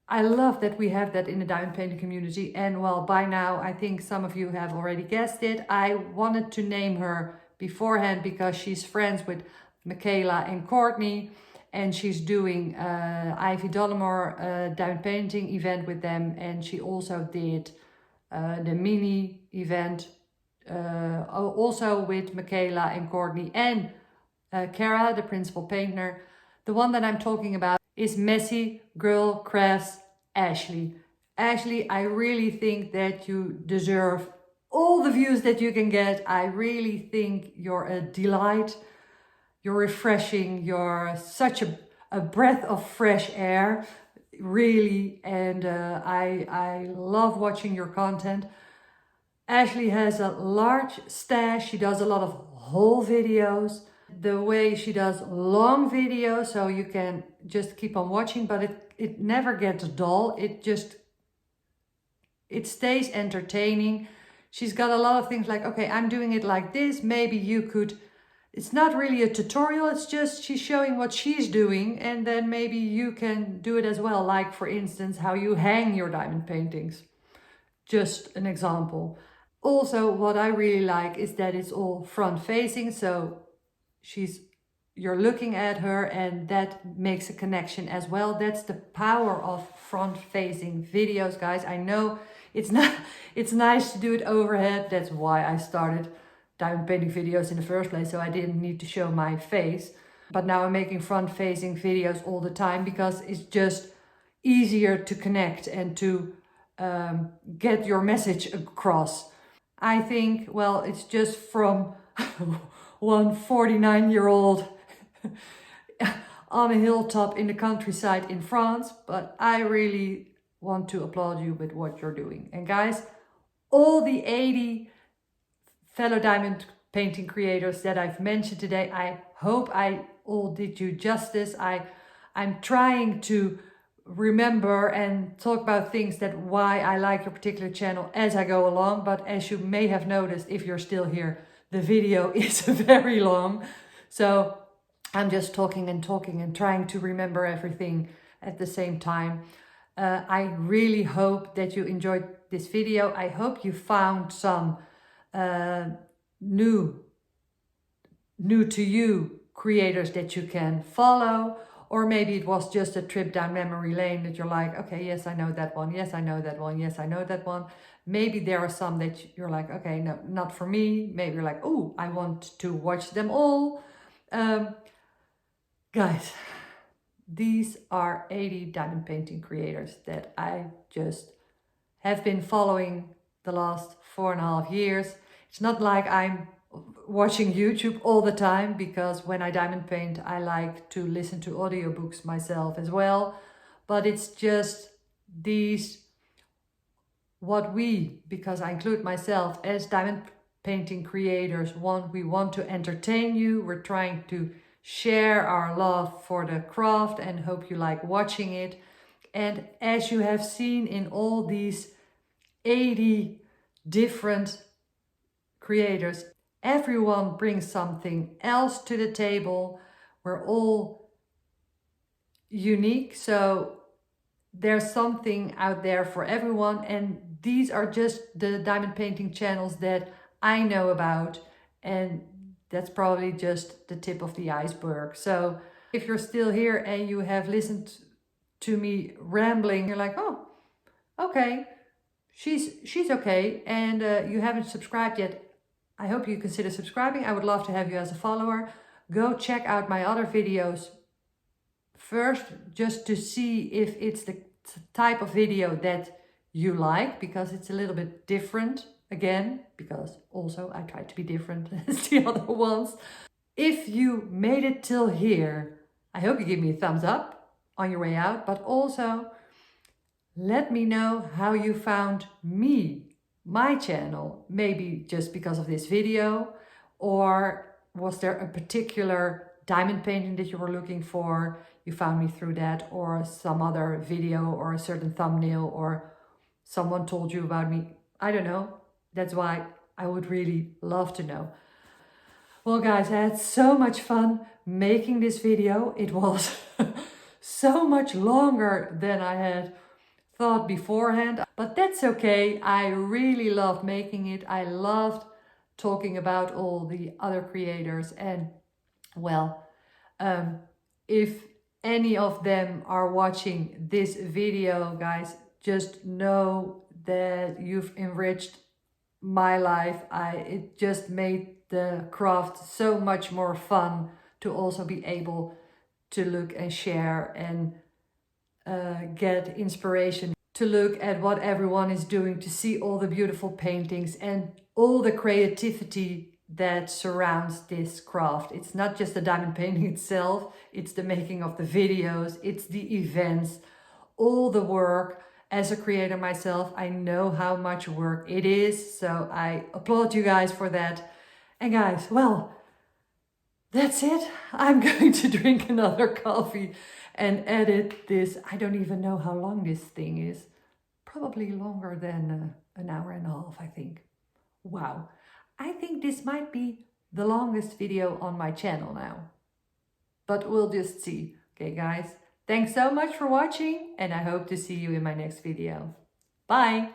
I love that we have that in the diamond painting community. And well, by now, I think some of you have already guessed it. I wanted to name her beforehand because she's friends with Michaela and Courtney. And she's doing Ivy Dollamore diamond painting event with them. And she also did the mini event also with Michaela and Courtney and Kara, the principal painter. The one that I'm talking about is Messy Girl Crafts Ashley. Ashley, I really think that you deserve all the views that you can get. I really think you're a delight. You're refreshing. You're such a breath of fresh air, really. And I love watching your content. Ashley has a large stash. She does a lot of haul videos. The way she does long videos, so you can just keep on watching, but it never gets dull. It stays entertaining. She's got a lot of things like, okay, I'm doing it like this. Maybe you could, it's not really a tutorial. It's just she's showing what she's doing, and then maybe you can do it as well. Like for instance, how you hang your diamond paintings. Just an example. Also, what I really like is that it's all front facing. So you're looking at her, and that makes a connection as well. That's the power of front facing videos, guys. I know it's nice to do it overhead. That's why I started diamond painting videos in the first place, so I didn't need to show my face. But now I'm making front facing videos all the time because it's just easier to connect and to get your message across. I think, well, it's just from one 49-year-old on a hilltop in the countryside in France, but I really want to applaud you with what you're doing. And guys, all the 80 fellow diamond painting creators that I've mentioned today, I hope I all did you justice. I'm trying to remember and talk about things that why I like your particular channel as I go along, but as you may have noticed, if you're still here, the video is very long, so I'm just talking and trying to remember everything at the same time. I really hope that you enjoyed this video. I hope you found some new to you creators that you can follow, or maybe it was just a trip down memory lane that you're like, okay, yes, I know that one. Yes, I know that one. Yes, I know that one. Maybe there are some that you're like, okay, no, not for me. Maybe you're like, oh, I want to watch them all. Guys, these are 80 diamond painting creators that I just have been following the last 4.5 years. It's not like I'm watching YouTube all the time, because when I diamond paint, I like to listen to audiobooks myself as well. But it's just these, because I include myself as diamond painting creators, we want to entertain you. We're trying to share our love for the craft and hope you like watching it. And as you have seen in all these 80 different creators, everyone brings something else to the table. We're all unique, so there's something out there for everyone. And these are just the diamond painting channels that I know about, and that's probably just the tip of the iceberg. So if you're still here and you have listened to me rambling, you're like, oh, okay, she's okay, and you haven't subscribed yet, I hope you consider subscribing. I would love to have you as a follower. Go check out my other videos first, just to see if it's the type of video that you like, because it's a little bit different again, because also I try to be different as the other ones. If you made it till here, I hope you give me a thumbs up on your way out, but also let me know how you found my channel, maybe just because of this video, or was there a particular diamond painting that you were looking for, you found me through that, or some other video or a certain thumbnail, or someone told you about me. I don't know. That's why I would really love to know. Well guys, I had so much fun making this video. It was so much longer than I had thought beforehand, but that's okay. I really loved making it. I loved talking about all the other creators, and well, if any of them are watching this video, guys, just know that you've enriched my life. It just made the craft so much more fun to also be able to look and share and get inspiration to look at what everyone is doing, to see all the beautiful paintings and all the creativity that surrounds this craft. It's not just the diamond painting itself, it's the making of the videos, it's the events, all the work. As a creator myself, I know how much work it is, so I applaud you guys for that. And guys, well, that's it. I'm going to drink another coffee and edit this. I don't even know how long this thing is. Probably longer than an hour and a half, I think. Wow. I think this might be the longest video on my channel now. But we'll just see. Okay, guys. Thanks so much for watching, and I hope to see you in my next video. Bye!